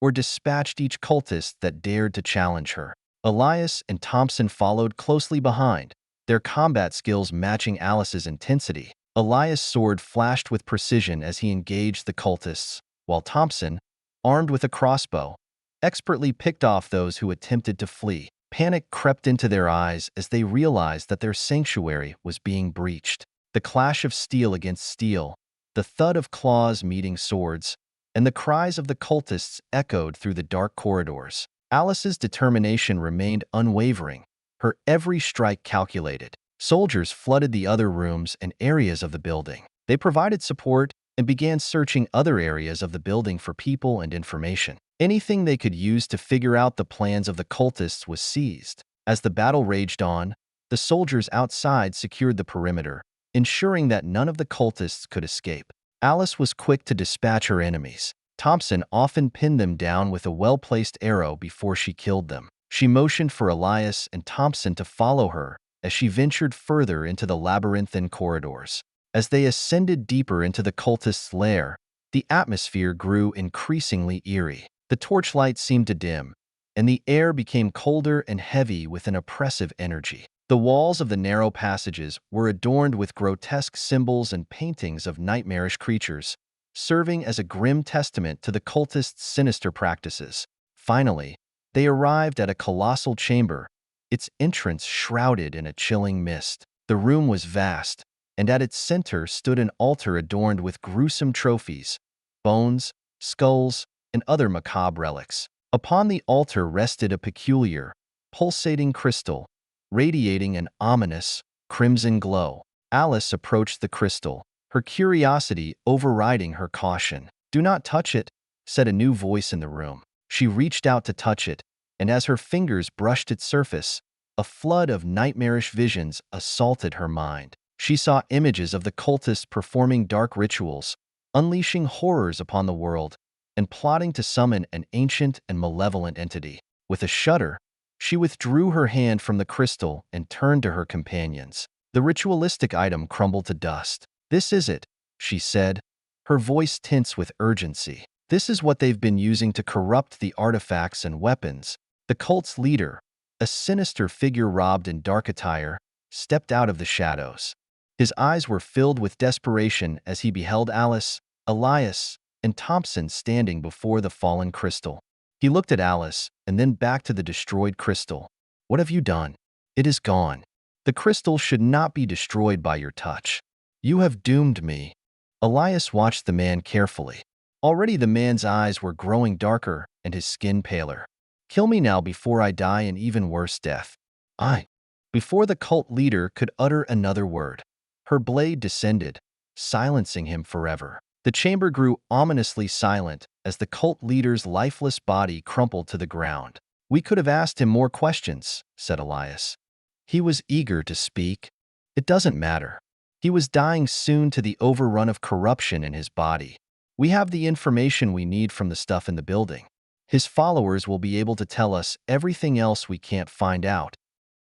or dispatched each cultist that dared to challenge her. Elias and Thompson followed closely behind, their combat skills matching Alice's intensity. Elias' sword flashed with precision as he engaged the cultists, while Thompson, armed with a crossbow, expertly picked off those who attempted to flee. Panic crept into their eyes as they realized that their sanctuary was being breached. The clash of steel against steel, the thud of claws meeting swords, and the cries of the cultists echoed through the dark corridors. Alice's determination remained unwavering, her every strike calculated. Soldiers flooded the other rooms and areas of the building. They provided support and began searching other areas of the building for people and information. Anything they could use to figure out the plans of the cultists was seized. As the battle raged on, the soldiers outside secured the perimeter, ensuring that none of the cultists could escape. Alice was quick to dispatch her enemies. Thompson often pinned them down with a well-placed arrow before she killed them. She motioned for Elias and Thompson to follow her as she ventured further into the labyrinthine corridors. As they ascended deeper into the cultists' lair, the atmosphere grew increasingly eerie. The torchlight seemed to dim, and the air became colder and heavy with an oppressive energy. The walls of the narrow passages were adorned with grotesque symbols and paintings of nightmarish creatures, serving as a grim testament to the cultists' sinister practices. Finally, they arrived at a colossal chamber, its entrance shrouded in a chilling mist. The room was vast, and at its center stood an altar adorned with gruesome trophies, bones, skulls, and other macabre relics. Upon the altar rested a peculiar, pulsating crystal, radiating an ominous, crimson glow. Alice approached the crystal, her curiosity overriding her caution. "Do not touch it," said a new voice in the room. She reached out to touch it, and as her fingers brushed its surface, a flood of nightmarish visions assaulted her mind. She saw images of the cultists performing dark rituals, unleashing horrors upon the world, and plotting to summon an ancient and malevolent entity. With a shudder, she withdrew her hand from the crystal and turned to her companions. The ritualistic item crumbled to dust. "This is it," she said, her voice tense with urgency. "This is what they've been using to corrupt the artifacts and weapons." The cult's leader, a sinister figure robed in dark attire, stepped out of the shadows. His eyes were filled with desperation as he beheld Alice, Elias, and Thompson standing before the fallen crystal. He looked at Alice and then back to the destroyed crystal. "What have you done? It is gone. The crystal should not be destroyed by your touch. You have doomed me." Elias watched the man carefully. Already the man's eyes were growing darker and his skin paler. "Kill me now before I die an even worse death." Before the cult leader could utter another word, her blade descended, silencing him forever. The chamber grew ominously silent as the cult leader's lifeless body crumpled to the ground. "We could have asked him more questions," said Elias. "He was eager to speak." "It doesn't matter. He was dying soon to the overrun of corruption in his body. We have the information we need from the stuff in the building. His followers will be able to tell us everything else we can't find out.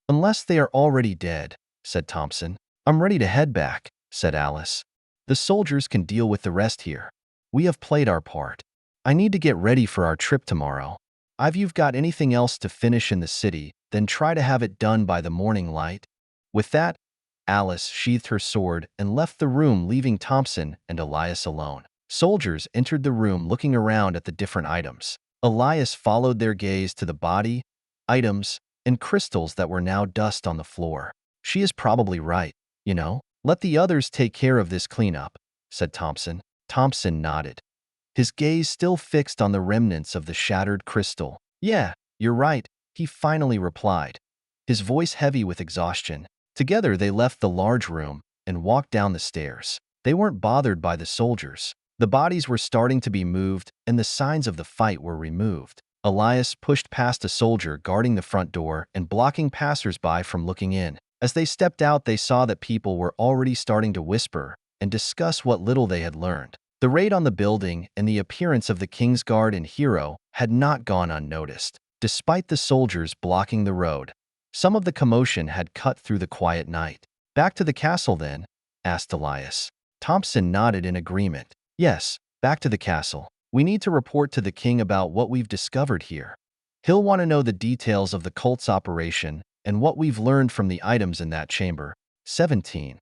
Unless they are already dead," said Thompson. "I'm ready to head back," said Alice. "The soldiers can deal with the rest here. We have played our part. I need to get ready for our trip tomorrow. If you've got anything else to finish in the city, then try to have it done by the morning light." With that, Alice sheathed her sword and left the room, leaving Thompson and Elias alone. Soldiers entered the room looking around at the different items. Elias followed their gaze to the body, items, and crystals that were now dust on the floor. "She is probably right, you know. Let the others take care of this cleanup," said Thompson. Thompson nodded, his gaze still fixed on the remnants of the shattered crystal. "Yeah, you're right," he finally replied, his voice heavy with exhaustion. Together they left the large room and walked down the stairs. They weren't bothered by the soldiers. The bodies were starting to be moved and the signs of the fight were removed. Elias pushed past a soldier guarding the front door and blocking passers-by from looking in. As they stepped out, they saw that people were already starting to whisper and discuss what little they had learned. The raid on the building and the appearance of the King's Guard and Hero had not gone unnoticed. Despite the soldiers blocking the road, some of the commotion had cut through the quiet night. "Back to the castle, then?" asked Elias. Thompson nodded in agreement. "Yes, back to the castle. We need to report to the king about what we've discovered here. He'll want to know the details of the cult's operation and what we've learned from the items in that chamber." 17.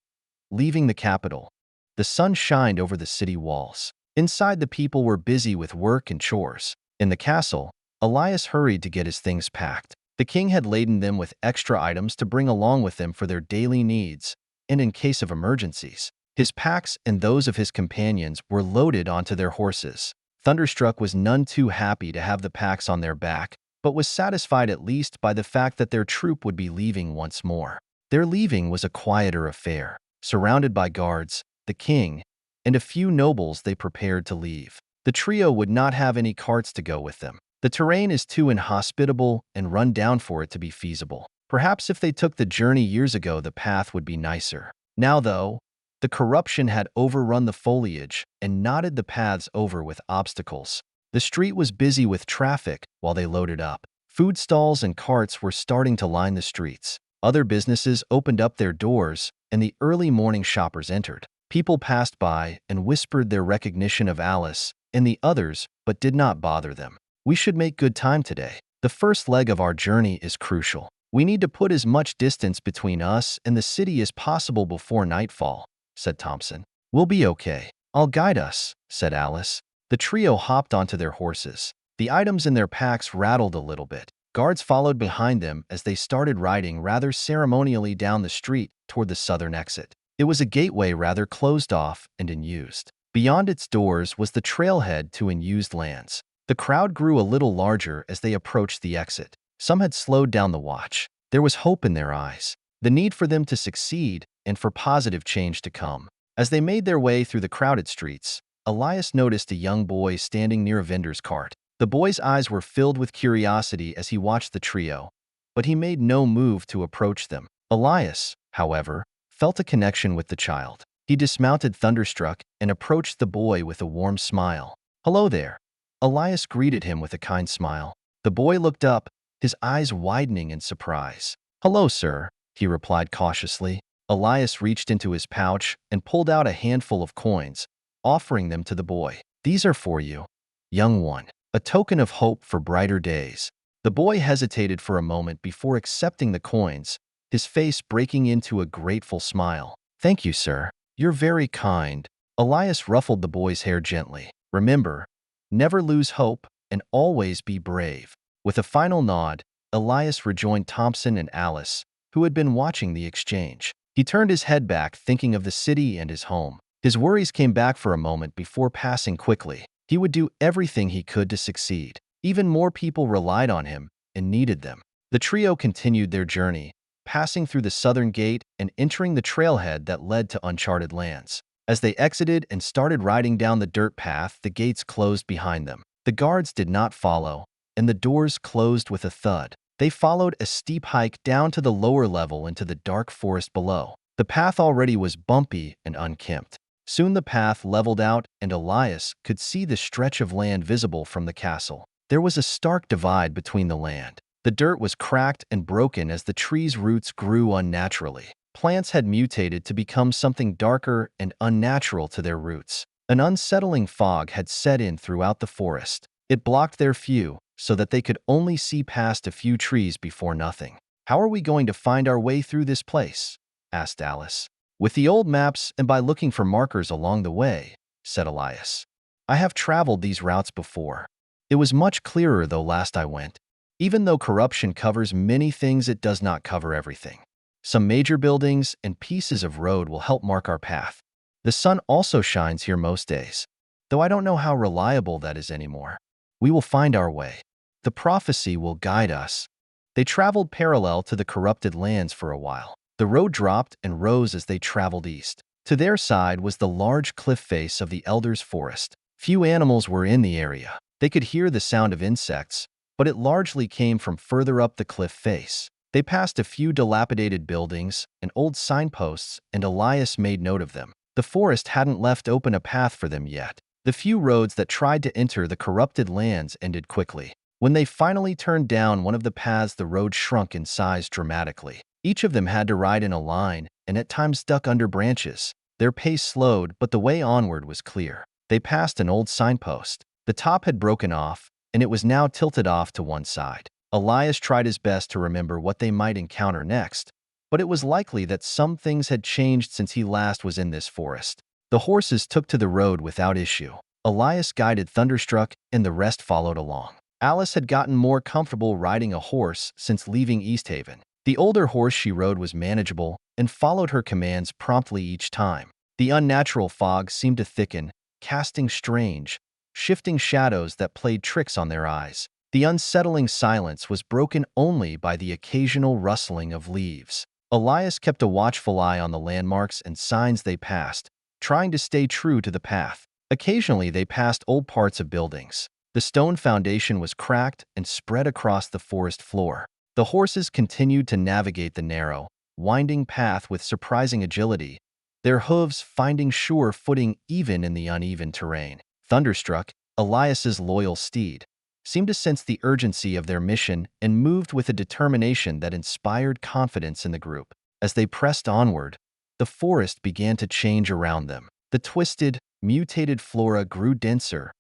Leaving the capital. The sun shined over the city walls. Inside, the people were busy with work and chores. In the castle, Elias hurried to get his things packed. The king had laden them with extra items to bring along with them for their daily needs and in case of emergencies. His packs and those of his companions were loaded onto their horses. Thunderstruck was none too happy to have the packs on their back, but was satisfied at least by the fact that their troop would be leaving once more. Their leaving was a quieter affair. Surrounded by guards, the king, and a few nobles, they prepared to leave. The trio would not have any carts to go with them. The terrain is too inhospitable and run down for it to be feasible. Perhaps if they took the journey years ago, the path would be nicer. Now, though, the corruption had overrun the foliage and knotted the paths over with obstacles. The street was busy with traffic while they loaded up. Food stalls and carts were starting to line the streets. Other businesses opened up their doors, and the early morning shoppers entered. People passed by and whispered their recognition of Alice and the others, but did not bother them. We should make good time today. The first leg of our journey is crucial. We need to put as much distance between us and the city as possible before nightfall, said Thompson. We'll be okay. I'll guide us, said Alice. The trio hopped onto their horses. The items in their packs rattled a little bit. Guards followed behind them as they started riding rather ceremonially down the street toward the southern exit. It was a gateway rather closed off and unused. Beyond its doors was the trailhead to unused lands. The crowd grew a little larger as they approached the exit. Some had slowed down the watch. There was hope in their eyes, the need for them to succeed and for positive change to come. As they made their way through the crowded streets, Elias noticed a young boy standing near a vendor's cart. The boy's eyes were filled with curiosity as he watched the trio, but he made no move to approach them. Elias, however, felt a connection with the child. He dismounted Thunderstruck and approached the boy with a warm smile. "Hello there." Elias greeted him with a kind smile. The boy looked up, his eyes widening in surprise. "Hello, sir," he replied cautiously. Elias reached into his pouch and pulled out a handful of coins, offering them to the boy. "These are for you, young one, a token of hope for brighter days." The boy hesitated for a moment before accepting the coins, his face breaking into a grateful smile. "Thank you, sir. You're very kind." Elias ruffled the boy's hair gently. "Remember, never lose hope and always be brave." With a final nod, Elias rejoined Thompson and Alice, who had been watching the exchange. He turned his head back, thinking of the city and his home. His worries came back for a moment before passing quickly. He would do everything he could to succeed. Even more people relied on him and needed them. The trio continued their journey, passing through the southern gate and entering the trailhead that led to uncharted lands. As they exited and started riding down the dirt path, the gates closed behind them. The guards did not follow, and the doors closed with a thud. They followed a steep hike down to the lower level into the dark forest below. The path already was bumpy and unkempt. Soon the path leveled out and Elias could see the stretch of land visible from the castle. There was a stark divide between the land. The dirt was cracked and broken as the trees' roots grew unnaturally. Plants had mutated to become something darker and unnatural to their roots. An unsettling fog had set in throughout the forest. It blocked their view so that they could only see past a few trees before nothing. "How are we going to find our way through this place?" asked Alice. "With the old maps and by looking for markers along the way," said Elias. "I have traveled these routes before. It was much clearer though last I went. Even though corruption covers many things, it does not cover everything. Some major buildings and pieces of road will help mark our path. The sun also shines here most days, though I don't know how reliable that is anymore. We will find our way. The prophecy will guide us." They traveled parallel to the corrupted lands for a while. The road dropped and rose as they traveled east. To their side was the large cliff face of the Elder's Forest. Few animals were in the area. They could hear the sound of insects, but it largely came from further up the cliff face. They passed a few dilapidated buildings and old signposts, and Elias made note of them. The forest hadn't left open a path for them yet. The few roads that tried to enter the corrupted lands ended quickly. When they finally turned down one of the paths, the road shrunk in size dramatically. Each of them had to ride in a line and at times duck under branches. Their pace slowed, but the way onward was clear. They passed an old signpost. The top had broken off, and it was now tilted off to one side. Elias tried his best to remember what they might encounter next, but it was likely that some things had changed since he last was in this forest. The horses took to the road without issue. Elias guided Thunderstruck, and the rest followed along. Alice had gotten more comfortable riding a horse since leaving East Haven. The older horse she rode was manageable and followed her commands promptly each time. The unnatural fog seemed to thicken, casting strange, shifting shadows that played tricks on their eyes. The unsettling silence was broken only by the occasional rustling of leaves. Elias kept a watchful eye on the landmarks and signs they passed, trying to stay true to the path. Occasionally, they passed old parts of buildings. The stone foundation was cracked and spread across the forest floor. The horses continued to navigate the narrow, winding path with surprising agility, their hooves finding sure footing even in the uneven terrain. Thunderstruck, Elias's loyal steed seemed to sense the urgency of their mission and moved with a determination that inspired confidence in the group. As they pressed onward, the forest began to change around them. The twisted, mutated flora grew denser,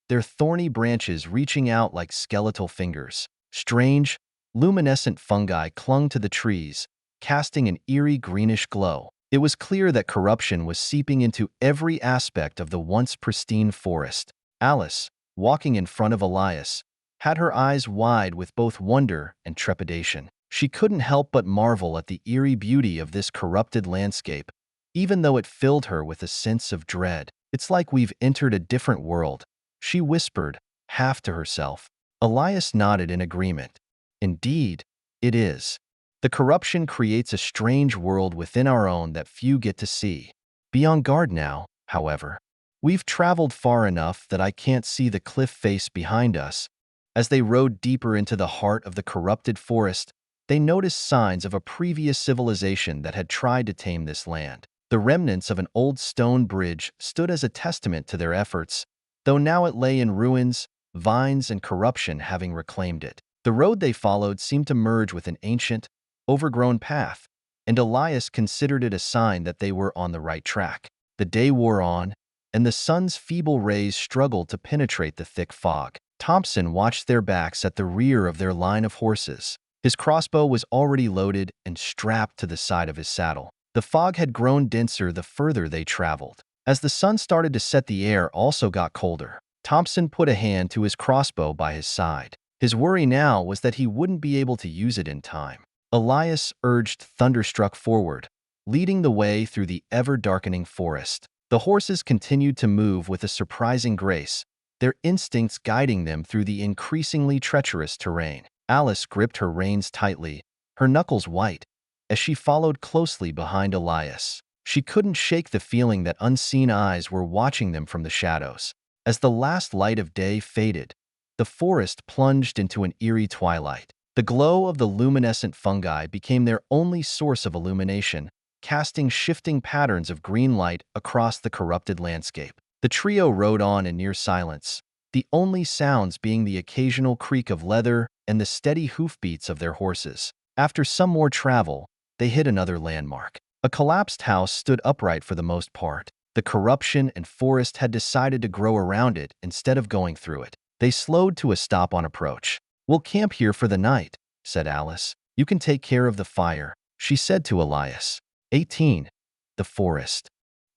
their thorny branches reaching out like skeletal fingers. Strange, luminescent fungi clung to the trees, casting an eerie greenish glow. It was clear that corruption was seeping into every aspect of the once pristine forest. Alice, walking in front of Elias, had her eyes wide with both wonder and trepidation. She couldn't help but marvel at the eerie beauty of this corrupted landscape, even though it filled her with a sense of dread. "It's like we've entered a different world," she whispered, half to herself. Elias nodded in agreement. "Indeed, it is. The corruption creates a strange world within our own that few get to see. Be on guard now, however. We've traveled far enough that I can't see the cliff face behind us." As they rode deeper into the heart of the corrupted forest, they noticed signs of a previous civilization that had tried to tame this land. The remnants of an old stone bridge stood as a testament to their efforts, though now it lay in ruins, vines and corruption having reclaimed it. The road they followed seemed to merge with an ancient, overgrown path, and Elias considered it a sign that they were on the right track. The day wore on, and the sun's feeble rays struggled to penetrate the thick fog. Thompson watched their backs at the rear of their line of horses. His crossbow was already loaded and strapped to the side of his saddle. The fog had grown denser the further they traveled. As the sun started to set, the air also got colder. Thompson put a hand to his crossbow by his side. His worry now was that he wouldn't be able to use it in time. Elias urged Thunderstruck forward, leading the way through the ever-darkening forest. The horses continued to move with a surprising grace, their instincts guiding them through the increasingly treacherous terrain. Alice gripped her reins tightly, her knuckles white, as she followed closely behind Elias. She couldn't shake the feeling that unseen eyes were watching them from the shadows. As the last light of day faded, the forest plunged into an eerie twilight. The glow of the luminescent fungi became their only source of illumination, casting shifting patterns of green light across the corrupted landscape. The trio rode on in near silence, the only sounds being the occasional creak of leather and the steady hoofbeats of their horses. After some more travel, they hit another landmark. A collapsed house stood upright for the most part. The corruption and forest had decided to grow around it instead of going through it. They slowed to a stop on approach. "We'll camp here for the night," said Alice. "You can take care of the fire," she said to Elias. 18. The forest.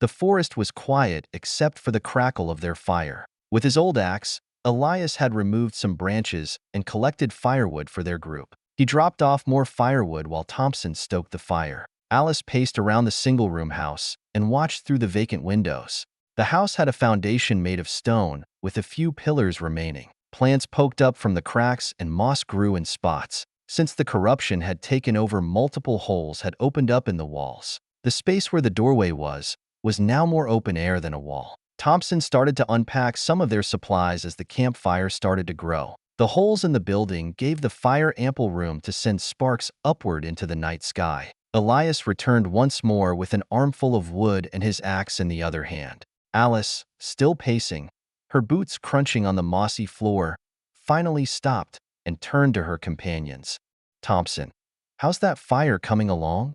The forest was quiet except for the crackle of their fire. With his old axe, Elias had removed some branches and collected firewood for their group. He dropped off more firewood while Thompson stoked the fire. Alice paced around the single-room house and watched through the vacant windows. The house had a foundation made of stone, with a few pillars remaining. Plants poked up from the cracks and moss grew in spots. Since the corruption had taken over, multiple holes had opened up in the walls. The space where the doorway was now more open air than a wall. Thompson started to unpack some of their supplies as the campfire started to grow. The holes in the building gave the fire ample room to send sparks upward into the night sky. Elias returned once more with an armful of wood and his axe in the other hand. Alice, still pacing, her boots crunching on the mossy floor, finally stopped and turned to her companions. "Thompson, how's that fire coming along?"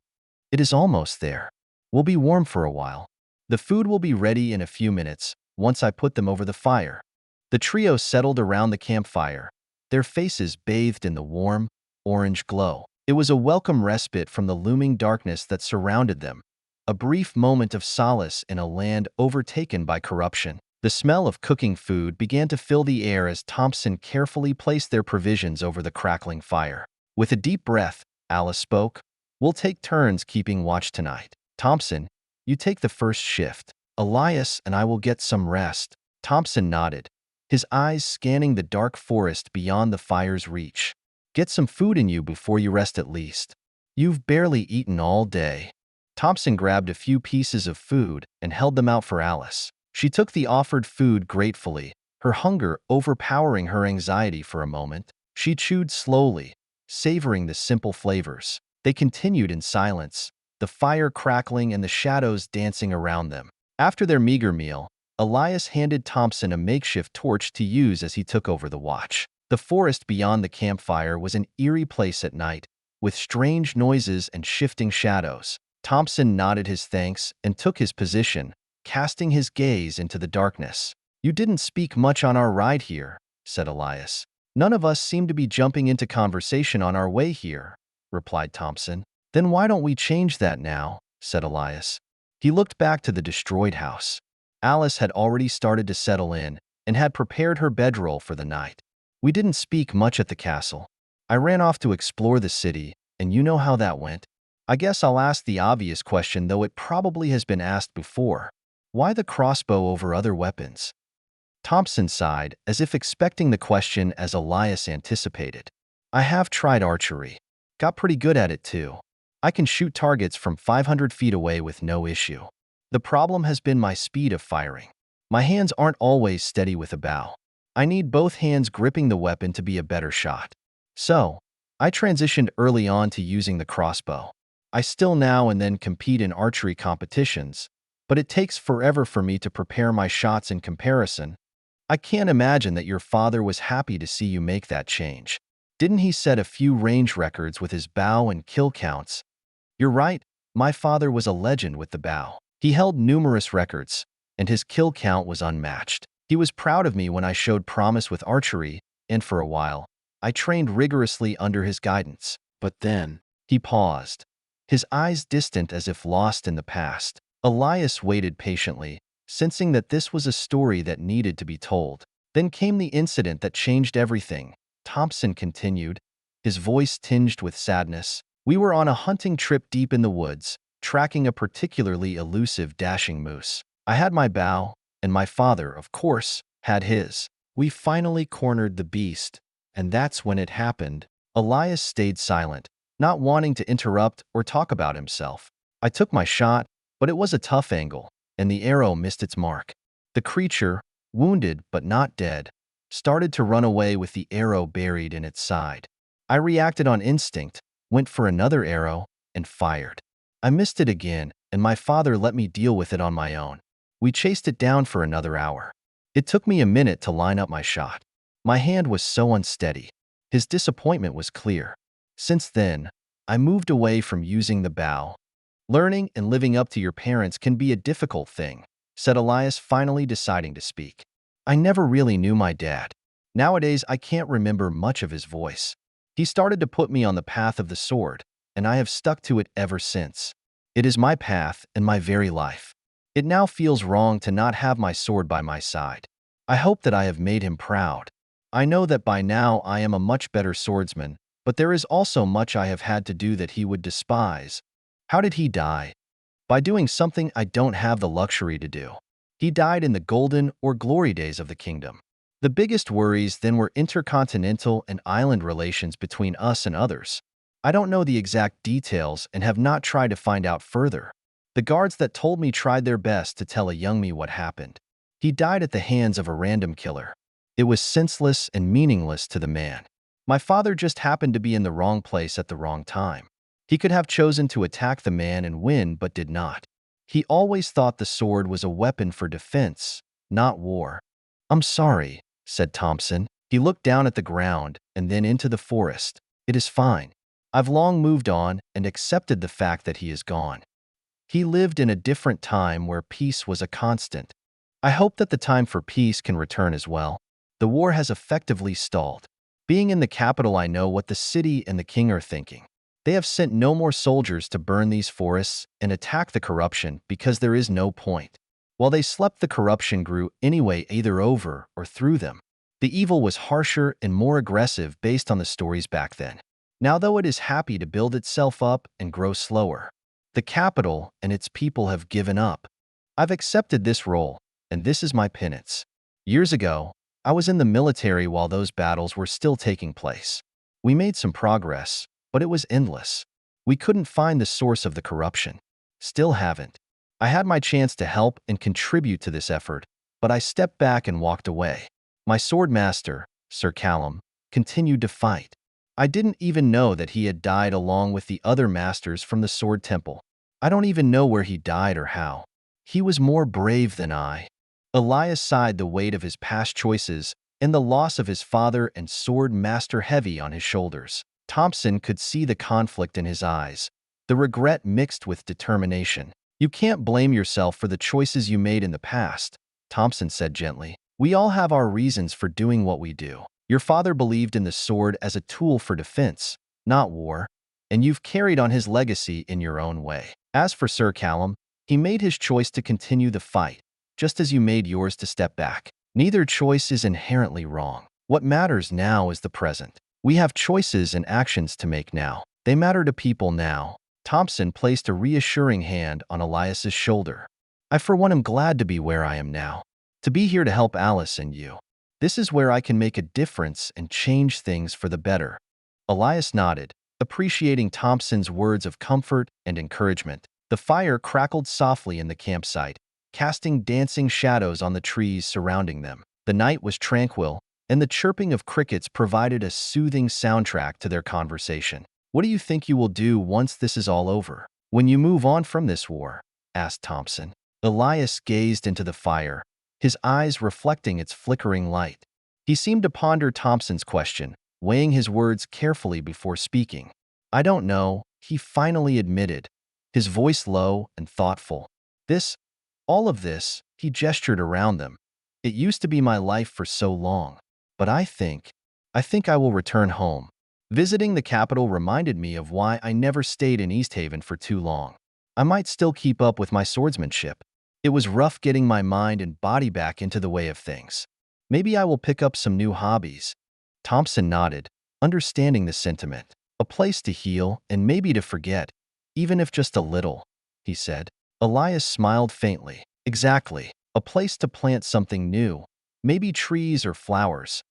"It is almost there. We'll be warm for a while. The food will be ready in a few minutes, once I put them over the fire." The trio settled around the campfire, their faces bathed in the warm, orange glow. It was a welcome respite from the looming darkness that surrounded them, a brief moment of solace in a land overtaken by corruption. The smell of cooking food began to fill the air as Thompson carefully placed their provisions over the crackling fire. With a deep breath, Alice spoke. "We'll take turns keeping watch tonight. Thompson, you take the first shift. Elias and I will get some rest." Thompson nodded, his eyes scanning the dark forest beyond the fire's reach. Get some food in you before you rest at least. You've barely eaten all day. Thompson grabbed a few pieces of food and held them out for Alice. She took the offered food gratefully, her hunger overpowering her anxiety for a moment. She chewed slowly, savoring the simple flavors. They continued in silence, the fire crackling and the shadows dancing around them. After their meager meal, Elias handed Thompson a makeshift torch to use as he took over the watch. The forest beyond the campfire was an eerie place at night, with strange noises and shifting shadows. Thompson nodded his thanks and took his position, casting his gaze into the darkness. "You didn't speak much on our ride here," said Elias. "None of us seem to be jumping into conversation on our way here," replied Thompson. "Then why don't we change that now?" said Elias. He looked back to the destroyed house. Alice had already started to settle in and had prepared her bedroll for the night. "We didn't speak much at the castle. I ran off to explore the city, and you know how that went. I guess I'll ask the obvious question, though it probably has been asked before. Why the crossbow over other weapons?" Thompson sighed, as if expecting the question as Elias anticipated. "I have tried archery. Got pretty good at it too. I can shoot targets from 500 feet away with no issue. The problem has been my speed of firing. My hands aren't always steady with a bow. I need both hands gripping the weapon to be a better shot. So, I transitioned early on to using the crossbow. I still now and then compete in archery competitions, but it takes forever for me to prepare my shots in comparison. I can't imagine that your father was happy to see you make that change. Didn't he set a few range records with his bow and kill counts?" "You're right, my father was a legend with the bow. He held numerous records, and his kill count was unmatched. He was proud of me when I showed promise with archery, and for a while, I trained rigorously under his guidance. But then," he paused, his eyes distant as if lost in the past. Elias waited patiently, sensing that this was a story that needed to be told. "Then came the incident that changed everything," Thompson continued, his voice tinged with sadness. "We were on a hunting trip deep in the woods, tracking a particularly elusive dashing moose. I had my bow, and my father, of course, had his. We finally cornered the beast, and that's when it happened." Elias stayed silent, not wanting to interrupt or talk about himself. "I took my shot, but it was a tough angle, and the arrow missed its mark. The creature, wounded but not dead, started to run away with the arrow buried in its side. I reacted on instinct, went for another arrow, and fired. I missed it again, and my father let me deal with it on my own. We chased it down for another hour. It took me a minute to line up my shot. My hand was so unsteady." His disappointment was clear. "Since then, I moved away from using the bow. Learning and living up to your parents can be a difficult thing," said Elias, finally deciding to speak. "I never really knew my dad. Nowadays, I can't remember much of his voice. He started to put me on the path of the sword, and I have stuck to it ever since. It is my path and my very life. It now feels wrong to not have my sword by my side. I hope that I have made him proud. I know that by now I am a much better swordsman, but there is also much I have had to do that he would despise." "How did he die?" "By doing something I don't have the luxury to do. He died in the golden or glory days of the kingdom. The biggest worries then were intercontinental and island relations between us and others. I don't know the exact details and have not tried to find out further. The guards that told me tried their best to tell a young me what happened. He died at the hands of a random killer. It was senseless and meaningless to the man. My father just happened to be in the wrong place at the wrong time. He could have chosen to attack the man and win, but did not. He always thought the sword was a weapon for defense, not war." "I'm sorry," said Thompson. He looked down at the ground and then into the forest. "It is fine. I've long moved on and accepted the fact that he is gone. He lived in a different time where peace was a constant. I hope that the time for peace can return as well. The war has effectively stalled. Being in the capital, I know what the city and the king are thinking. They have sent no more soldiers to burn these forests and attack the corruption because there is no point. While they slept, the corruption grew anyway, either over or through them. The evil was harsher and more aggressive based on the stories back then. Now, though, it is happy to build itself up and grow slower. The capital and its people have given up. I've accepted this role, and this is my penance. Years ago, I was in the military while those battles were still taking place. We made some progress, but it was endless. We couldn't find the source of the corruption. Still haven't. I had my chance to help and contribute to this effort, but I stepped back and walked away. My sword master, Sir Callum, continued to fight. I didn't even know that he had died along with the other masters from the Sword Temple. I don't even know where he died or how. He was more brave than I. Elias sighed, the weight of his past choices and the loss of his father and sword master heavy on his shoulders. Thompson could see the conflict in his eyes, the regret mixed with determination. You can't blame yourself for the choices you made in the past, Thompson said gently. We all have our reasons for doing what we do. Your father believed in the sword as a tool for defense, not war, and you've carried on his legacy in your own way. As for Sir Callum, he made his choice to continue the fight, just as you made yours to step back. Neither choice is inherently wrong. What matters now is the present. We have choices and actions to make now. They matter to people now. Thompson placed a reassuring hand on Elias's shoulder. I for one am glad to be where I am now, to be here to help Alice and you. This is where I can make a difference and change things for the better. Elias nodded, appreciating Thompson's words of comfort and encouragement. The fire crackled softly in the campsite, casting dancing shadows on the trees surrounding them. The night was tranquil, and the chirping of crickets provided a soothing soundtrack to their conversation. What do you think you will do once this is all over? When you move on from this war? Asked Thompson. Elias gazed into the fire, his eyes reflecting its flickering light. He seemed to ponder Thompson's question, weighing his words carefully before speaking. I don't know, he finally admitted, his voice low and thoughtful. All of this, he gestured around them. It used to be my life for so long, but I think I will return home. Visiting the capital reminded me of why I never stayed in East Haven for too long. I might still keep up with my swordsmanship. It was rough getting my mind and body back into the way of things. Maybe I will pick up some new hobbies. Thompson nodded, understanding the sentiment. A place to heal and maybe to forget, even if just a little, he said. Elias smiled faintly. Exactly. A place to plant something new, maybe trees or flowers.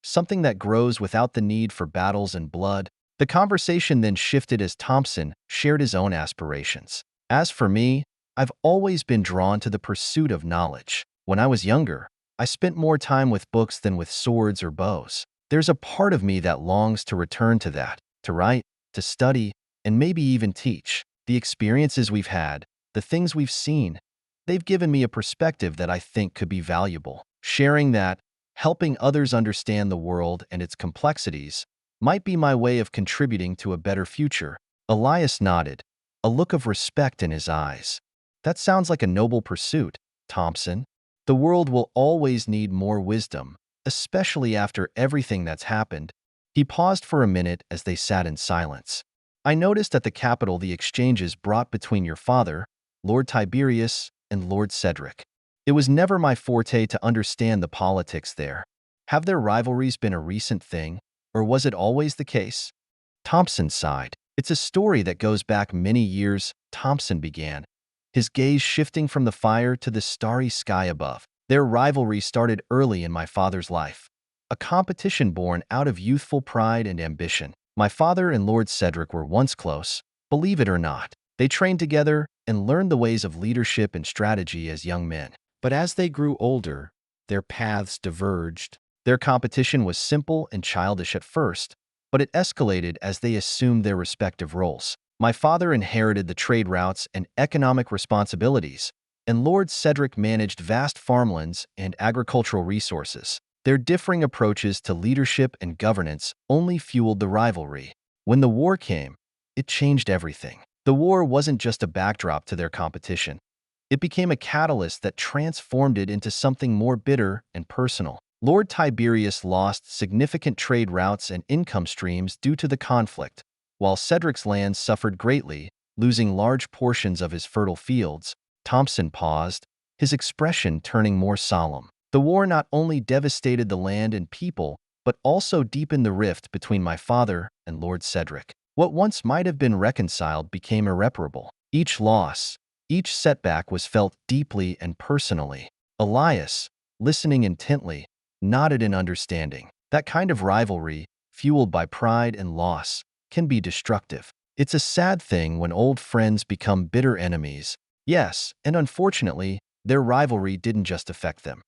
Something that grows without the need for battles and blood. The conversation then shifted as Thompson shared his own aspirations. As for me, I've always been drawn to the pursuit of knowledge. When I was younger, I spent more time with books than with swords or bows. There's a part of me that longs to return to that, to write, to study, and maybe even teach. The experiences we've had, the things we've seen, they've given me a perspective that I think could be valuable. Sharing that, helping others understand the world and its complexities, might be my way of contributing to a better future. Elias nodded, a look of respect in his eyes. That sounds like a noble pursuit, Thompson. The world will always need more wisdom, especially after everything that's happened. He paused for a minute as they sat in silence. I noticed at the capital the exchanges brought between your father, Lord Tiberius, and Lord Cedric. It was never my forte to understand the politics there. Have their rivalries been a recent thing, or was it always the case? Thompson sighed. It's a story that goes back many years, Thompson began, his gaze shifting from the fire to the starry sky above. Their rivalry started early in my father's life, a competition born out of youthful pride and ambition. My father and Lord Cedric were once close, believe it or not. They trained together and learned the ways of leadership and strategy as young men. But as they grew older, their paths diverged. Their competition was simple and childish at first, but it escalated as they assumed their respective roles. My father inherited the trade routes and economic responsibilities, and Lord Cedric managed vast farmlands and agricultural resources. Their differing approaches to leadership and governance only fueled the rivalry. When the war came, it changed everything. The war wasn't just a backdrop to their competition. It became a catalyst that transformed it into something more bitter and personal. Lord Tiberius lost significant trade routes and income streams due to the conflict, while Cedric's lands suffered greatly, losing large portions of his fertile fields. Thompson paused, his expression turning more solemn. The war not only devastated the land and people, but also deepened the rift between my father and Lord Cedric. What once might have been reconciled became irreparable. Each loss, each setback was felt deeply and personally. Elias, listening intently, nodded in understanding. That kind of rivalry, fueled by pride and loss, can be destructive. It's a sad thing when old friends become bitter enemies. Yes, and unfortunately, their rivalry didn't just affect them.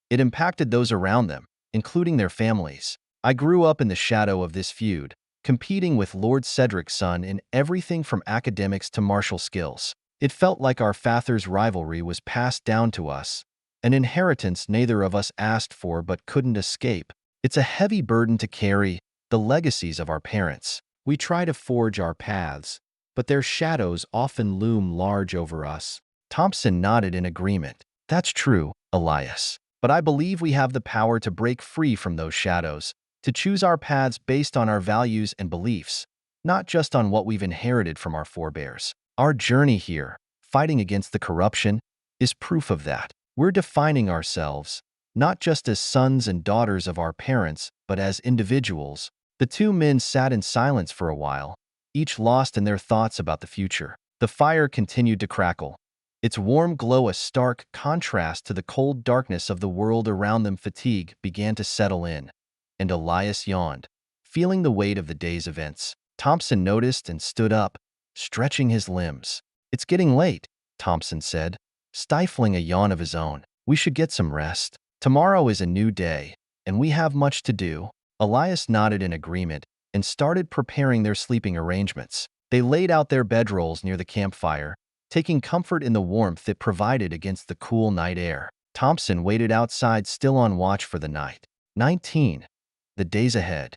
It impacted those around them, including their families. I grew up in the shadow of this feud, competing with Lord Cedric's son in everything from academics to martial skills. It felt like our father's rivalry was passed down to us, an inheritance neither of us asked for but couldn't escape. It's a heavy burden to carry, the legacies of our parents. We try to forge our paths, but their shadows often loom large over us. Thompson nodded in agreement. That's true, Elias. But I believe we have the power to break free from those shadows, to choose our paths based on our values and beliefs, not just on what we've inherited from our forebears. Our journey here, fighting against the corruption, is proof of that. We're defining ourselves, not just as sons and daughters of our parents, but as individuals. The two men sat in silence for a while, each lost in their thoughts about the future. The fire continued to crackle, its warm glow a stark contrast to the cold darkness of the world around them. Fatigue began to settle in, and Elias yawned, feeling the weight of the day's events. Thompson noticed and stood up, stretching his limbs. It's getting late, Thompson said, stifling a yawn of his own. We should get some rest. Tomorrow is a new day, and we have much to do. Elias nodded in agreement and started preparing their sleeping arrangements. They laid out their bedrolls near the campfire, taking comfort in the warmth it provided against the cool night air. Thompson waited outside, still on watch for the night. 19. The days ahead.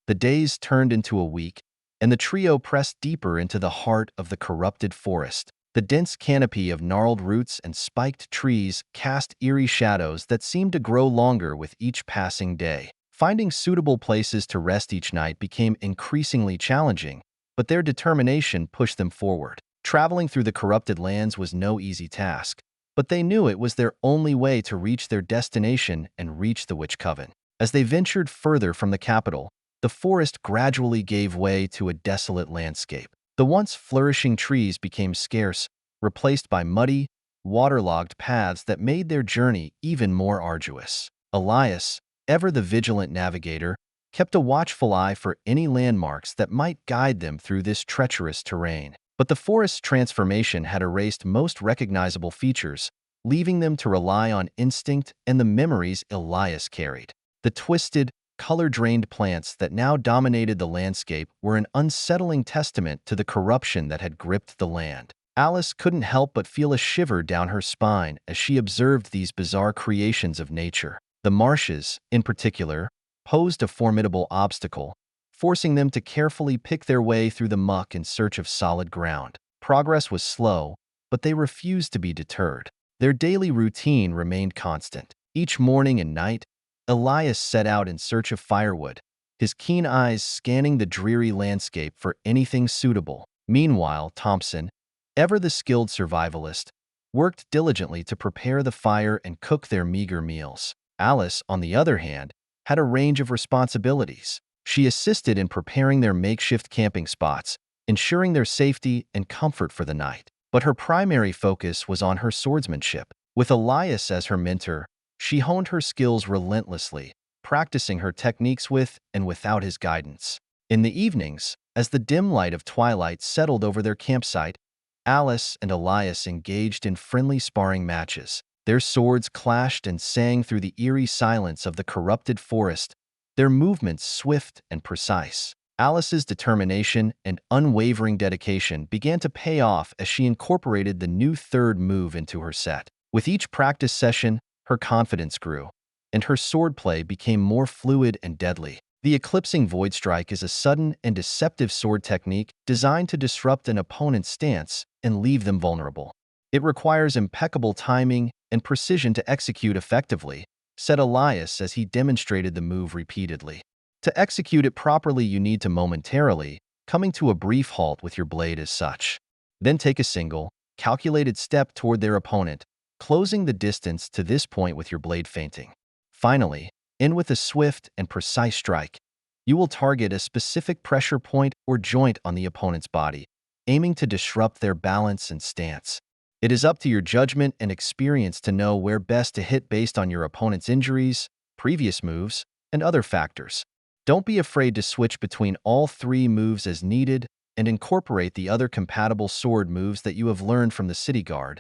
The days turned into a week, and the trio pressed deeper into the heart of the corrupted forest. The dense canopy of gnarled roots and spiked trees cast eerie shadows that seemed to grow longer with each passing day. Finding suitable places to rest each night became increasingly challenging, but their determination pushed them forward. Traveling through the corrupted lands was no easy task, but they knew it was their only way to reach their destination and reach the Witch Coven. As they ventured further from the capital, the forest gradually gave way to a desolate landscape. The once flourishing trees became scarce, replaced by muddy, waterlogged paths that made their journey even more arduous. Elias, ever the vigilant navigator, kept a watchful eye for any landmarks that might guide them through this treacherous terrain. But the forest's transformation had erased most recognizable features, leaving them to rely on instinct and the memories Elias carried. The twisted, color-drained plants that now dominated the landscape were an unsettling testament to the corruption that had gripped the land. Alice couldn't help but feel a shiver down her spine as she observed these bizarre creations of nature. The marshes, in particular, posed a formidable obstacle, forcing them to carefully pick their way through the muck in search of solid ground. Progress was slow, but they refused to be deterred. Their daily routine remained constant. Each morning and night, Elias set out in search of firewood, his keen eyes scanning the dreary landscape for anything suitable. Meanwhile, Thompson, ever the skilled survivalist, worked diligently to prepare the fire and cook their meager meals. Alice, on the other hand, had a range of responsibilities. She assisted in preparing their makeshift camping spots, ensuring their safety and comfort for the night. But her primary focus was on her swordsmanship. With Elias as her mentor, she honed her skills relentlessly, practicing her techniques with and without his guidance. In the evenings, as the dim light of twilight settled over their campsite, Alice and Elias engaged in friendly sparring matches. Their swords clashed and sang through the eerie silence of the corrupted forest, their movements swift and precise. Alice's determination and unwavering dedication began to pay off as she incorporated the new third move into her set. With each practice session, her confidence grew, and her swordplay became more fluid and deadly. The Eclipsing Void Strike is a sudden and deceptive sword technique designed to disrupt an opponent's stance and leave them vulnerable. It requires impeccable timing and precision to execute effectively, said Elias as he demonstrated the move repeatedly. To execute it properly, you need to momentarily coming to a brief halt with your blade as such. Then take a single, calculated step toward their opponent, closing the distance to this point with your blade feinting. Finally, in with a swift and precise strike. You will target a specific pressure point or joint on the opponent's body, aiming to disrupt their balance and stance. It is up to your judgment and experience to know where best to hit based on your opponent's injuries, previous moves, and other factors. Don't be afraid to switch between all three moves as needed and incorporate the other compatible sword moves that you have learned from the city guard.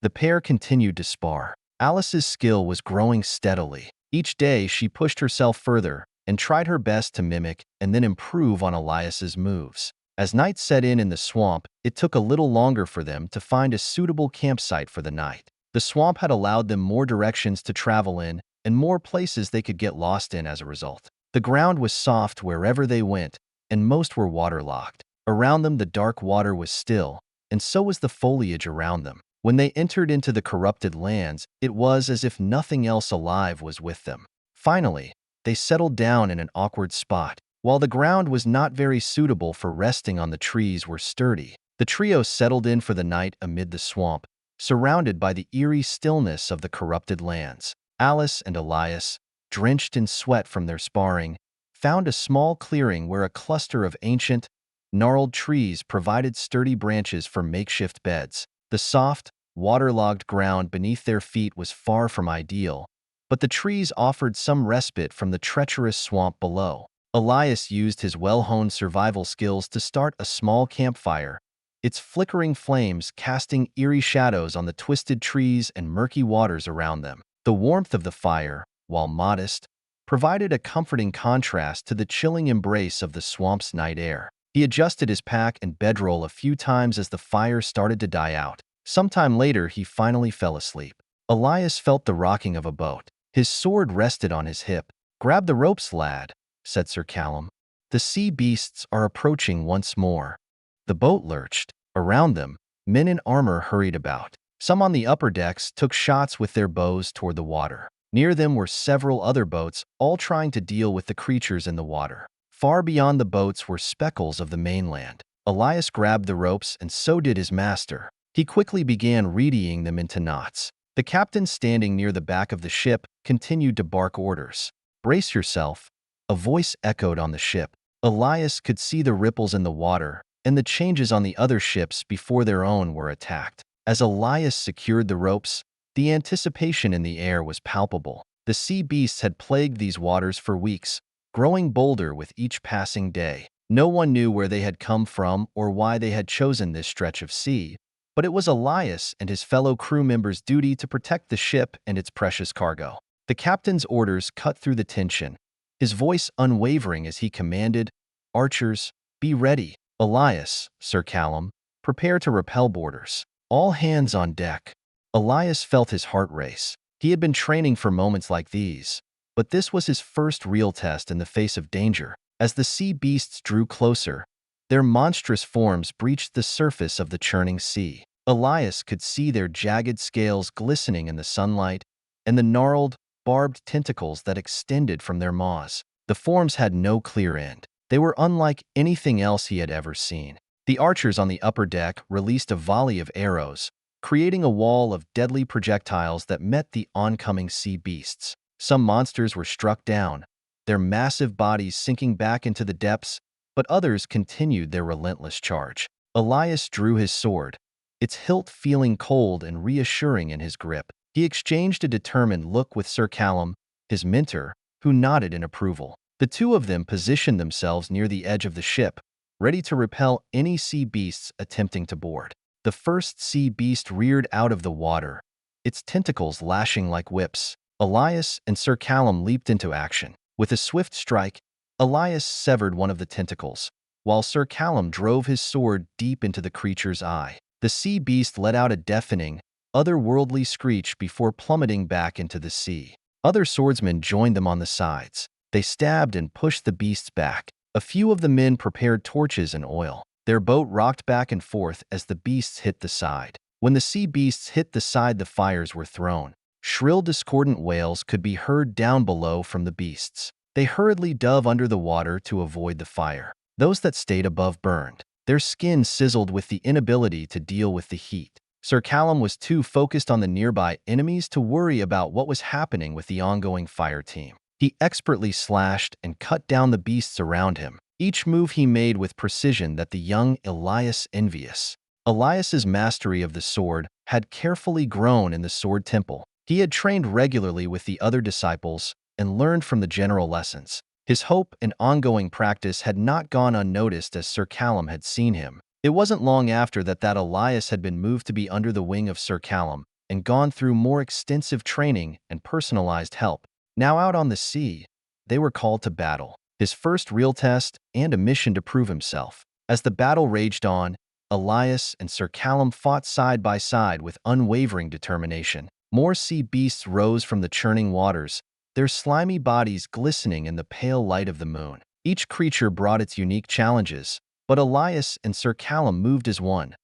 The pair continued to spar. Alice's skill was growing steadily. Each day, she pushed herself further and tried her best to mimic and then improve on Elias's moves. As night set in the swamp, it took a little longer for them to find a suitable campsite for the night. The swamp had allowed them more directions to travel in and more places they could get lost in as a result. The ground was soft wherever they went, and most were waterlogged. Around them, the dark water was still, and so was the foliage around them. When they entered into the corrupted lands, it was as if nothing else alive was with them. Finally, they settled down in an awkward spot. While the ground was not very suitable for resting on, the trees were sturdy. The trio settled in for the night amid the swamp, surrounded by the eerie stillness of the corrupted lands. Alice and Elias, drenched in sweat from their sparring, found a small clearing where a cluster of ancient, gnarled trees provided sturdy branches for makeshift beds. The soft, waterlogged ground beneath their feet was far from ideal, but the trees offered some respite from the treacherous swamp below. Elias used his well-honed survival skills to start a small campfire, its flickering flames casting eerie shadows on the twisted trees and murky waters around them. The warmth of the fire, while modest, provided a comforting contrast to the chilling embrace of the swamp's night air. He adjusted his pack and bedroll a few times as the fire started to die out. Sometime later, he finally fell asleep. Elias felt the rocking of a boat. His sword rested on his hip. "Grab the ropes, lad," said Sir Callum. "The sea beasts are approaching once more." The boat lurched. Around them, men in armor hurried about. Some on the upper decks took shots with their bows toward the water. Near them were several other boats, all trying to deal with the creatures in the water. Far beyond the boats were speckles of the mainland. Elias grabbed the ropes, and so did his master. He quickly began reedying them into knots. The captain, standing near the back of the ship, continued to bark orders. "Brace yourself," a voice echoed on the ship. Elias could see the ripples in the water and the changes on the other ships before their own were attacked. As Elias secured the ropes, the anticipation in the air was palpable. The sea beasts had plagued these waters for weeks, growing bolder with each passing day. No one knew where they had come from or why they had chosen this stretch of sea, but it was Elias and his fellow crew members' duty to protect the ship and its precious cargo. The captain's orders cut through the tension, his voice unwavering as he commanded, "Archers, be ready. Elias, Sir Callum, prepare to repel boarders. All hands on deck." Elias felt his heart race. He had been training for moments like these, but this was his first real test in the face of danger. As the sea beasts drew closer, their monstrous forms breached the surface of the churning sea. Elias could see their jagged scales glistening in the sunlight and the gnarled, barbed tentacles that extended from their maws. The forms had no clear end. They were unlike anything else he had ever seen. The archers on the upper deck released a volley of arrows, creating a wall of deadly projectiles that met the oncoming sea beasts. Some monsters were struck down, their massive bodies sinking back into the depths, but others continued their relentless charge. Elias drew his sword, its hilt feeling cold and reassuring in his grip. He exchanged a determined look with Sir Callum, his mentor, who nodded in approval. The two of them positioned themselves near the edge of the ship, ready to repel any sea beasts attempting to board. The first sea beast reared out of the water, its tentacles lashing like whips. Elias and Sir Callum leaped into action. With a swift strike, Elias severed one of the tentacles, while Sir Callum drove his sword deep into the creature's eye. The sea beast let out a deafening, otherworldly screech before plummeting back into the sea. Other swordsmen joined them on the sides. They stabbed and pushed the beasts back. A few of the men prepared torches and oil. Their boat rocked back and forth as the beasts hit the side. When the sea beasts hit the side, the fires were thrown. Shrill, discordant wails could be heard down below from the beasts. They hurriedly dove under the water to avoid the fire. Those that stayed above burned. Their skin sizzled with the inability to deal with the heat. Sir Callum was too focused on the nearby enemies to worry about what was happening with the ongoing fire team. He expertly slashed and cut down the beasts around him, each move he made with precision that the young Elias envious. Elias's mastery of the sword had carefully grown in the sword temple. He had trained regularly with the other disciples, and learned from the general lessons. His hope and ongoing practice had not gone unnoticed as Sir Callum had seen him. It wasn't long after that Elias had been moved to be under the wing of Sir Callum and gone through more extensive training and personalized help. Now out on the sea, they were called to battle, his first real test and a mission to prove himself. As the battle raged on, Elias and Sir Callum fought side by side with unwavering determination. More sea beasts rose from the churning waters, their slimy bodies glistening in the pale light of the moon. Each creature brought its unique challenges, but Elias and Sir Callum moved as one,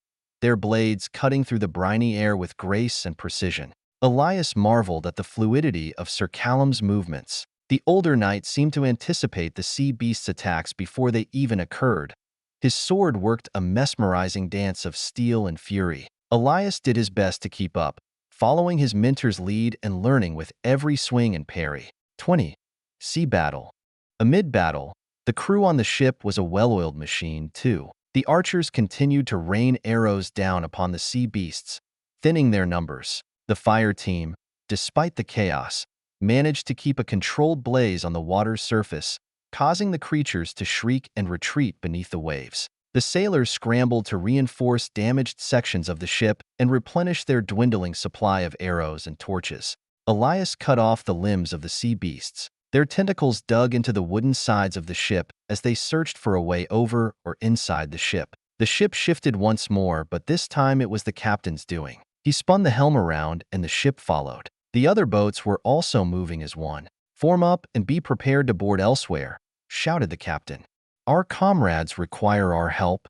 their blades cutting through the briny air with grace and precision. Elias marveled at the fluidity of Sir Callum's movements. The older knight seemed to anticipate the sea beast's attacks before they even occurred. His sword worked a mesmerizing dance of steel and fury. Elias did his best to keep up, following his mentor's lead and learning with every swing and parry. 20. Sea Battle. Amid battle, the crew on the ship was a well-oiled machine, too. The archers continued to rain arrows down upon the sea beasts, thinning their numbers. The fire team, despite the chaos, managed to keep a controlled blaze on the water's surface, causing the creatures to shriek and retreat beneath the waves. The sailors scrambled to reinforce damaged sections of the ship and replenish their dwindling supply of arrows and torches. Elias cut off the limbs of the sea beasts. Their tentacles dug into the wooden sides of the ship as they searched for a way over or inside the ship. The ship shifted once more, but this time it was the captain's doing. He spun the helm around and the ship followed. The other boats were also moving as one. "Form up and be prepared to board elsewhere," shouted the captain. "Our comrades require our help."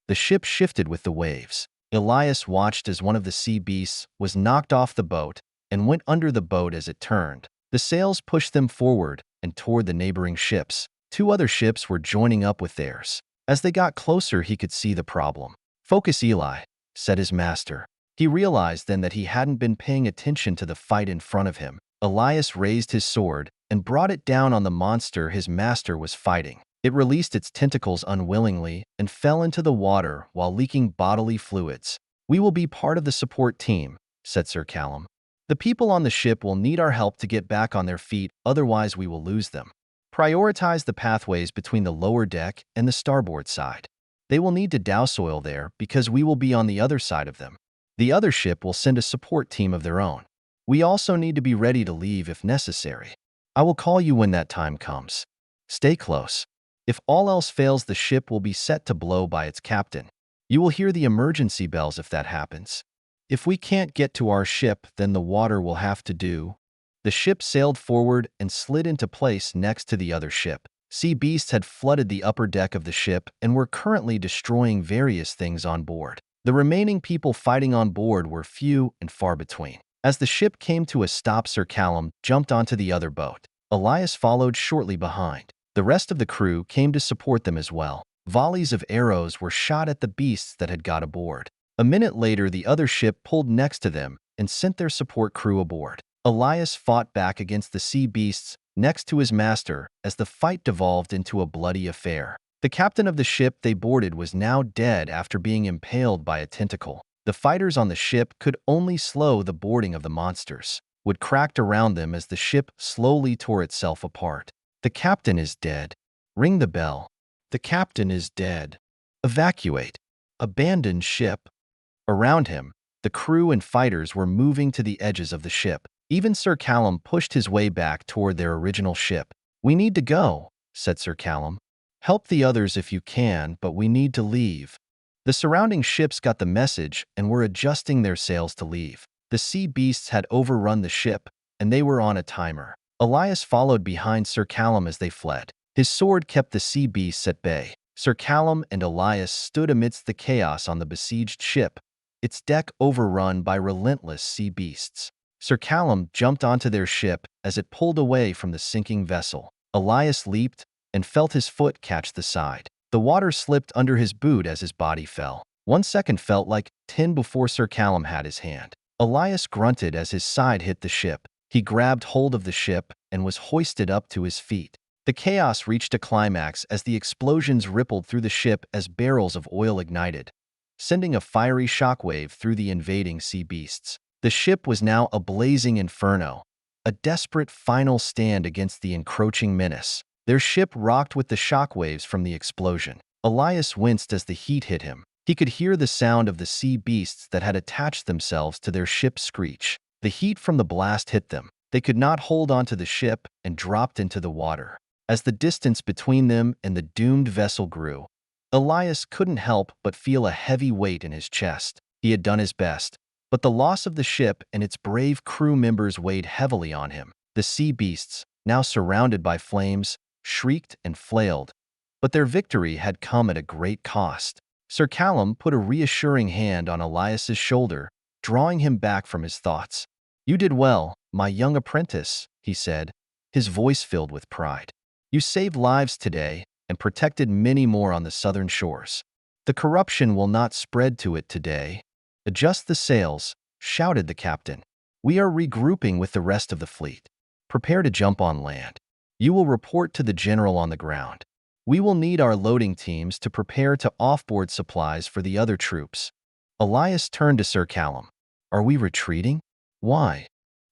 The ship shifted with the waves. Elias watched as one of the sea beasts was knocked off the boat and went under the boat as it turned. The sails pushed them forward and toward the neighboring ships. Two other ships were joining up with theirs. As they got closer, he could see the problem. "Focus, Eli," said his master. He realized then that he hadn't been paying attention to the fight in front of him. Elias raised his sword and brought it down on the monster his master was fighting. It released its tentacles unwillingly and fell into the water while leaking bodily fluids. "We will be part of the support team," said Sir Callum. "The people on the ship will need our help to get back on their feet, otherwise we will lose them. Prioritize the pathways between the lower deck and the starboard side. They will need to douse oil there because we will be on the other side of them. The other ship will send a support team of their own. We also need to be ready to leave if necessary. I will call you when that time comes. Stay close. If all else fails, the ship will be set to blow by its captain. You will hear the emergency bells if that happens. If we can't get to our ship, then the water will have to do." The ship sailed forward and slid into place next to the other ship. Sea beasts had flooded the upper deck of the ship and were currently destroying various things on board. The remaining people fighting on board were few and far between. As the ship came to a stop, Sir Callum jumped onto the other boat. Elias followed shortly behind. The rest of the crew came to support them as well. Volleys of arrows were shot at the beasts that had got aboard. A minute later, the other ship pulled next to them and sent their support crew aboard. Elias fought back against the sea beasts next to his master as the fight devolved into a bloody affair. The captain of the ship they boarded was now dead after being impaled by a tentacle. The fighters on the ship could only slow the boarding of the monsters. Wood cracked around them as the ship slowly tore itself apart. "The captain is dead. Ring the bell. The captain is dead. Evacuate. Abandon ship." Around him, the crew and fighters were moving to the edges of the ship. Even Sir Callum pushed his way back toward their original ship. "We need to go," said Sir Callum. "Help the others if you can, but we need to leave." The surrounding ships got the message and were adjusting their sails to leave. The sea beasts had overrun the ship, and they were on a timer. Elias followed behind Sir Callum as they fled. His sword kept the sea beasts at bay. Sir Callum and Elias stood amidst the chaos on the besieged ship, its deck overrun by relentless sea beasts. Sir Callum jumped onto their ship as it pulled away from the sinking vessel. Elias leaped and felt his foot catch the side. The water slipped under his boot as his body fell. 1 second felt like 10 before Sir Callum had his hand. Elias grunted as his side hit the ship. He grabbed hold of the ship and was hoisted up to his feet. The chaos reached a climax as the explosions rippled through the ship as barrels of oil ignited, sending a fiery shockwave through the invading sea beasts. The ship was now a blazing inferno, a desperate final stand against the encroaching menace. Their ship rocked with the shockwaves from the explosion. Elias winced as the heat hit him. He could hear the sound of the sea beasts that had attached themselves to their ship's screech. The heat from the blast hit them. They could not hold onto the ship and dropped into the water. As the distance between them and the doomed vessel grew, Elias couldn't help but feel a heavy weight in his chest. He had done his best, but the loss of the ship and its brave crew members weighed heavily on him. The sea beasts, now surrounded by flames, shrieked and flailed, but their victory had come at a great cost. Sir Callum put a reassuring hand on Elias's shoulder, drawing him back from his thoughts. "You did well, my young apprentice," he said, his voice filled with pride. "You saved lives today and protected many more on the southern shores. The corruption will not spread to it today." "Adjust the sails," shouted the captain. "We are regrouping with the rest of the fleet. Prepare to jump on land. You will report to the general on the ground. We will need our loading teams to prepare to offboard supplies for the other troops." Elias turned to Sir Callum. "Are we retreating? Why?"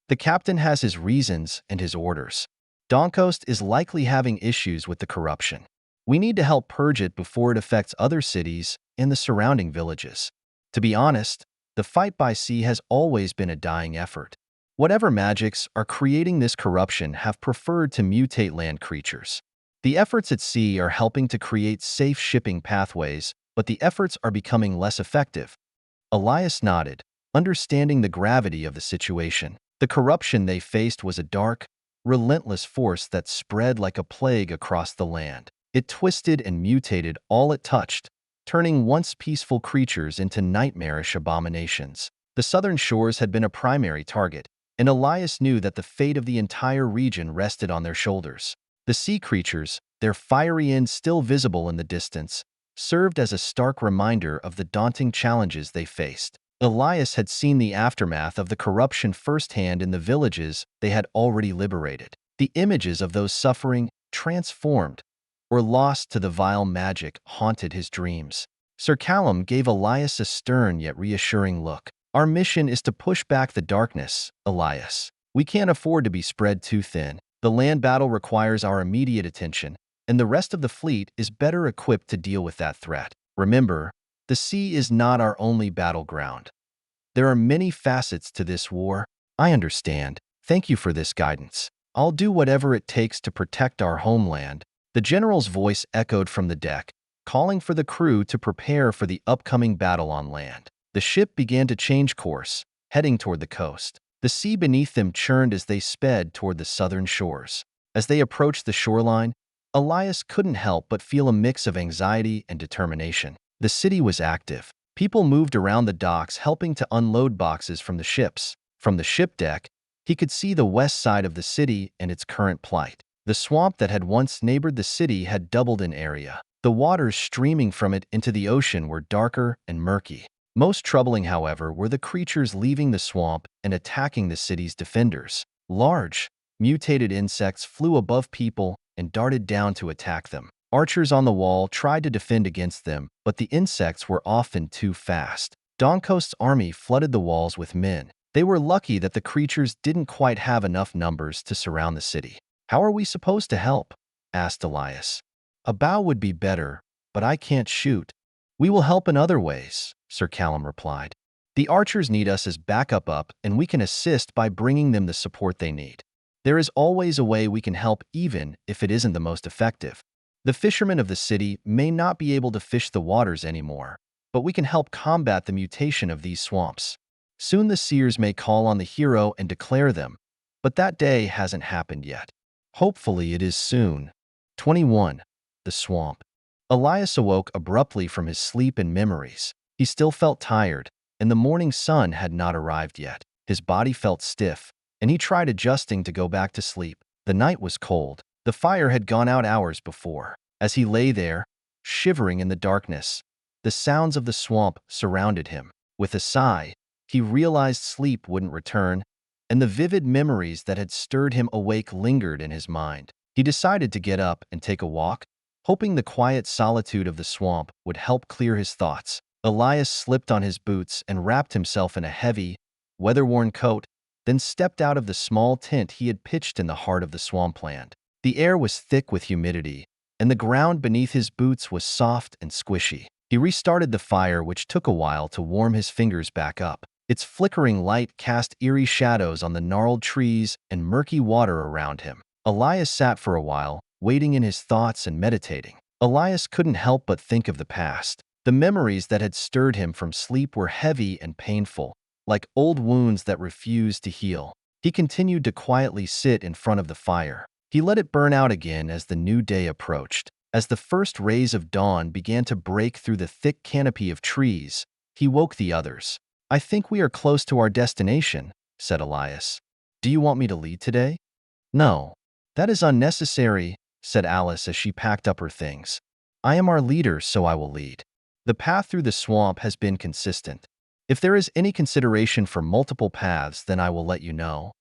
"The captain has his reasons and his orders. Doncoast is likely having issues with the corruption. We need to help purge it before it affects other cities and the surrounding villages. To be honest, the fight by sea has always been a dying effort. Whatever magics are creating this corruption have preferred to mutate land creatures. The efforts at sea are helping to create safe shipping pathways, but the efforts are becoming less effective." Elias nodded, understanding the gravity of the situation. The corruption they faced was a dark, relentless force that spread like a plague across the land. It twisted and mutated all it touched, turning once peaceful creatures into nightmarish abominations. The southern shores had been a primary target, and Elias knew that the fate of the entire region rested on their shoulders. The sea creatures, their fiery ends still visible in the distance, served as a stark reminder of the daunting challenges they faced. Elias had seen the aftermath of the corruption firsthand in the villages they had already liberated. The images of those suffering, transformed, or lost to the vile magic haunted his dreams. Sir Callum gave Elias a stern yet reassuring look. "Our mission is to push back the darkness, Elias. We can't afford to be spread too thin. The land battle requires our immediate attention, and the rest of the fleet is better equipped to deal with that threat. Remember, the sea is not our only battleground. There are many facets to this war." "I understand. Thank you for this guidance. I'll do whatever it takes to protect our homeland." The general's voice echoed from the deck, calling for the crew to prepare for the upcoming battle on land. The ship began to change course, heading toward the coast. The sea beneath them churned as they sped toward the southern shores. As they approached the shoreline, Elias couldn't help but feel a mix of anxiety and determination. The city was active. People moved around the docks helping to unload boxes from the ships. From the ship deck, he could see the west side of the city and its current plight. The swamp that had once neighbored the city had doubled in area. The waters streaming from it into the ocean were darker and murky. Most troubling, however, were the creatures leaving the swamp and attacking the city's defenders. Large, mutated insects flew above people and darted down to attack them. Archers on the wall tried to defend against them, but the insects were often too fast. Doncoast's army flooded the walls with men. They were lucky that the creatures didn't quite have enough numbers to surround the city. "How are we supposed to help?" asked Elias. "A bow would be better, but I can't shoot." "We will help in other ways," Sir Callum replied. "The archers need us as backup up, and we can assist by bringing them the support they need. There is always a way we can help even if it isn't the most effective. The fishermen of the city may not be able to fish the waters anymore, but we can help combat the mutation of these swamps. Soon the seers may call on the hero and declare them, but that day hasn't happened yet. Hopefully it is soon." 21. The swamp. Elias awoke abruptly from his sleep and memories. He still felt tired, and the morning sun had not arrived yet. His body felt stiff, and he tried adjusting to go back to sleep. The night was cold. The fire had gone out hours before. As he lay there, shivering in the darkness, the sounds of the swamp surrounded him. With a sigh, he realized sleep wouldn't return, and the vivid memories that had stirred him awake lingered in his mind. He decided to get up and take a walk, hoping the quiet solitude of the swamp would help clear his thoughts. Elias slipped on his boots and wrapped himself in a heavy, weather-worn coat then stepped out of the small tent he had pitched in the heart of the swampland. The air was thick with humidity, and the ground beneath his boots was soft and squishy. He restarted the fire, which took a while to warm his fingers back up. Its flickering light cast eerie shadows on the gnarled trees and murky water around him. Elias sat for a while, waiting in his thoughts and meditating. Elias couldn't help but think of the past. The memories that had stirred him from sleep were heavy and painful, like old wounds that refused to heal. He continued to quietly sit in front of the fire. He let it burn out again as the new day approached. As the first rays of dawn began to break through the thick canopy of trees, he woke the others. "I think we are close to our destination," said Elias. "Do you want me to lead today?" "No. That is unnecessary," said Alice as she packed up her things. "I am our leader, so I will lead. The path through the swamp has been consistent. If there is any consideration for multiple paths, then I will let you know."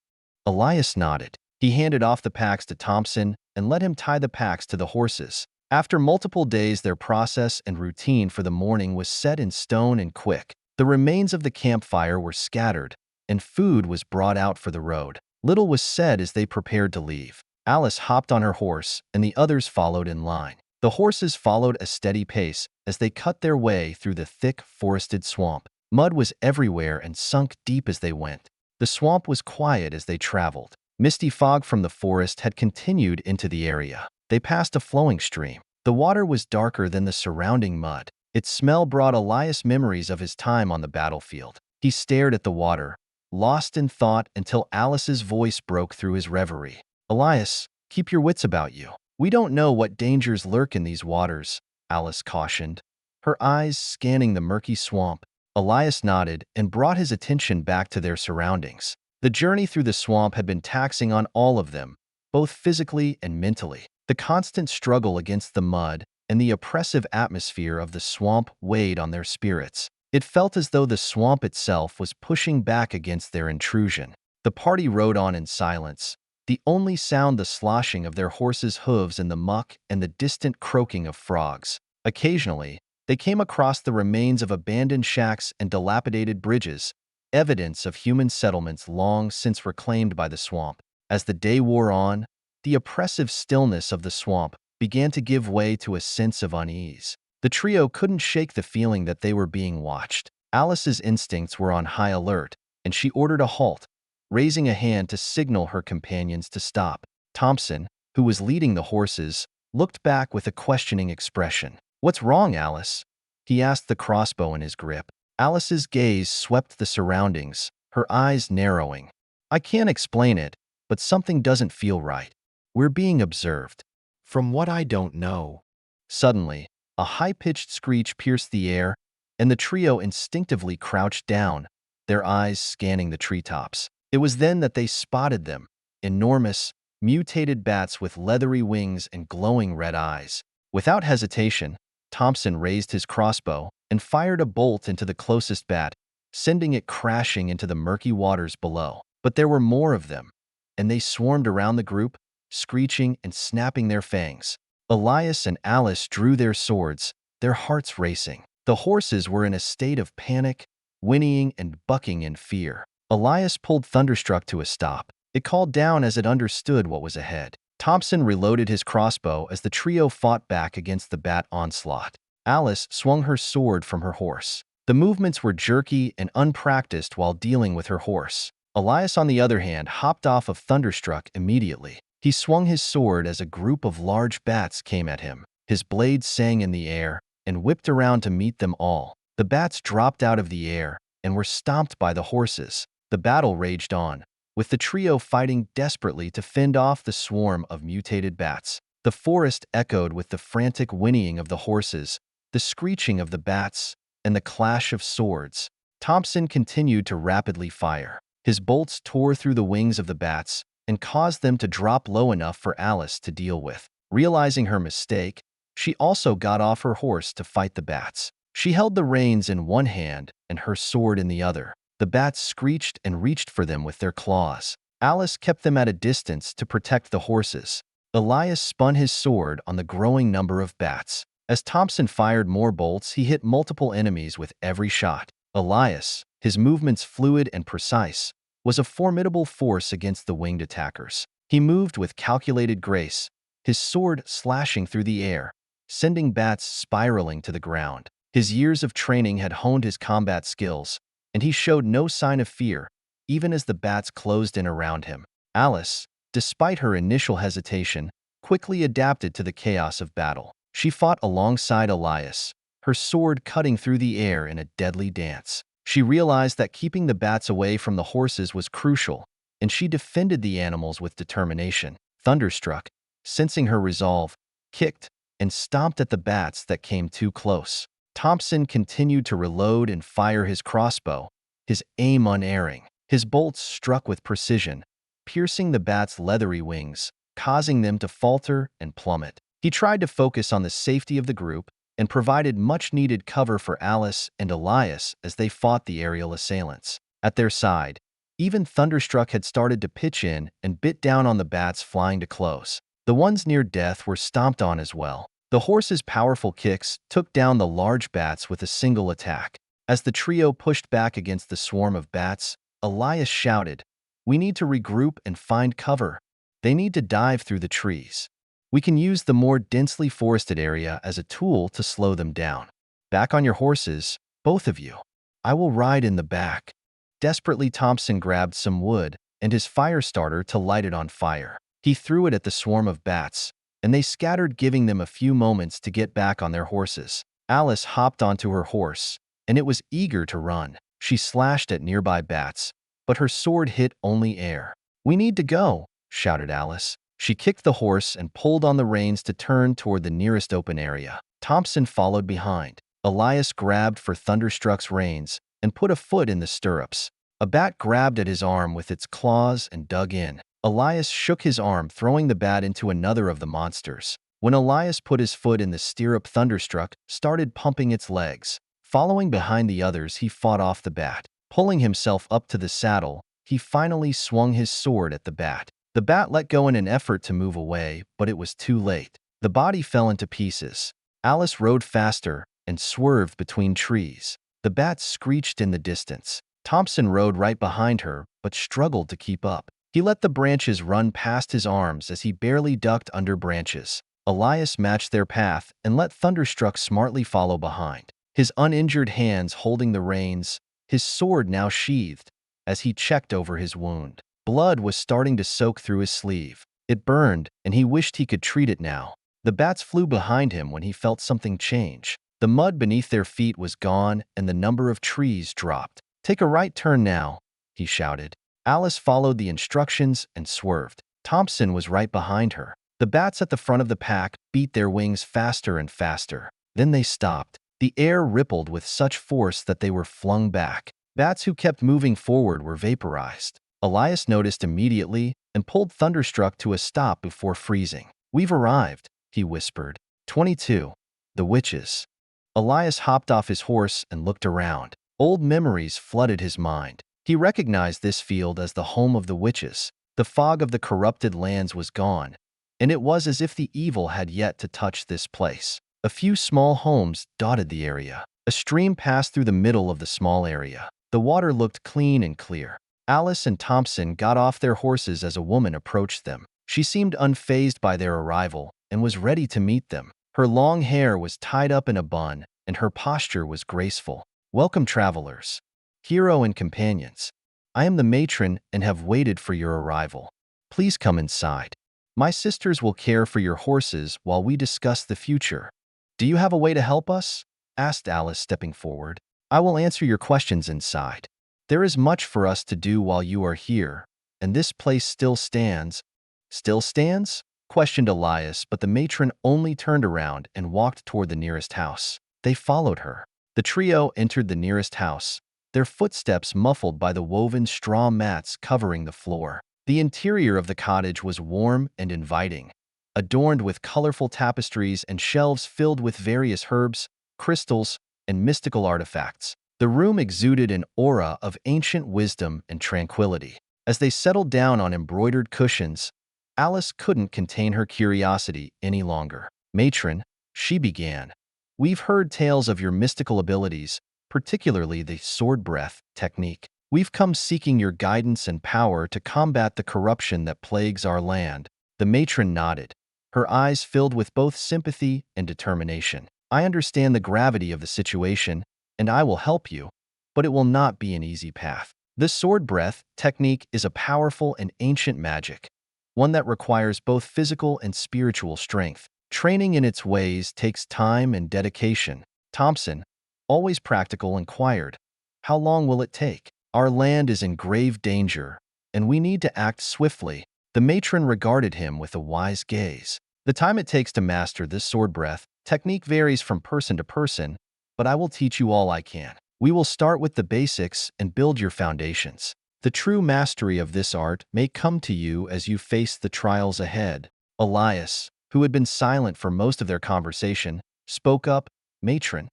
Elias nodded. He handed off the packs to Thompson and let him tie the packs to the horses. After multiple days, their process and routine for the morning was set in stone and quick. The remains of the campfire were scattered, and food was brought out for the road. Little was said as they prepared to leave. Alice hopped on her horse, and the others followed in line. The horses followed a steady pace as they cut their way through the thick, forested swamp. Mud was everywhere and sunk deep as they went. The swamp was quiet as they traveled. Misty fog from the forest had continued into the area. They passed a flowing stream. The water was darker than the surrounding mud. Its smell brought Elias memories of his time on the battlefield. He stared at the water, lost in thought, until Alice's voice broke through his reverie. "Elias, keep your wits about you. We don't know what dangers lurk in these waters," Alice cautioned, her eyes scanning the murky swamp. Elias nodded and brought his attention back to their surroundings. The journey through the swamp had been taxing on all of them, both physically and mentally. The constant struggle against the mud and the oppressive atmosphere of the swamp weighed on their spirits. It felt as though the swamp itself was pushing back against their intrusion. The party rode on in silence, the only sound the sloshing of their horses' hooves in the muck and the distant croaking of frogs. Occasionally, they came across the remains of abandoned shacks and dilapidated bridges, evidence of human settlements long since reclaimed by the swamp. As the day wore on, the oppressive stillness of the swamp began to give way to a sense of unease. The trio couldn't shake the feeling that they were being watched. Alice's instincts were on high alert, and she ordered a halt, raising a hand to signal her companions to stop. Thompson, who was leading the horses, looked back with a questioning expression. "What's wrong, Alice?" he asked, the crossbow in his grip. Alice's gaze swept the surroundings, her eyes narrowing. "I can't explain it, but something doesn't feel right. We're being observed." From what I don't know. Suddenly, a high-pitched screech pierced the air, and the trio instinctively crouched down, their eyes scanning the treetops. It was then that they spotted them, enormous, mutated bats with leathery wings and glowing red eyes. Without hesitation, Thompson raised his crossbow and fired a bolt into the closest bat, sending it crashing into the murky waters below. But there were more of them, and they swarmed around the group, screeching and snapping their fangs. Elias and Alice drew their swords, their hearts racing. The horses were in a state of panic, whinnying and bucking in fear. Elias pulled Thunderstruck to a stop. It called down as it understood what was ahead. Thompson reloaded his crossbow as the trio fought back against the bat onslaught. Alice swung her sword from her horse. The movements were jerky and unpracticed while dealing with her horse. Elias, on the other hand, hopped off of Thunderstruck immediately. He swung his sword as a group of large bats came at him. His blade sang in the air and whipped around to meet them all. The bats dropped out of the air and were stomped by the horses. The battle raged on, with the trio fighting desperately to fend off the swarm of mutated bats. The forest echoed with the frantic whinnying of the horses, the screeching of the bats, and the clash of swords. Thompson continued to rapidly fire. His bolts tore through the wings of the bats and caused them to drop low enough for Alice to deal with. Realizing her mistake, she also got off her horse to fight the bats. She held the reins in one hand and her sword in the other. The bats screeched and reached for them with their claws. Alice kept them at a distance to protect the horses. Elias spun his sword on the growing number of bats. As Thompson fired more bolts, he hit multiple enemies with every shot. Elias, his movements fluid and precise, was a formidable force against the winged attackers. He moved with calculated grace, his sword slashing through the air, sending bats spiraling to the ground. His years of training had honed his combat skills, and he showed no sign of fear, even as the bats closed in around him. Alice, despite her initial hesitation, quickly adapted to the chaos of battle. She fought alongside Elias, her sword cutting through the air in a deadly dance. She realized that keeping the bats away from the horses was crucial, and she defended the animals with determination. Thunderstruck, sensing her resolve, kicked and stomped at the bats that came too close. Thompson continued to reload and fire his crossbow, his aim unerring. His bolts struck with precision, piercing the bats' leathery wings, causing them to falter and plummet. He tried to focus on the safety of the group and provided much-needed cover for Alice and Elias as they fought the aerial assailants. At their side, even Thunderstruck had started to pitch in and bit down on the bats flying to close. The ones near death were stomped on as well. The horse's powerful kicks took down the large bats with a single attack. As the trio pushed back against the swarm of bats, Elias shouted, "We need to regroup and find cover. They need to dive through the trees. We can use the more densely forested area as a tool to slow them down. Back on your horses, both of you. I will ride in the back." Desperately, Thompson grabbed some wood and his fire starter to light it on fire. He threw it at the swarm of bats, and they scattered, giving them a few moments to get back on their horses. Alice hopped onto her horse, and it was eager to run. She slashed at nearby bats, but her sword hit only air. "We need to go," shouted Alice. She kicked the horse and pulled on the reins to turn toward the nearest open area. Thompson followed behind. Elias grabbed for Thunderstruck's reins and put a foot in the stirrups. A bat grabbed at his arm with its claws and dug in. Elias shook his arm, throwing the bat into another of the monsters. When Elias put his foot in the stirrup, Thunderstruck started pumping its legs. Following behind the others, he fought off the bat. Pulling himself up to the saddle, he finally swung his sword at the bat. The bat let go in an effort to move away, but it was too late. The body fell into pieces. Alice rode faster and swerved between trees. The bat screeched in the distance. Thompson rode right behind her, but struggled to keep up. He let the branches run past his arms as he barely ducked under branches. Elias matched their path and let Thunderstruck smartly follow behind, his uninjured hands holding the reins, his sword now sheathed, as he checked over his wound. Blood was starting to soak through his sleeve. It burned, and he wished he could treat it now. The bats flew behind him when he felt something change. The mud beneath their feet was gone, and the number of trees dropped. "Take a right turn now," he shouted. Alice followed the instructions and swerved. Thompson was right behind her. The bats at the front of the pack beat their wings faster and faster. Then they stopped. The air rippled with such force that they were flung back. Bats who kept moving forward were vaporized. Elias noticed immediately and pulled Thunderstruck to a stop before freezing. "We've arrived," he whispered. 22. The Witches. Elias hopped off his horse and looked around. Old memories flooded his mind. He recognized this field as the home of the witches. The fog of the corrupted lands was gone, and it was as if the evil had yet to touch this place. A few small homes dotted the area. A stream passed through the middle of the small area. The water looked clean and clear. Alice and Thompson got off their horses as a woman approached them. She seemed unfazed by their arrival and was ready to meet them. Her long hair was tied up in a bun, and her posture was graceful. "Welcome, travelers, hero and companions. I am the matron and have waited for your arrival. Please come inside. My sisters will care for your horses while we discuss the future." "Do you have a way to help us?" asked Alice, stepping forward. "I will answer your questions inside. There is much for us to do while you are here, and this place still stands." "Still stands?" questioned Elias, but the matron only turned around and walked toward the nearest house. They followed her. The trio entered the nearest house, their footsteps muffled by the woven straw mats covering the floor. The interior of the cottage was warm and inviting, adorned with colorful tapestries and shelves filled with various herbs, crystals, and mystical artifacts. The room exuded an aura of ancient wisdom and tranquility. As they settled down on embroidered cushions, Alice couldn't contain her curiosity any longer. "Matron," she began, "we've heard tales of your mystical abilities, particularly the sword breath technique. We've come seeking your guidance and power to combat the corruption that plagues our land." The matron nodded, her eyes filled with both sympathy and determination. "I understand the gravity of the situation, and I will help you, but it will not be an easy path. This sword breath technique is a powerful and ancient magic, one that requires both physical and spiritual strength. Training in its ways takes time and dedication." Thompson, always practical, inquired, "How long will it take? Our land is in grave danger, and we need to act swiftly." The matron regarded him with a wise gaze. "The time it takes to master this sword breath technique varies from person to person, but I will teach you all I can. We will start with the basics and build your foundations. The true mastery of this art may come to you as you face the trials ahead." Elias, who had been silent for most of their conversation, spoke up, "Matron,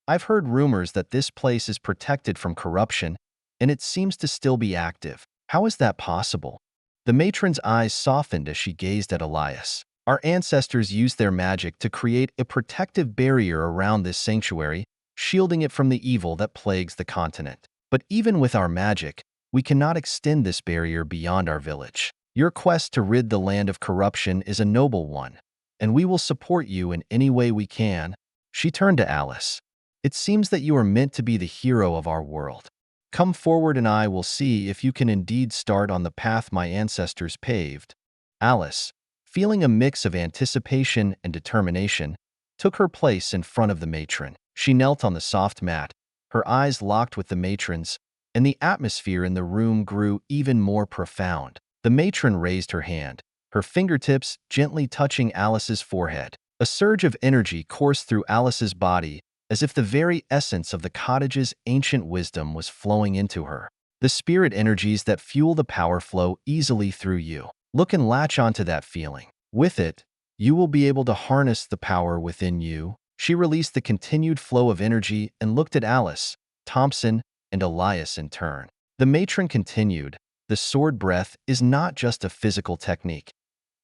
I've heard rumors that this place is protected from corruption, and it seems to still be active. How is that possible?" The matron's eyes softened as she gazed at Elias. "Our ancestors used their magic to create a protective barrier around this sanctuary, shielding it from the evil that plagues the continent. But even with our magic, we cannot extend this barrier beyond our village. Your quest to rid the land of corruption is a noble one, and we will support you in any way we can." She turned to Alice. "It seems that you are meant to be the hero of our world. Come forward and I will see if you can indeed start on the path my ancestors paved." Alice, feeling a mix of anticipation and determination, took her place in front of the matron. She knelt on the soft mat, her eyes locked with the matron's, and the atmosphere in the room grew even more profound. The matron raised her hand, her fingertips gently touching Alice's forehead. A surge of energy coursed through Alice's body, as if the very essence of the cottage's ancient wisdom was flowing into her. The spirit energies that fuel the power flow easily through you. Look and latch onto that feeling. With it, you will be able to harness the power within you. She released the continued flow of energy and looked at Alice, Thompson, and Elias in turn. The matron continued, "The sword breath is not just a physical technique.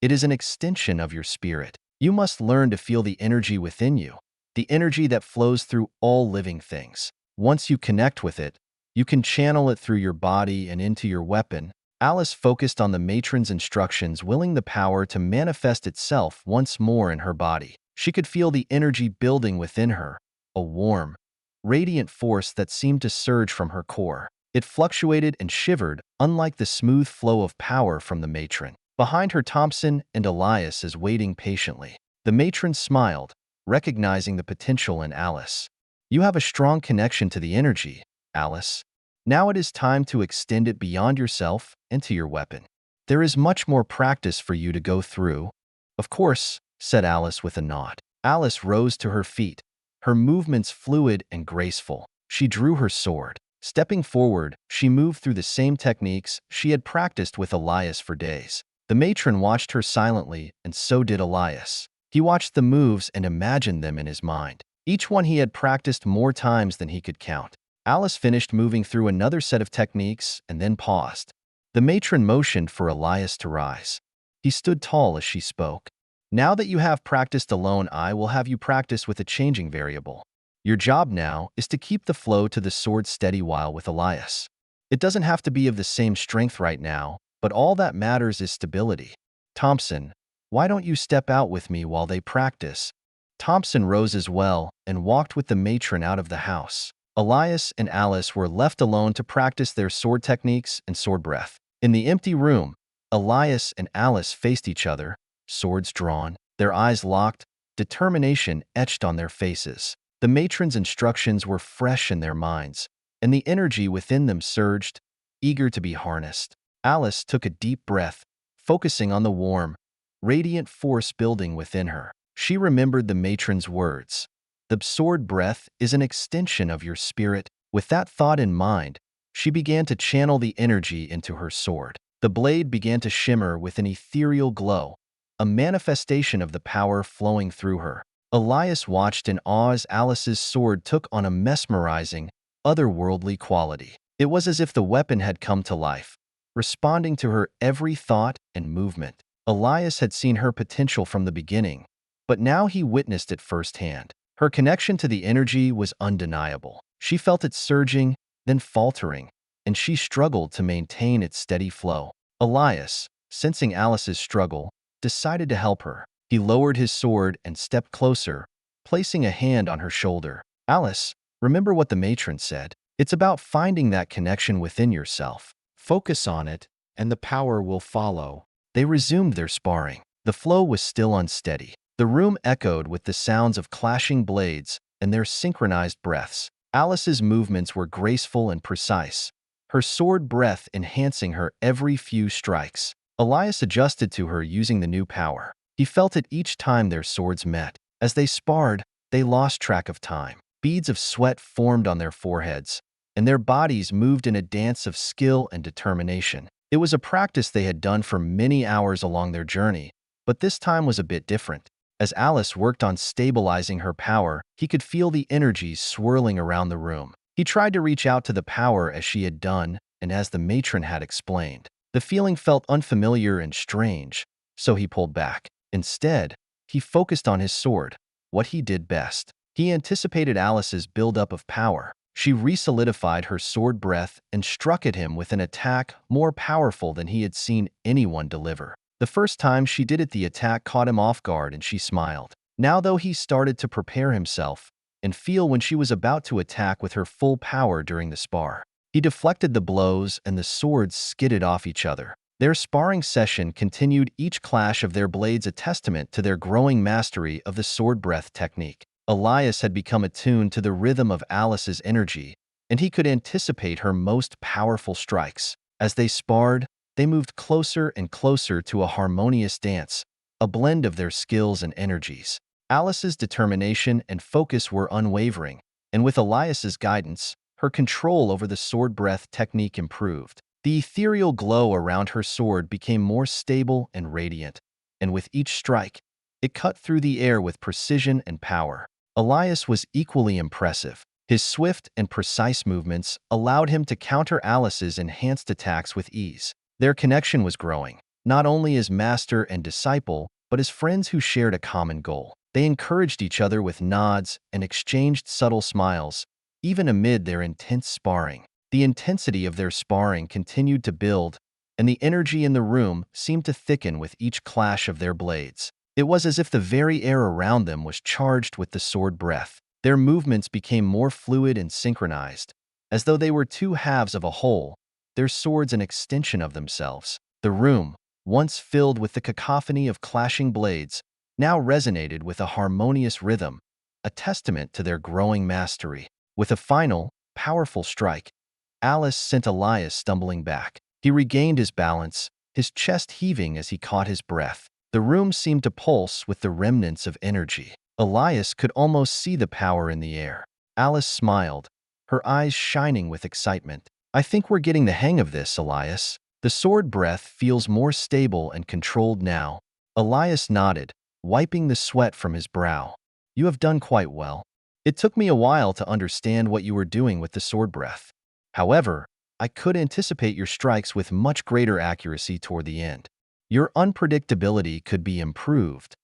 It is an extension of your spirit. You must learn to feel the energy within you, the energy that flows through all living things. Once you connect with it, you can channel it through your body and into your weapon." Alice focused on the matron's instructions, willing the power to manifest itself once more in her body. She could feel the energy building within her, a warm, radiant force that seemed to surge from her core. It fluctuated and shivered, unlike the smooth flow of power from the matron. Behind her, Thompson and Elias is waiting patiently. The matron smiled, recognizing the potential in Alice. "You have a strong connection to the energy, Alice. Now it is time to extend it beyond yourself and to your weapon. There is much more practice for you to go through." "Of course," said Alice with a nod. Alice rose to her feet, her movements fluid and graceful. She drew her sword. Stepping forward, she moved through the same techniques she had practiced with Elias for days. The matron watched her silently, and so did Elias. He watched the moves and imagined them in his mind. Each one he had practiced more times than he could count. Alice finished moving through another set of techniques and then paused. The matron motioned for Elias to rise. He stood tall as she spoke. "Now that you have practiced alone, I will have you practice with a changing variable. Your job now is to keep the flow to the sword steady while with Elias. It doesn't have to be of the same strength right now, but all that matters is stability. Thompson, why don't you step out with me while they practice?" Thompson rose as well and walked with the matron out of the house. Elias and Alice were left alone to practice their sword techniques and sword breath. In the empty room, Elias and Alice faced each other, swords drawn, their eyes locked, determination etched on their faces. The matron's instructions were fresh in their minds, and the energy within them surged, eager to be harnessed. Alice took a deep breath, focusing on the warm, radiant force building within her. She remembered the matron's words. "The sword breath is an extension of your spirit." With that thought in mind, she began to channel the energy into her sword. The blade began to shimmer with an ethereal glow, a manifestation of the power flowing through her. Elias watched in awe as Alice's sword took on a mesmerizing, otherworldly quality. It was as if the weapon had come to life, responding to her every thought and movement. Elias had seen her potential from the beginning, but now he witnessed it firsthand. Her connection to the energy was undeniable. She felt it surging, then faltering, and she struggled to maintain its steady flow. Elias, sensing Alice's struggle, decided to help her. He lowered his sword and stepped closer, placing a hand on her shoulder. Alice, remember what the matron said. It's about finding that connection within yourself. Focus on it, and the power will follow. They resumed their sparring. The flow was still unsteady. The room echoed with the sounds of clashing blades and their synchronized breaths. Alice's movements were graceful and precise, her sword breath enhancing her every few strikes. Elias adjusted to her using the new power. He felt it each time their swords met. As they sparred, they lost track of time. Beads of sweat formed on their foreheads, and their bodies moved in a dance of skill and determination. It was a practice they had done for many hours along their journey, but this time was a bit different. As Alice worked on stabilizing her power, he could feel the energies swirling around the room. He tried to reach out to the power as she had done, and as the matron had explained. The feeling felt unfamiliar and strange, so he pulled back. Instead, he focused on his sword, what he did best. He anticipated Alice's buildup of power. She re-solidified her sword breath and struck at him with an attack more powerful than he had seen anyone deliver. The first time she did it, the attack caught him off guard and she smiled. Now, though, he started to prepare himself and feel when she was about to attack with her full power during the spar. He deflected the blows and the swords skidded off each other. Their sparring session continued, each clash of their blades a testament to their growing mastery of the sword breath technique. Elias had become attuned to the rhythm of Alice's energy, and he could anticipate her most powerful strikes. As they sparred, they moved closer and closer to a harmonious dance, a blend of their skills and energies. Alice's determination and focus were unwavering, and with Elias's guidance, her control over the sword breath technique improved. The ethereal glow around her sword became more stable and radiant, and with each strike, it cut through the air with precision and power. Elias was equally impressive. His swift and precise movements allowed him to counter Alice's enhanced attacks with ease. Their connection was growing, not only as master and disciple, but as friends who shared a common goal. They encouraged each other with nods and exchanged subtle smiles, even amid their intense sparring. The intensity of their sparring continued to build, and the energy in the room seemed to thicken with each clash of their blades. It was as if the very air around them was charged with the sword breath. Their movements became more fluid and synchronized, as though they were two halves of a whole, their swords an extension of themselves. The room, once filled with the cacophony of clashing blades, now resonated with a harmonious rhythm, a testament to their growing mastery. With a final, powerful strike, Alice sent Elias stumbling back. He regained his balance, his chest heaving as he caught his breath. The room seemed to pulse with the remnants of energy. Elias could almost see the power in the air. Alice smiled, her eyes shining with excitement. I think we're getting the hang of this, Elias. The sword breath feels more stable and controlled now. Elias nodded, wiping the sweat from his brow. You have done quite well. It took me a while to understand what you were doing with the sword breath. However, I could anticipate your strikes with much greater accuracy toward the end. Your unpredictability could be improved.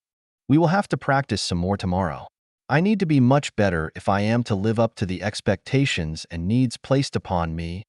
We will have to practice some more tomorrow. I need to be much better if I am to live up to the expectations and needs placed upon me.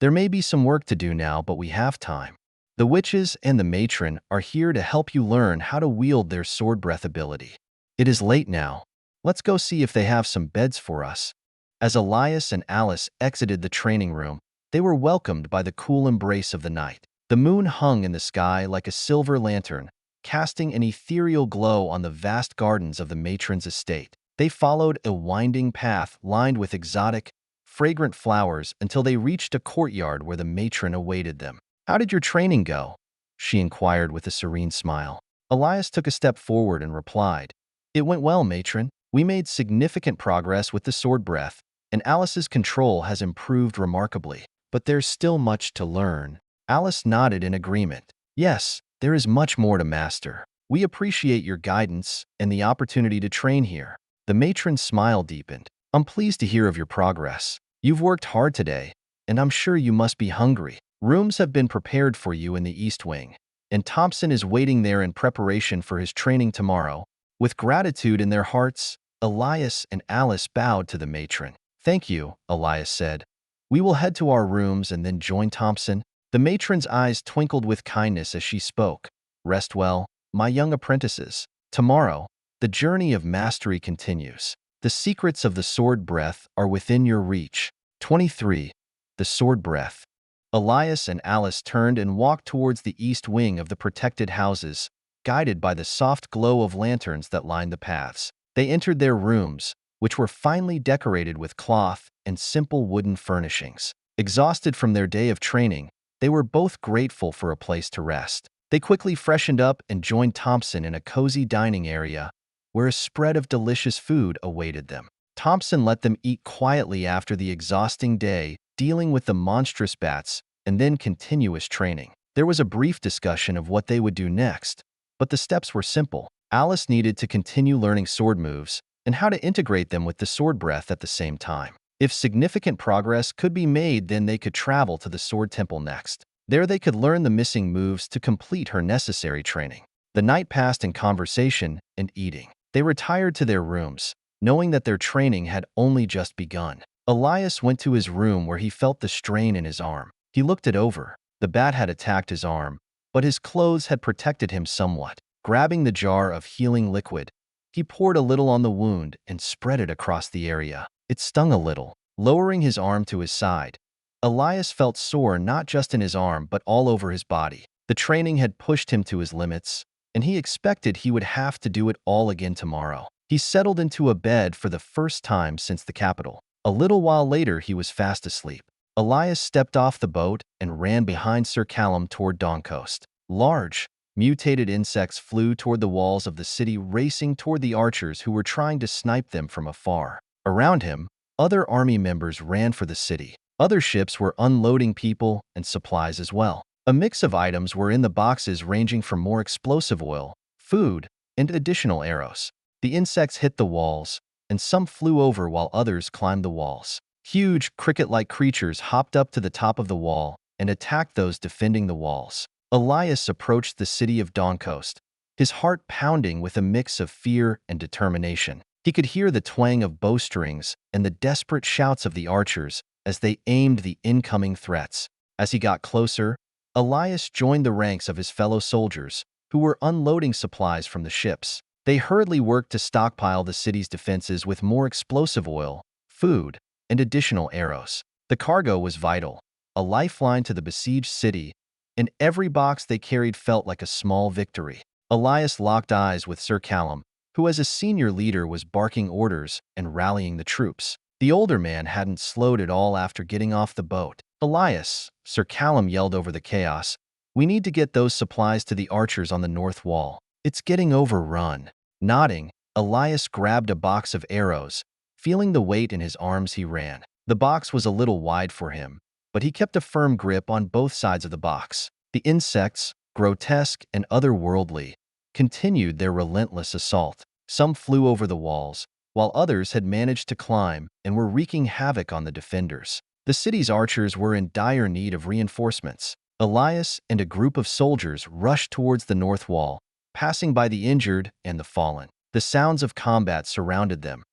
There may be some work to do now, but we have time. The witches and the matron are here to help you learn how to wield their sword breath ability. It is late now. Let's go see if they have some beds for us. As Elias and Alice exited the training room, they were welcomed by the cool embrace of the night. The moon hung in the sky like a silver lantern, casting an ethereal glow on the vast gardens of the matron's estate. They followed a winding path lined with exotic, fragrant flowers until they reached a courtyard where the matron awaited them. How did your training go? She inquired with a serene smile. Elias took a step forward and replied, It went well, matron. We made significant progress with the sword breath, and Alice's control has improved remarkably. But there's still much to learn. Alice nodded in agreement. Yes, there is much more to master. We appreciate your guidance and the opportunity to train here. The matron's smile deepened. I'm pleased to hear of your progress. You've worked hard today, and I'm sure you must be hungry. Rooms have been prepared for you in the East Wing, and Thompson is waiting there in preparation for his training tomorrow. With gratitude in their hearts, Elias and Alice bowed to the matron. Thank you, Elias said. We will head to our rooms and then join Thompson." The matron's eyes twinkled with kindness as she spoke. "Rest well, my young apprentices. Tomorrow, the journey of mastery continues. The secrets of the sword breath are within your reach." 23. The sword breath. Elias and Alice turned and walked towards the east wing of the protected houses, guided by the soft glow of lanterns that lined the paths. They entered their rooms, which were finely decorated with cloth and simple wooden furnishings. Exhausted from their day of training, they were both grateful for a place to rest. They quickly freshened up and joined Thompson in a cozy dining area, where a spread of delicious food awaited them. Thompson let them eat quietly after the exhausting day, dealing with the monstrous bats and then continuous training. There was a brief discussion of what they would do next, but the steps were simple. Alice needed to continue learning sword moves and how to integrate them with the sword breath at the same time. If significant progress could be made, then they could travel to the Sword Temple next. There they could learn the missing moves to complete her necessary training. The night passed in conversation and eating. They retired to their rooms, knowing that their training had only just begun. Elias went to his room where he felt the strain in his arm. He looked it over. The bat had attacked his arm, but his clothes had protected him somewhat. Grabbing the jar of healing liquid, he poured a little on the wound and spread it across the area. It stung a little. Lowering his arm to his side, Elias felt sore not just in his arm but all over his body. The training had pushed him to his limits, and he expected he would have to do it all again tomorrow. He settled into a bed for the first time since the capital. A little while later, he was fast asleep. Elias stepped off the boat and ran behind Sir Callum toward Doncoast. Large, mutated insects flew toward the walls of the city, racing toward the archers who were trying to snipe them from afar. Around him, other army members ran for the city. Other ships were unloading people and supplies as well. A mix of items were in the boxes, ranging from more explosive oil, food, and additional arrows. The insects hit the walls, and some flew over while others climbed the walls. Huge, cricket-like creatures hopped up to the top of the wall and attacked those defending the walls. Elias approached the city of Doncoast, his heart pounding with a mix of fear and determination. He could hear the twang of bowstrings and the desperate shouts of the archers as they aimed the incoming threats. As he got closer, Elias joined the ranks of his fellow soldiers, who were unloading supplies from the ships. They hurriedly worked to stockpile the city's defenses with more explosive oil, food, and additional arrows. The cargo was vital, a lifeline to the besieged city, and every box they carried felt like a small victory. Elias locked eyes with Sir Callum, who as a senior leader was barking orders and rallying the troops. The older man hadn't slowed at all after getting off the boat. "Elias," Sir Callum yelled over the chaos, "we need to get those supplies to the archers on the north wall. It's getting overrun." Nodding, Elias grabbed a box of arrows. Feeling the weight in his arms, he ran. The box was a little wide for him, but he kept a firm grip on both sides of the box. The insects, grotesque and otherworldly, continued their relentless assault. Some flew over the walls, while others had managed to climb and were wreaking havoc on the defenders. The city's archers were in dire need of reinforcements. Elias and a group of soldiers rushed towards the north wall, passing by the injured and the fallen. The sounds of combat surrounded them.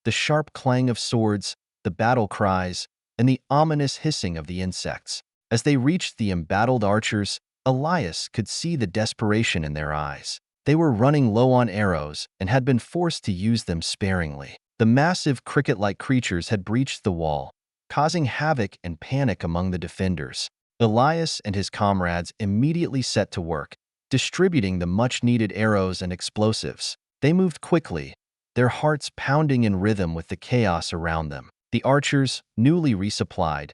The sharp clang of swords, the battle cries, and the ominous hissing of the insects. As they reached the embattled archers, Elias could see the desperation in their eyes. They were running low on arrows and had been forced to use them sparingly. The massive cricket-like creatures had breached the wall, causing havoc and panic among the defenders. Elias and his comrades immediately set to work, distributing the much-needed arrows and explosives. They moved quickly, their hearts pounding in rhythm with the chaos around them. The archers, newly resupplied,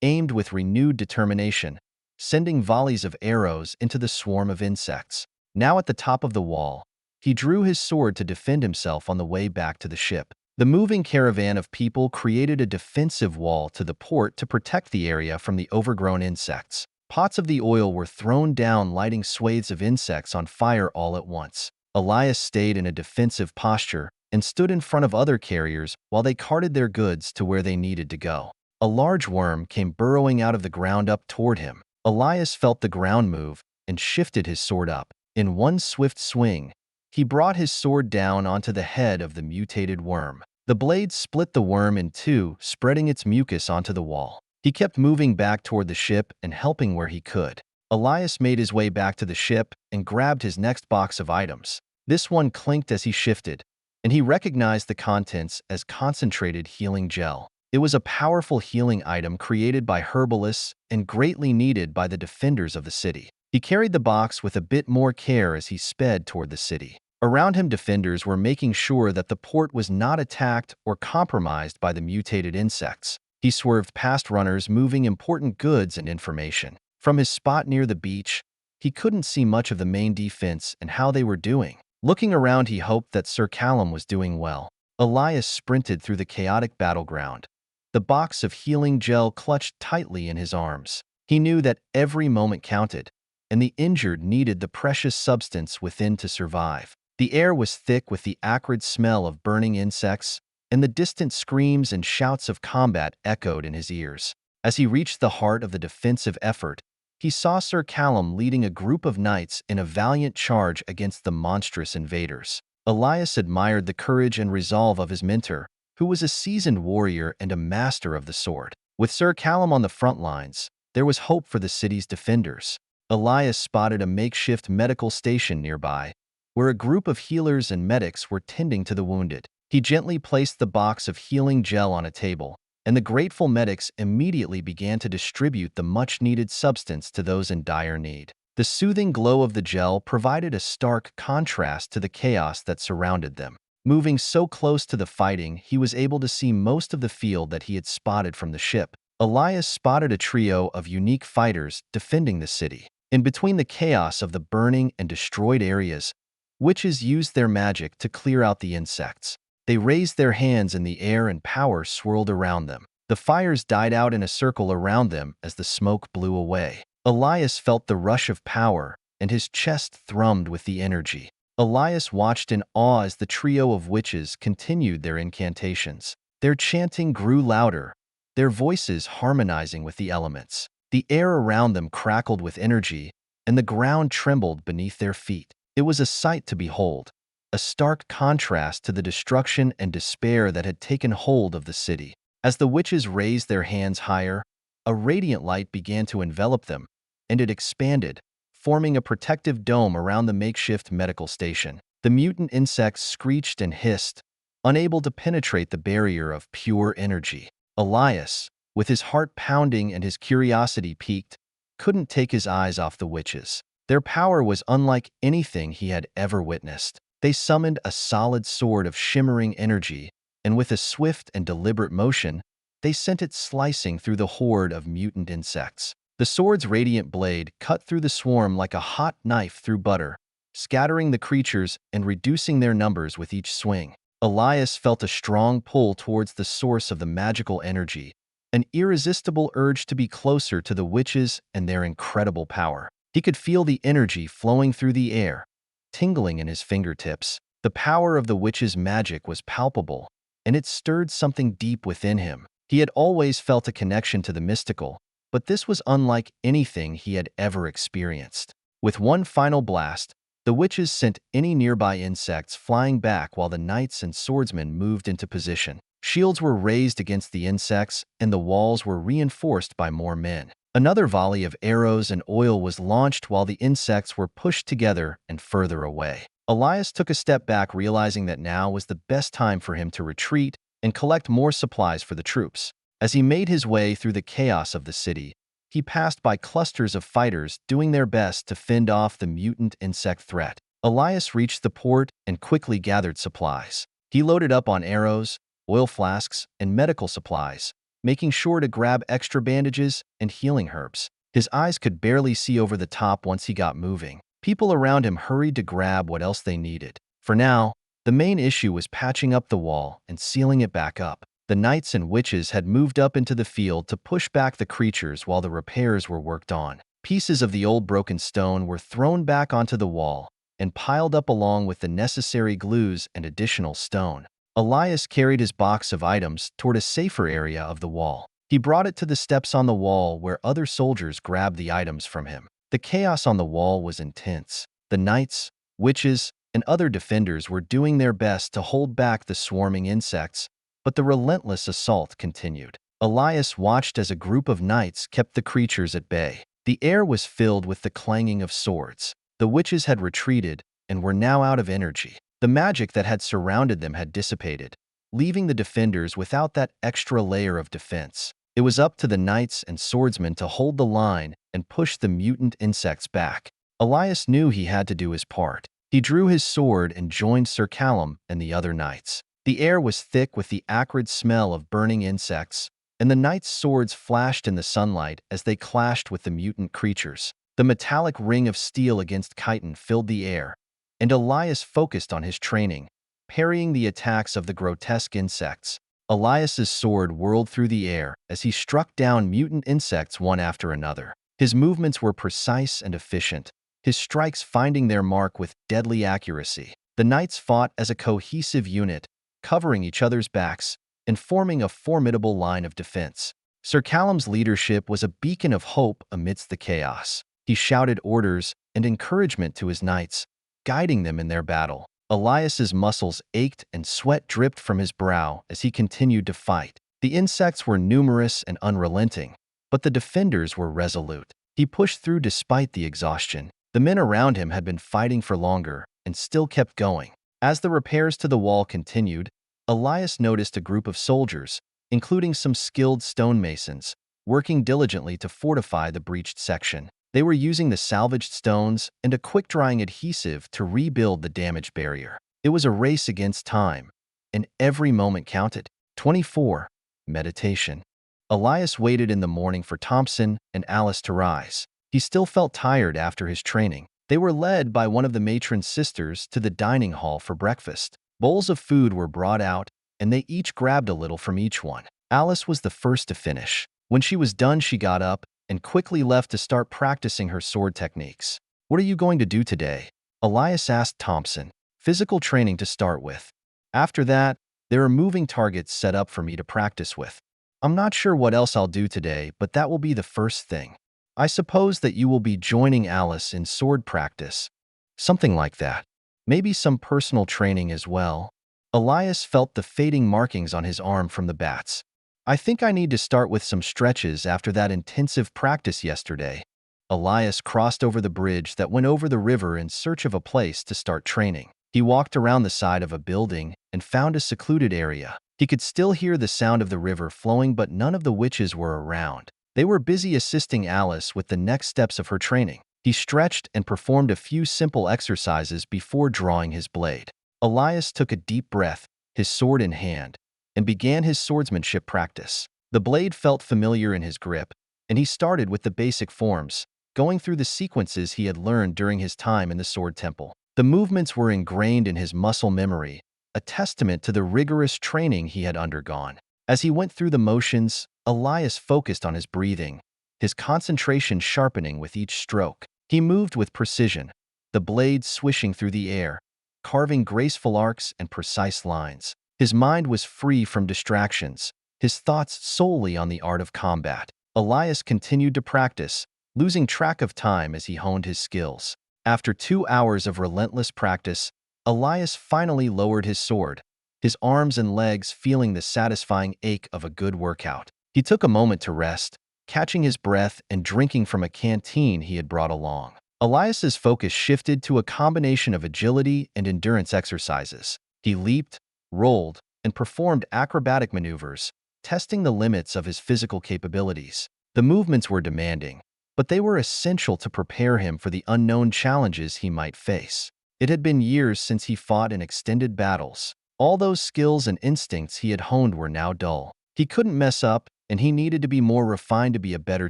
aimed with renewed determination, sending volleys of arrows into the swarm of insects. Now at the top of the wall, he drew his sword to defend himself on the way back to the ship. The moving caravan of people created a defensive wall to the port to protect the area from the overgrown insects. Pots of the oil were thrown down, lighting swathes of insects on fire all at once. Elias stayed in a defensive posture and stood in front of other carriers while they carted their goods to where they needed to go. A large worm came burrowing out of the ground up toward him. Elias felt the ground move and shifted his sword up. In one swift swing, he brought his sword down onto the head of the mutated worm. The blade split the worm in two, spreading its mucus onto the wall. He kept moving back toward the ship and helping where he could. Elias made his way back to the ship and grabbed his next box of items. This one clinked as he shifted, and he recognized the contents as concentrated healing gel. It was a powerful healing item created by herbalists and greatly needed by the defenders of the city. He carried the box with a bit more care as he sped toward the city. Around him, defenders were making sure that the port was not attacked or compromised by the mutated insects. He swerved past runners moving important goods and information. From his spot near the beach, he couldn't see much of the main defense and how they were doing. Looking around, he hoped that Sir Callum was doing well. Elias sprinted through the chaotic battleground, the box of healing gel clutched tightly in his arms. He knew that every moment counted, and the injured needed the precious substance within to survive. The air was thick with the acrid smell of burning insects, and the distant screams and shouts of combat echoed in his ears. As he reached the heart of the defensive effort, he saw Sir Callum leading a group of knights in a valiant charge against the monstrous invaders. Elias admired the courage and resolve of his mentor, who was a seasoned warrior and a master of the sword. With Sir Callum on the front lines, there was hope for the city's defenders. Elias spotted a makeshift medical station nearby, where a group of healers and medics were tending to the wounded. He gently placed the box of healing gel on a table, and the grateful medics immediately began to distribute the much-needed substance to those in dire need. The soothing glow of the gel provided a stark contrast to the chaos that surrounded them. Moving so close to the fighting, he was able to see most of the field that he had spotted from the ship. Elias spotted a trio of unique fighters defending the city. In between the chaos of the burning and destroyed areas, witches used their magic to clear out the insects. They raised their hands in the air and power swirled around them. The fires died out in a circle around them as the smoke blew away. Elias felt the rush of power, and his chest thrummed with the energy. Elias watched in awe as the trio of witches continued their incantations. Their chanting grew louder, their voices harmonizing with the elements. The air around them crackled with energy, and the ground trembled beneath their feet. It was a sight to behold, a stark contrast to the destruction and despair that had taken hold of the city. As the witches raised their hands higher, a radiant light began to envelop them, and it expanded, forming a protective dome around the makeshift medical station. The mutant insects screeched and hissed, unable to penetrate the barrier of pure energy. Elias, with his heart pounding and his curiosity piqued, couldn't take his eyes off the witches. Their power was unlike anything he had ever witnessed. They summoned a solid sword of shimmering energy, and with a swift and deliberate motion, they sent it slicing through the horde of mutant insects. The sword's radiant blade cut through the swarm like a hot knife through butter, scattering the creatures and reducing their numbers with each swing. Elias felt a strong pull towards the source of the magical energy, an irresistible urge to be closer to the witches and their incredible power. He could feel the energy flowing through the air, tingling in his fingertips. The power of the witch's magic was palpable, and it stirred something deep within him. He had always felt a connection to the mystical, but this was unlike anything he had ever experienced. With one final blast, the witches sent any nearby insects flying back while the knights and swordsmen moved into position. Shields were raised against the insects, and the walls were reinforced by more men. Another volley of arrows and oil was launched while the insects were pushed together and further away. Elias took a step back, realizing that now was the best time for him to retreat and collect more supplies for the troops. As he made his way through the chaos of the city, he passed by clusters of fighters doing their best to fend off the mutant insect threat. Elias reached the port and quickly gathered supplies. He loaded up on arrows, oil flasks, and medical supplies, making sure to grab extra bandages and healing herbs. His eyes could barely see over the top once he got moving. People around him hurried to grab what else they needed. For now, the main issue was patching up the wall and sealing it back up. The knights and witches had moved up into the field to push back the creatures while the repairs were worked on. Pieces of the old broken stone were thrown back onto the wall and piled up along with the necessary glues and additional stone. Elias carried his box of items toward a safer area of the wall. He brought it to the steps on the wall where other soldiers grabbed the items from him. The chaos on the wall was intense. The knights, witches, and other defenders were doing their best to hold back the swarming insects, but the relentless assault continued. Elias watched as a group of knights kept the creatures at bay. The air was filled with the clanging of swords. The witches had retreated and were now out of energy. The magic that had surrounded them had dissipated, leaving the defenders without that extra layer of defense. It was up to the knights and swordsmen to hold the line and push the mutant insects back. Elias knew he had to do his part. He drew his sword and joined Sir Callum and the other knights. The air was thick with the acrid smell of burning insects, and the knights' swords flashed in the sunlight as they clashed with the mutant creatures. The metallic ring of steel against chitin filled the air, and Elias focused on his training, parrying the attacks of the grotesque insects. Elias's sword whirled through the air as he struck down mutant insects one after another. His movements were precise and efficient, his strikes finding their mark with deadly accuracy. The knights fought as a cohesive unit, covering each other's backs and forming a formidable line of defense. Sir Callum's leadership was a beacon of hope amidst the chaos. He shouted orders and encouragement to his knights, guiding them in their battle. Elias's muscles ached and sweat dripped from his brow as he continued to fight. The insects were numerous and unrelenting, but the defenders were resolute. He pushed through despite the exhaustion. The men around him had been fighting for longer and still kept going. As the repairs to the wall continued, Elias noticed a group of soldiers, including some skilled stonemasons, working diligently to fortify the breached section. They were using the salvaged stones and a quick-drying adhesive to rebuild the damaged barrier. It was a race against time, and every moment counted. 24. Meditation. Elias waited in the morning for Thompson and Alice to rise. He still felt tired after his training. They were led by one of the matron's sisters to the dining hall for breakfast. Bowls of food were brought out, and they each grabbed a little from each one. Alice was the first to finish. When she was done, she got up and quickly left to start practicing her sword techniques. "What are you going to do today?" Elias asked Thompson. "Physical training to start with. After that, there are moving targets set up for me to practice with. I'm not sure what else I'll do today, but that will be the first thing. I suppose that you will be joining Alice in sword practice. Something like that. Maybe some personal training as well." Elias felt the fading markings on his arm from the bats. "I think I need to start with some stretches after that intensive practice yesterday." Elias crossed over the bridge that went over the river in search of a place to start training. He walked around the side of a building and found a secluded area. He could still hear the sound of the river flowing, but none of the witches were around. They were busy assisting Alice with the next steps of her training. He stretched and performed a few simple exercises before drawing his blade. Elias took a deep breath, his sword in hand, and began his swordsmanship practice. The blade felt familiar in his grip, and he started with the basic forms, going through the sequences he had learned during his time in the sword temple. The movements were ingrained in his muscle memory, a testament to the rigorous training he had undergone. As he went through the motions, Elias focused on his breathing, his concentration sharpening with each stroke. He moved with precision, the blade swishing through the air, carving graceful arcs and precise lines. His mind was free from distractions, his thoughts solely on the art of combat. Elias continued to practice, losing track of time as he honed his skills. After 2 hours of relentless practice, Elias finally lowered his sword, his arms and legs feeling the satisfying ache of a good workout. He took a moment to rest, catching his breath and drinking from a canteen he had brought along. Elias's focus shifted to a combination of agility and endurance exercises. He leaped, rolled, and performed acrobatic maneuvers, testing the limits of his physical capabilities. The movements were demanding, but they were essential to prepare him for the unknown challenges he might face. It had been years since he fought in extended battles. All those skills and instincts he had honed were now dull. He couldn't mess up, and he needed to be more refined to be a better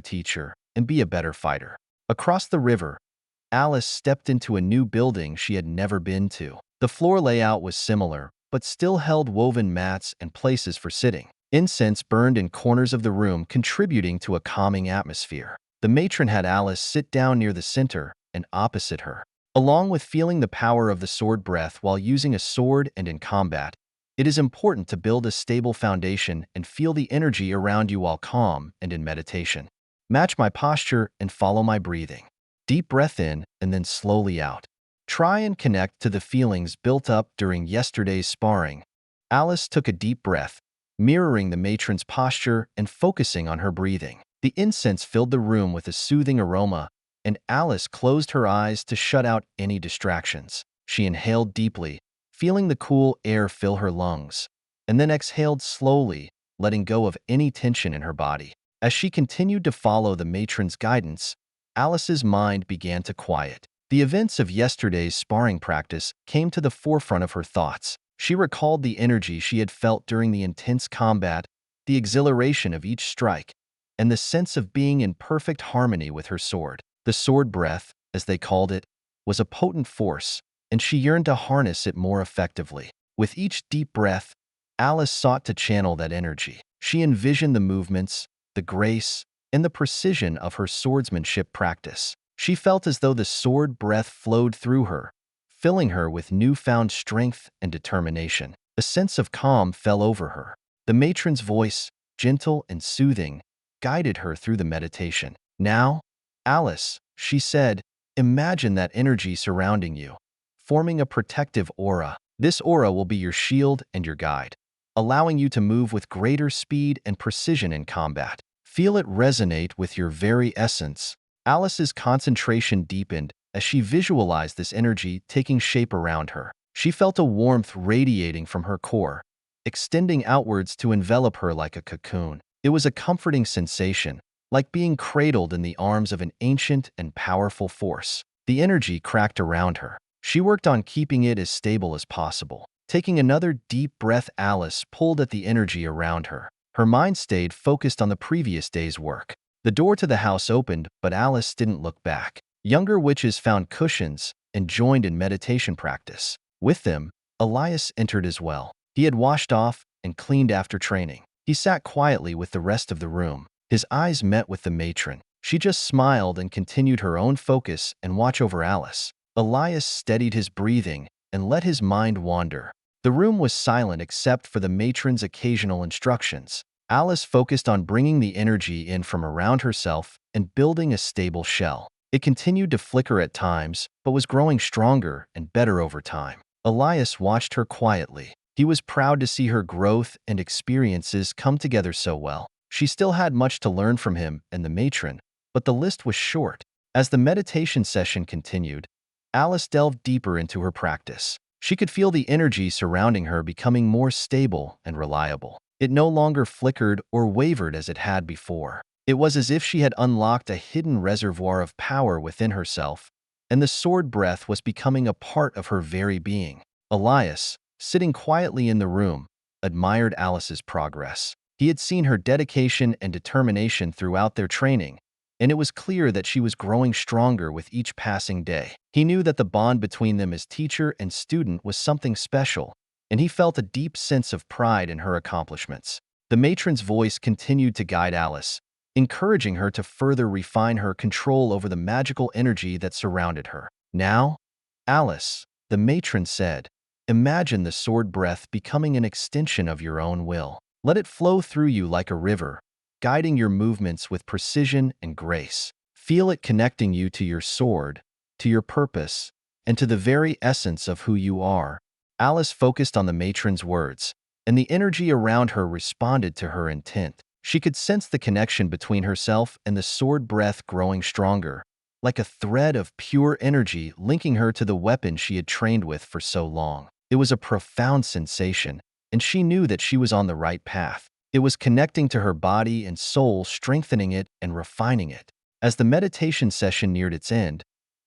teacher and be a better fighter. Across the river, Alice stepped into a new building she had never been to. The floor layout was similar, but still held woven mats and places for sitting. Incense burned in corners of the room, contributing to a calming atmosphere. The matron had Alice sit down near the center and opposite her. Along with feeling the power of the sword breath while using a sword and in combat, it is important to build a stable foundation and feel the energy around you while calm and in meditation. Match my posture and follow my breathing. Deep breath in and then slowly out. Try and connect to the feelings built up during yesterday's sparring. Alice took a deep breath, mirroring the matron's posture and focusing on her breathing. The incense filled the room with a soothing aroma, and Alice closed her eyes to shut out any distractions. She inhaled deeply, feeling the cool air fill her lungs, and then exhaled slowly, letting go of any tension in her body. As she continued to follow the matron's guidance, Alice's mind began to quiet. The events of yesterday's sparring practice came to the forefront of her thoughts. She recalled the energy she had felt during the intense combat, the exhilaration of each strike, and the sense of being in perfect harmony with her sword. The sword breath, as they called it, was a potent force, and she yearned to harness it more effectively. With each deep breath, Alice sought to channel that energy. She envisioned the movements, the grace, and the precision of her swordsmanship practice. She felt as though the sword breath flowed through her, filling her with newfound strength and determination. A sense of calm fell over her. The matron's voice, gentle and soothing, guided her through the meditation. "Now, Alice," she said, "imagine that energy surrounding you, forming a protective aura. This aura will be your shield and your guide, allowing you to move with greater speed and precision in combat. Feel it resonate with your very essence." Alice's concentration deepened as she visualized this energy taking shape around her. She felt a warmth radiating from her core, extending outwards to envelop her like a cocoon. It was a comforting sensation, like being cradled in the arms of an ancient and powerful force. The energy cracked around her. She worked on keeping it as stable as possible. Taking another deep breath, Alice pulled at the energy around her. Her mind stayed focused on the previous day's work. The door to the house opened, but Alice didn't look back. Younger witches found cushions and joined in meditation practice. With them, Elias entered as well. He had washed off and cleaned after training. He sat quietly with the rest of the room. His eyes met with the matron. She just smiled and continued her own focus and watch over Alice. Elias steadied his breathing and let his mind wander. The room was silent except for the matron's occasional instructions. Alice focused on bringing the energy in from around herself and building a stable shell. It continued to flicker at times, but was growing stronger and better over time. Elias watched her quietly. He was proud to see her growth and experiences come together so well. She still had much to learn from him and the matron, but the list was short. As the meditation session continued, Alice delved deeper into her practice. She could feel the energy surrounding her becoming more stable and reliable. It no longer flickered or wavered as it had before. It was as if she had unlocked a hidden reservoir of power within herself, and the sword breath was becoming a part of her very being. Elias, sitting quietly in the room, admired Alice's progress. He had seen her dedication and determination throughout their training, and it was clear that she was growing stronger with each passing day. He knew that the bond between them as teacher and student was something special, and he felt a deep sense of pride in her accomplishments. The matron's voice continued to guide Alice, encouraging her to further refine her control over the magical energy that surrounded her. "Now, Alice," the matron said, "imagine the sword breath becoming an extension of your own will. Let it flow through you like a river, guiding your movements with precision and grace. Feel it connecting you to your sword, to your purpose, and to the very essence of who you are." Alice focused on the matron's words, and the energy around her responded to her intent. She could sense the connection between herself and the sword breath growing stronger, like a thread of pure energy linking her to the weapon she had trained with for so long. It was a profound sensation, and she knew that she was on the right path. It was connecting to her body and soul, strengthening it and refining it. As the meditation session neared its end,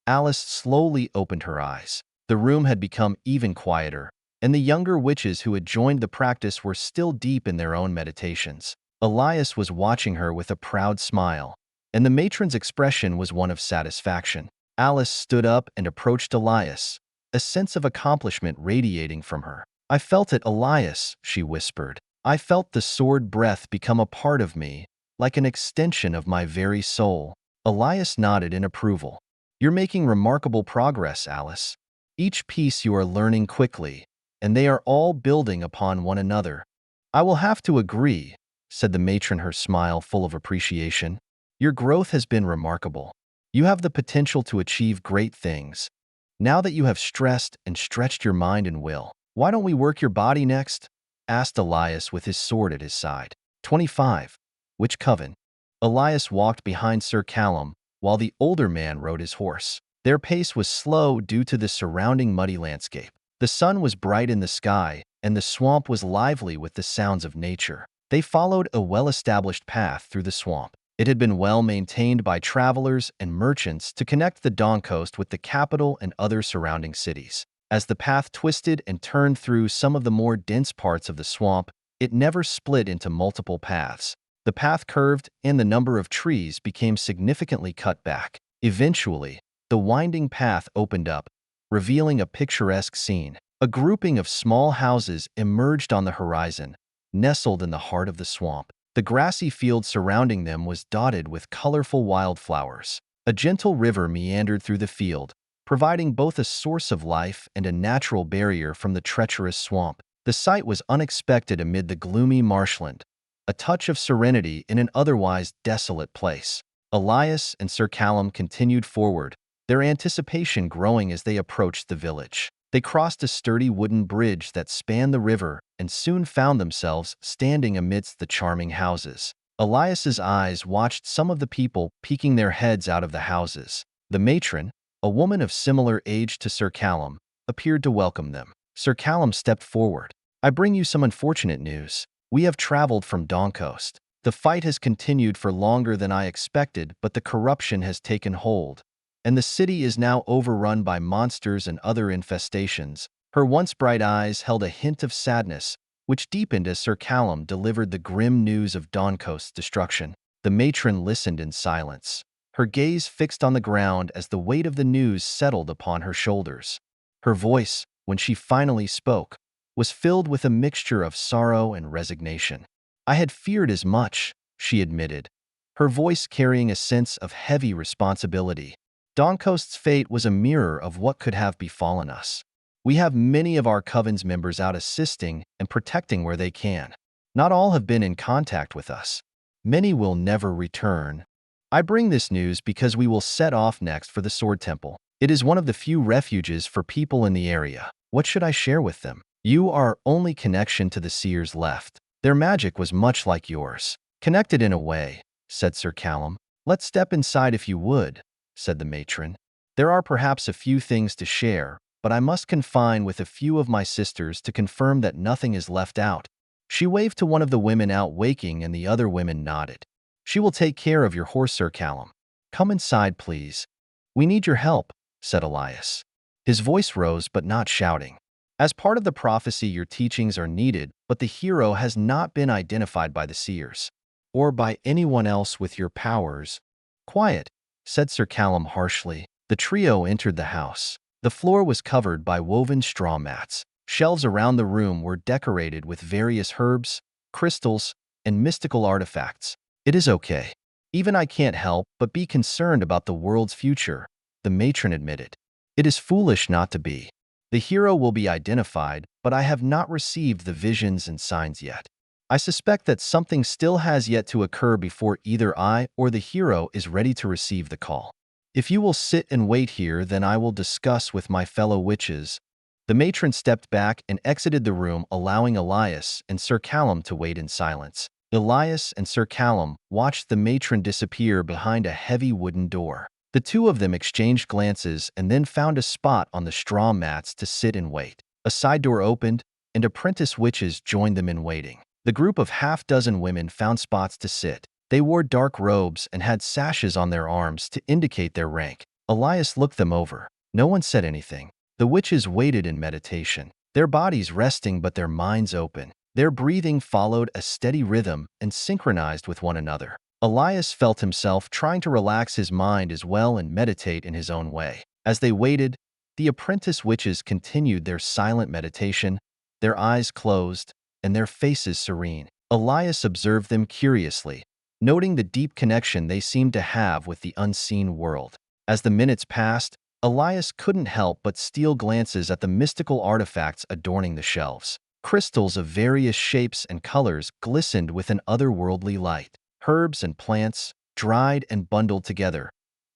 Alice slowly opened her eyes. The room had become even quieter, and the younger witches who had joined the practice were still deep in their own meditations. Elias was watching her with a proud smile, and the matron's expression was one of satisfaction. Alice stood up and approached Elias, a sense of accomplishment radiating from her. "I felt it, Elias," she whispered. "I felt the sword breath become a part of me, like an extension of my very soul." Elias nodded in approval. "You're making remarkable progress, Alice. Each piece you are learning quickly, and they are all building upon one another." "I will have to agree," said the matron, her smile full of appreciation. "Your growth has been remarkable. You have the potential to achieve great things. Now that you have stressed and stretched your mind and will, why don't we work your body next?" asked Elias with his sword at his side. 25. Which coven? Elias walked behind Sir Callum, while the older man rode his horse. Their pace was slow due to the surrounding muddy landscape. The sun was bright in the sky, and the swamp was lively with the sounds of nature. They followed a well-established path through the swamp. It had been well maintained by travelers and merchants to connect the Dawn Coast with the capital and other surrounding cities. As the path twisted and turned through some of the more dense parts of the swamp, it never split into multiple paths. The path curved, and the number of trees became significantly cut back. Eventually, the winding path opened up, revealing a picturesque scene. A grouping of small houses emerged on the horizon, nestled in the heart of the swamp. The grassy field surrounding them was dotted with colorful wildflowers. A gentle river meandered through the field, providing both a source of life and a natural barrier from the treacherous swamp. The sight was unexpected amid the gloomy marshland, a touch of serenity in an otherwise desolate place. Elias and Sir Callum continued forward, their anticipation growing as they approached the village. They crossed a sturdy wooden bridge that spanned the river and soon found themselves standing amidst the charming houses. Elias's eyes watched some of the people peeking their heads out of the houses. The matron, a woman of similar age to Sir Callum, appeared to welcome them. Sir Callum stepped forward. "I bring you some unfortunate news. We have traveled from Dawn Coast. The fight has continued for longer than I expected, but the corruption has taken hold, and the city is now overrun by monsters and other infestations." Her once bright eyes held a hint of sadness, which deepened as Sir Callum delivered the grim news of Dawn Coast's destruction. The matron listened in silence, her gaze fixed on the ground as the weight of the news settled upon her shoulders. Her voice, when she finally spoke, was filled with a mixture of sorrow and resignation. "I had feared as much," she admitted, her voice carrying a sense of heavy responsibility. "Dawn Coast's fate was a mirror of what could have befallen us. We have many of our coven's members out assisting and protecting where they can. Not all have been in contact with us. Many will never return. I bring this news because we will set off next for the Sword Temple. It is one of the few refuges for people in the area. What should I share with them? You are our only connection to the seers left. Their magic was much like yours. Connected in a way," said Sir Callum. "Let's step inside if you would," said the matron. "There are perhaps a few things to share, but I must confine with a few of my sisters to confirm that nothing is left out." She waved to one of the women out waking, and the other women nodded. "She will take care of your horse, Sir Callum. Come inside, please." "We need your help," said Elias. His voice rose, but not shouting. "As part of the prophecy, your teachings are needed, but the hero has not been identified by the seers, or by anyone else with your powers." "Quiet," said Sir Callum harshly. The trio entered the house. The floor was covered by woven straw mats. Shelves around the room were decorated with various herbs, crystals, and mystical artifacts. "It is okay. Even I can't help but be concerned about the world's future," the matron admitted. "It is foolish not to be. The hero will be identified, but I have not received the visions and signs yet. I suspect that something still has yet to occur before either I or the hero is ready to receive the call. If you will sit and wait here, then I will discuss with my fellow witches." The matron stepped back and exited the room, allowing Elias and Sir Callum to wait in silence. Elias and Sir Callum watched the matron disappear behind a heavy wooden door. The two of them exchanged glances and then found a spot on the straw mats to sit and wait. A side door opened, and apprentice witches joined them in waiting. The group of half-dozen women found spots to sit. They wore dark robes and had sashes on their arms to indicate their rank. Elias looked them over. No one said anything. The witches waited in meditation, their bodies resting but their minds open. Their breathing followed a steady rhythm and synchronized with one another. Elias felt himself trying to relax his mind as well and meditate in his own way. As they waited, the apprentice witches continued their silent meditation, their eyes closed and their faces serene. Elias observed them curiously, noting the deep connection they seemed to have with the unseen world. As the minutes passed, Elias couldn't help but steal glances at the mystical artifacts adorning the shelves. Crystals of various shapes and colors glistened with an otherworldly light. Herbs and plants, dried and bundled together,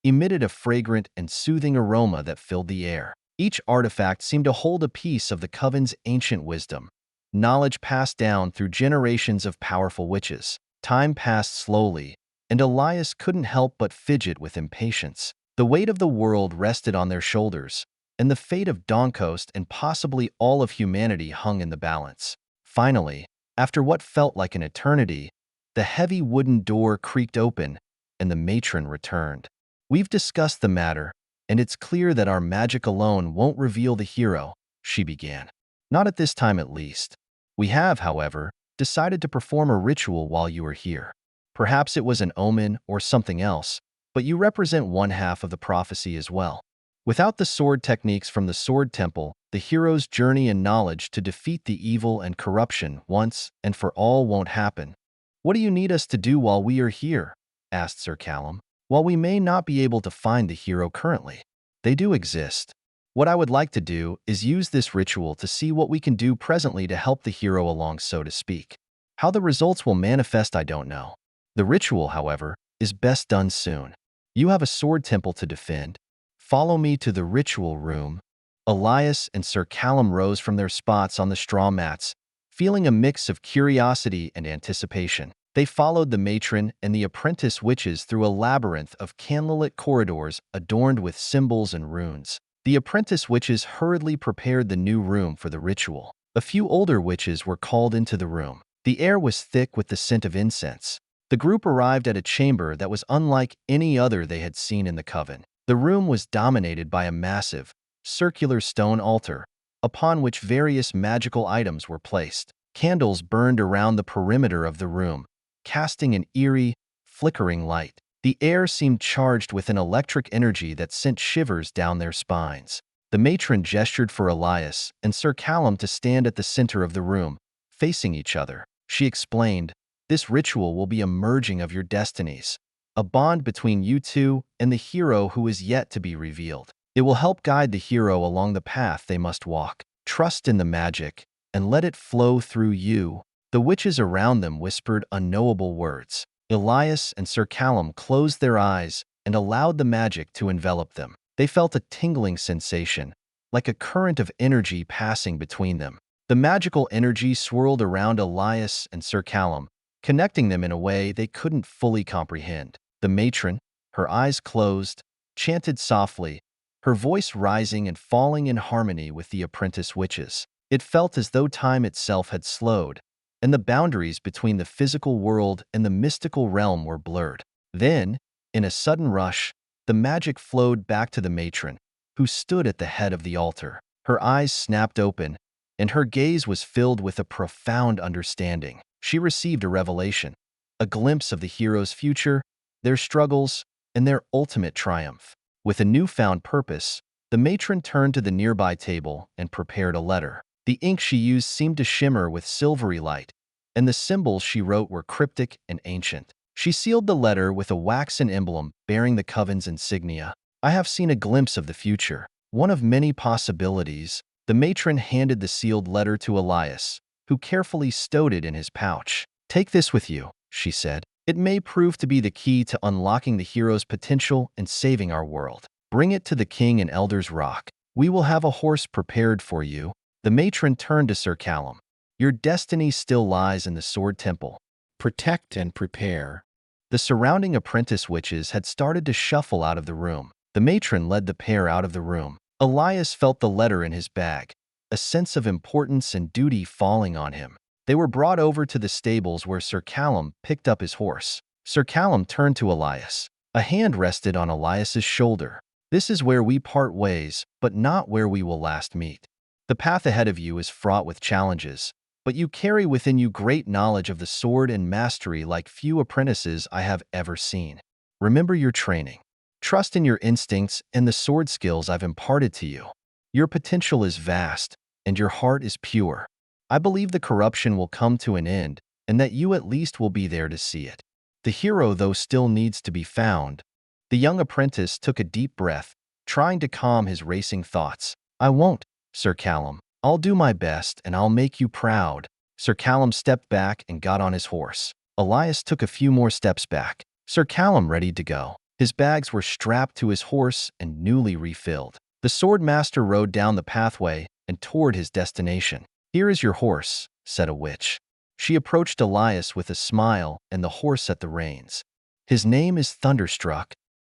emitted a fragrant and soothing aroma that filled the air. Each artifact seemed to hold a piece of the coven's ancient wisdom, knowledge passed down through generations of powerful witches. Time passed slowly, and Elias couldn't help but fidget with impatience. The weight of the world rested on their shoulders, and the fate of Dawncoast and possibly all of humanity hung in the balance. Finally, after what felt like an eternity, the heavy wooden door creaked open, and the matron returned. "We've discussed the matter, and it's clear that our magic alone won't reveal the hero," she began. "Not at this time, at least. We have, however, decided to perform a ritual while you are here. Perhaps it was an omen or something else, but you represent one half of the prophecy as well. Without the sword techniques from the Sword Temple, the hero's journey and knowledge to defeat the evil and corruption once and for all won't happen. What do you need us to do while we are here?" asked Sir Callum. "While we may not be able to find the hero currently, they do exist. What I would like to do is use this ritual to see what we can do presently to help the hero along, so to speak. How the results will manifest, I don't know. The ritual, however, is best done soon. You have a sword temple to defend. Follow me to the ritual room." Elias and Sir Callum rose from their spots on the straw mats, feeling a mix of curiosity and anticipation. They followed the matron and the apprentice witches through a labyrinth of candlelit corridors adorned with symbols and runes. The apprentice witches hurriedly prepared the new room for the ritual. A few older witches were called into the room. The air was thick with the scent of incense. The group arrived at a chamber that was unlike any other they had seen in the coven. The room was dominated by a massive, circular stone altar, upon which various magical items were placed. Candles burned around the perimeter of the room, casting an eerie, flickering light. The air seemed charged with an electric energy that sent shivers down their spines. The matron gestured for Elias and Sir Callum to stand at the center of the room, facing each other. She explained, "This ritual will be a merging of your destinies, a bond between you two and the hero who is yet to be revealed. It will help guide the hero along the path they must walk. Trust in the magic and let it flow through you." The witches around them whispered unknowable words. Elias and Sir Callum closed their eyes and allowed the magic to envelop them. They felt a tingling sensation, like a current of energy passing between them. The magical energy swirled around Elias and Sir Callum, connecting them in a way they couldn't fully comprehend. The matron, her eyes closed, chanted softly, her voice rising and falling in harmony with the apprentice witches. It felt as though time itself had slowed, and the boundaries between the physical world and the mystical realm were blurred. Then, in a sudden rush, the magic flowed back to the matron, who stood at the head of the altar. Her eyes snapped open, and her gaze was filled with a profound understanding. She received a revelation, a glimpse of the hero's future, their struggles, and their ultimate triumph. With a newfound purpose, the matron turned to the nearby table and prepared a letter. The ink she used seemed to shimmer with silvery light, and the symbols she wrote were cryptic and ancient. She sealed the letter with a waxen emblem bearing the coven's insignia. "I have seen a glimpse of the future, one of many possibilities." The matron handed the sealed letter to Elias, who carefully stowed it in his pouch. "Take this with you," she said. "It may prove to be the key to unlocking the hero's potential and saving our world. Bring it to the king in Elder's Rock. We will have a horse prepared for you." The matron turned to Sir Callum. "Your destiny still lies in the Sword Temple. Protect and prepare." The surrounding apprentice witches had started to shuffle out of the room. The matron led the pair out of the room. Elias felt the letter in his bag, a sense of importance and duty falling on him. They were brought over to the stables where Sir Callum picked up his horse. Sir Callum turned to Elias. A hand rested on Elias's shoulder. "This is where we part ways, but not where we will last meet. The path ahead of you is fraught with challenges, but you carry within you great knowledge of the sword and mastery like few apprentices I have ever seen. Remember your training. Trust in your instincts and the sword skills I've imparted to you. Your potential is vast, and your heart is pure. I believe the corruption will come to an end, and that you at least will be there to see it. The hero, though, still needs to be found." The young apprentice took a deep breath, trying to calm his racing thoughts. "I won't, Sir Callum. I'll do my best, and I'll make you proud." Sir Callum stepped back and got on his horse. Elias took a few more steps back. Sir Callum readied to go. His bags were strapped to his horse and newly refilled. The sword master rode down the pathway and toward his destination. "Here is your horse," said a witch. She approached Elias with a smile and the horse at the reins. His name is Thunderstruck,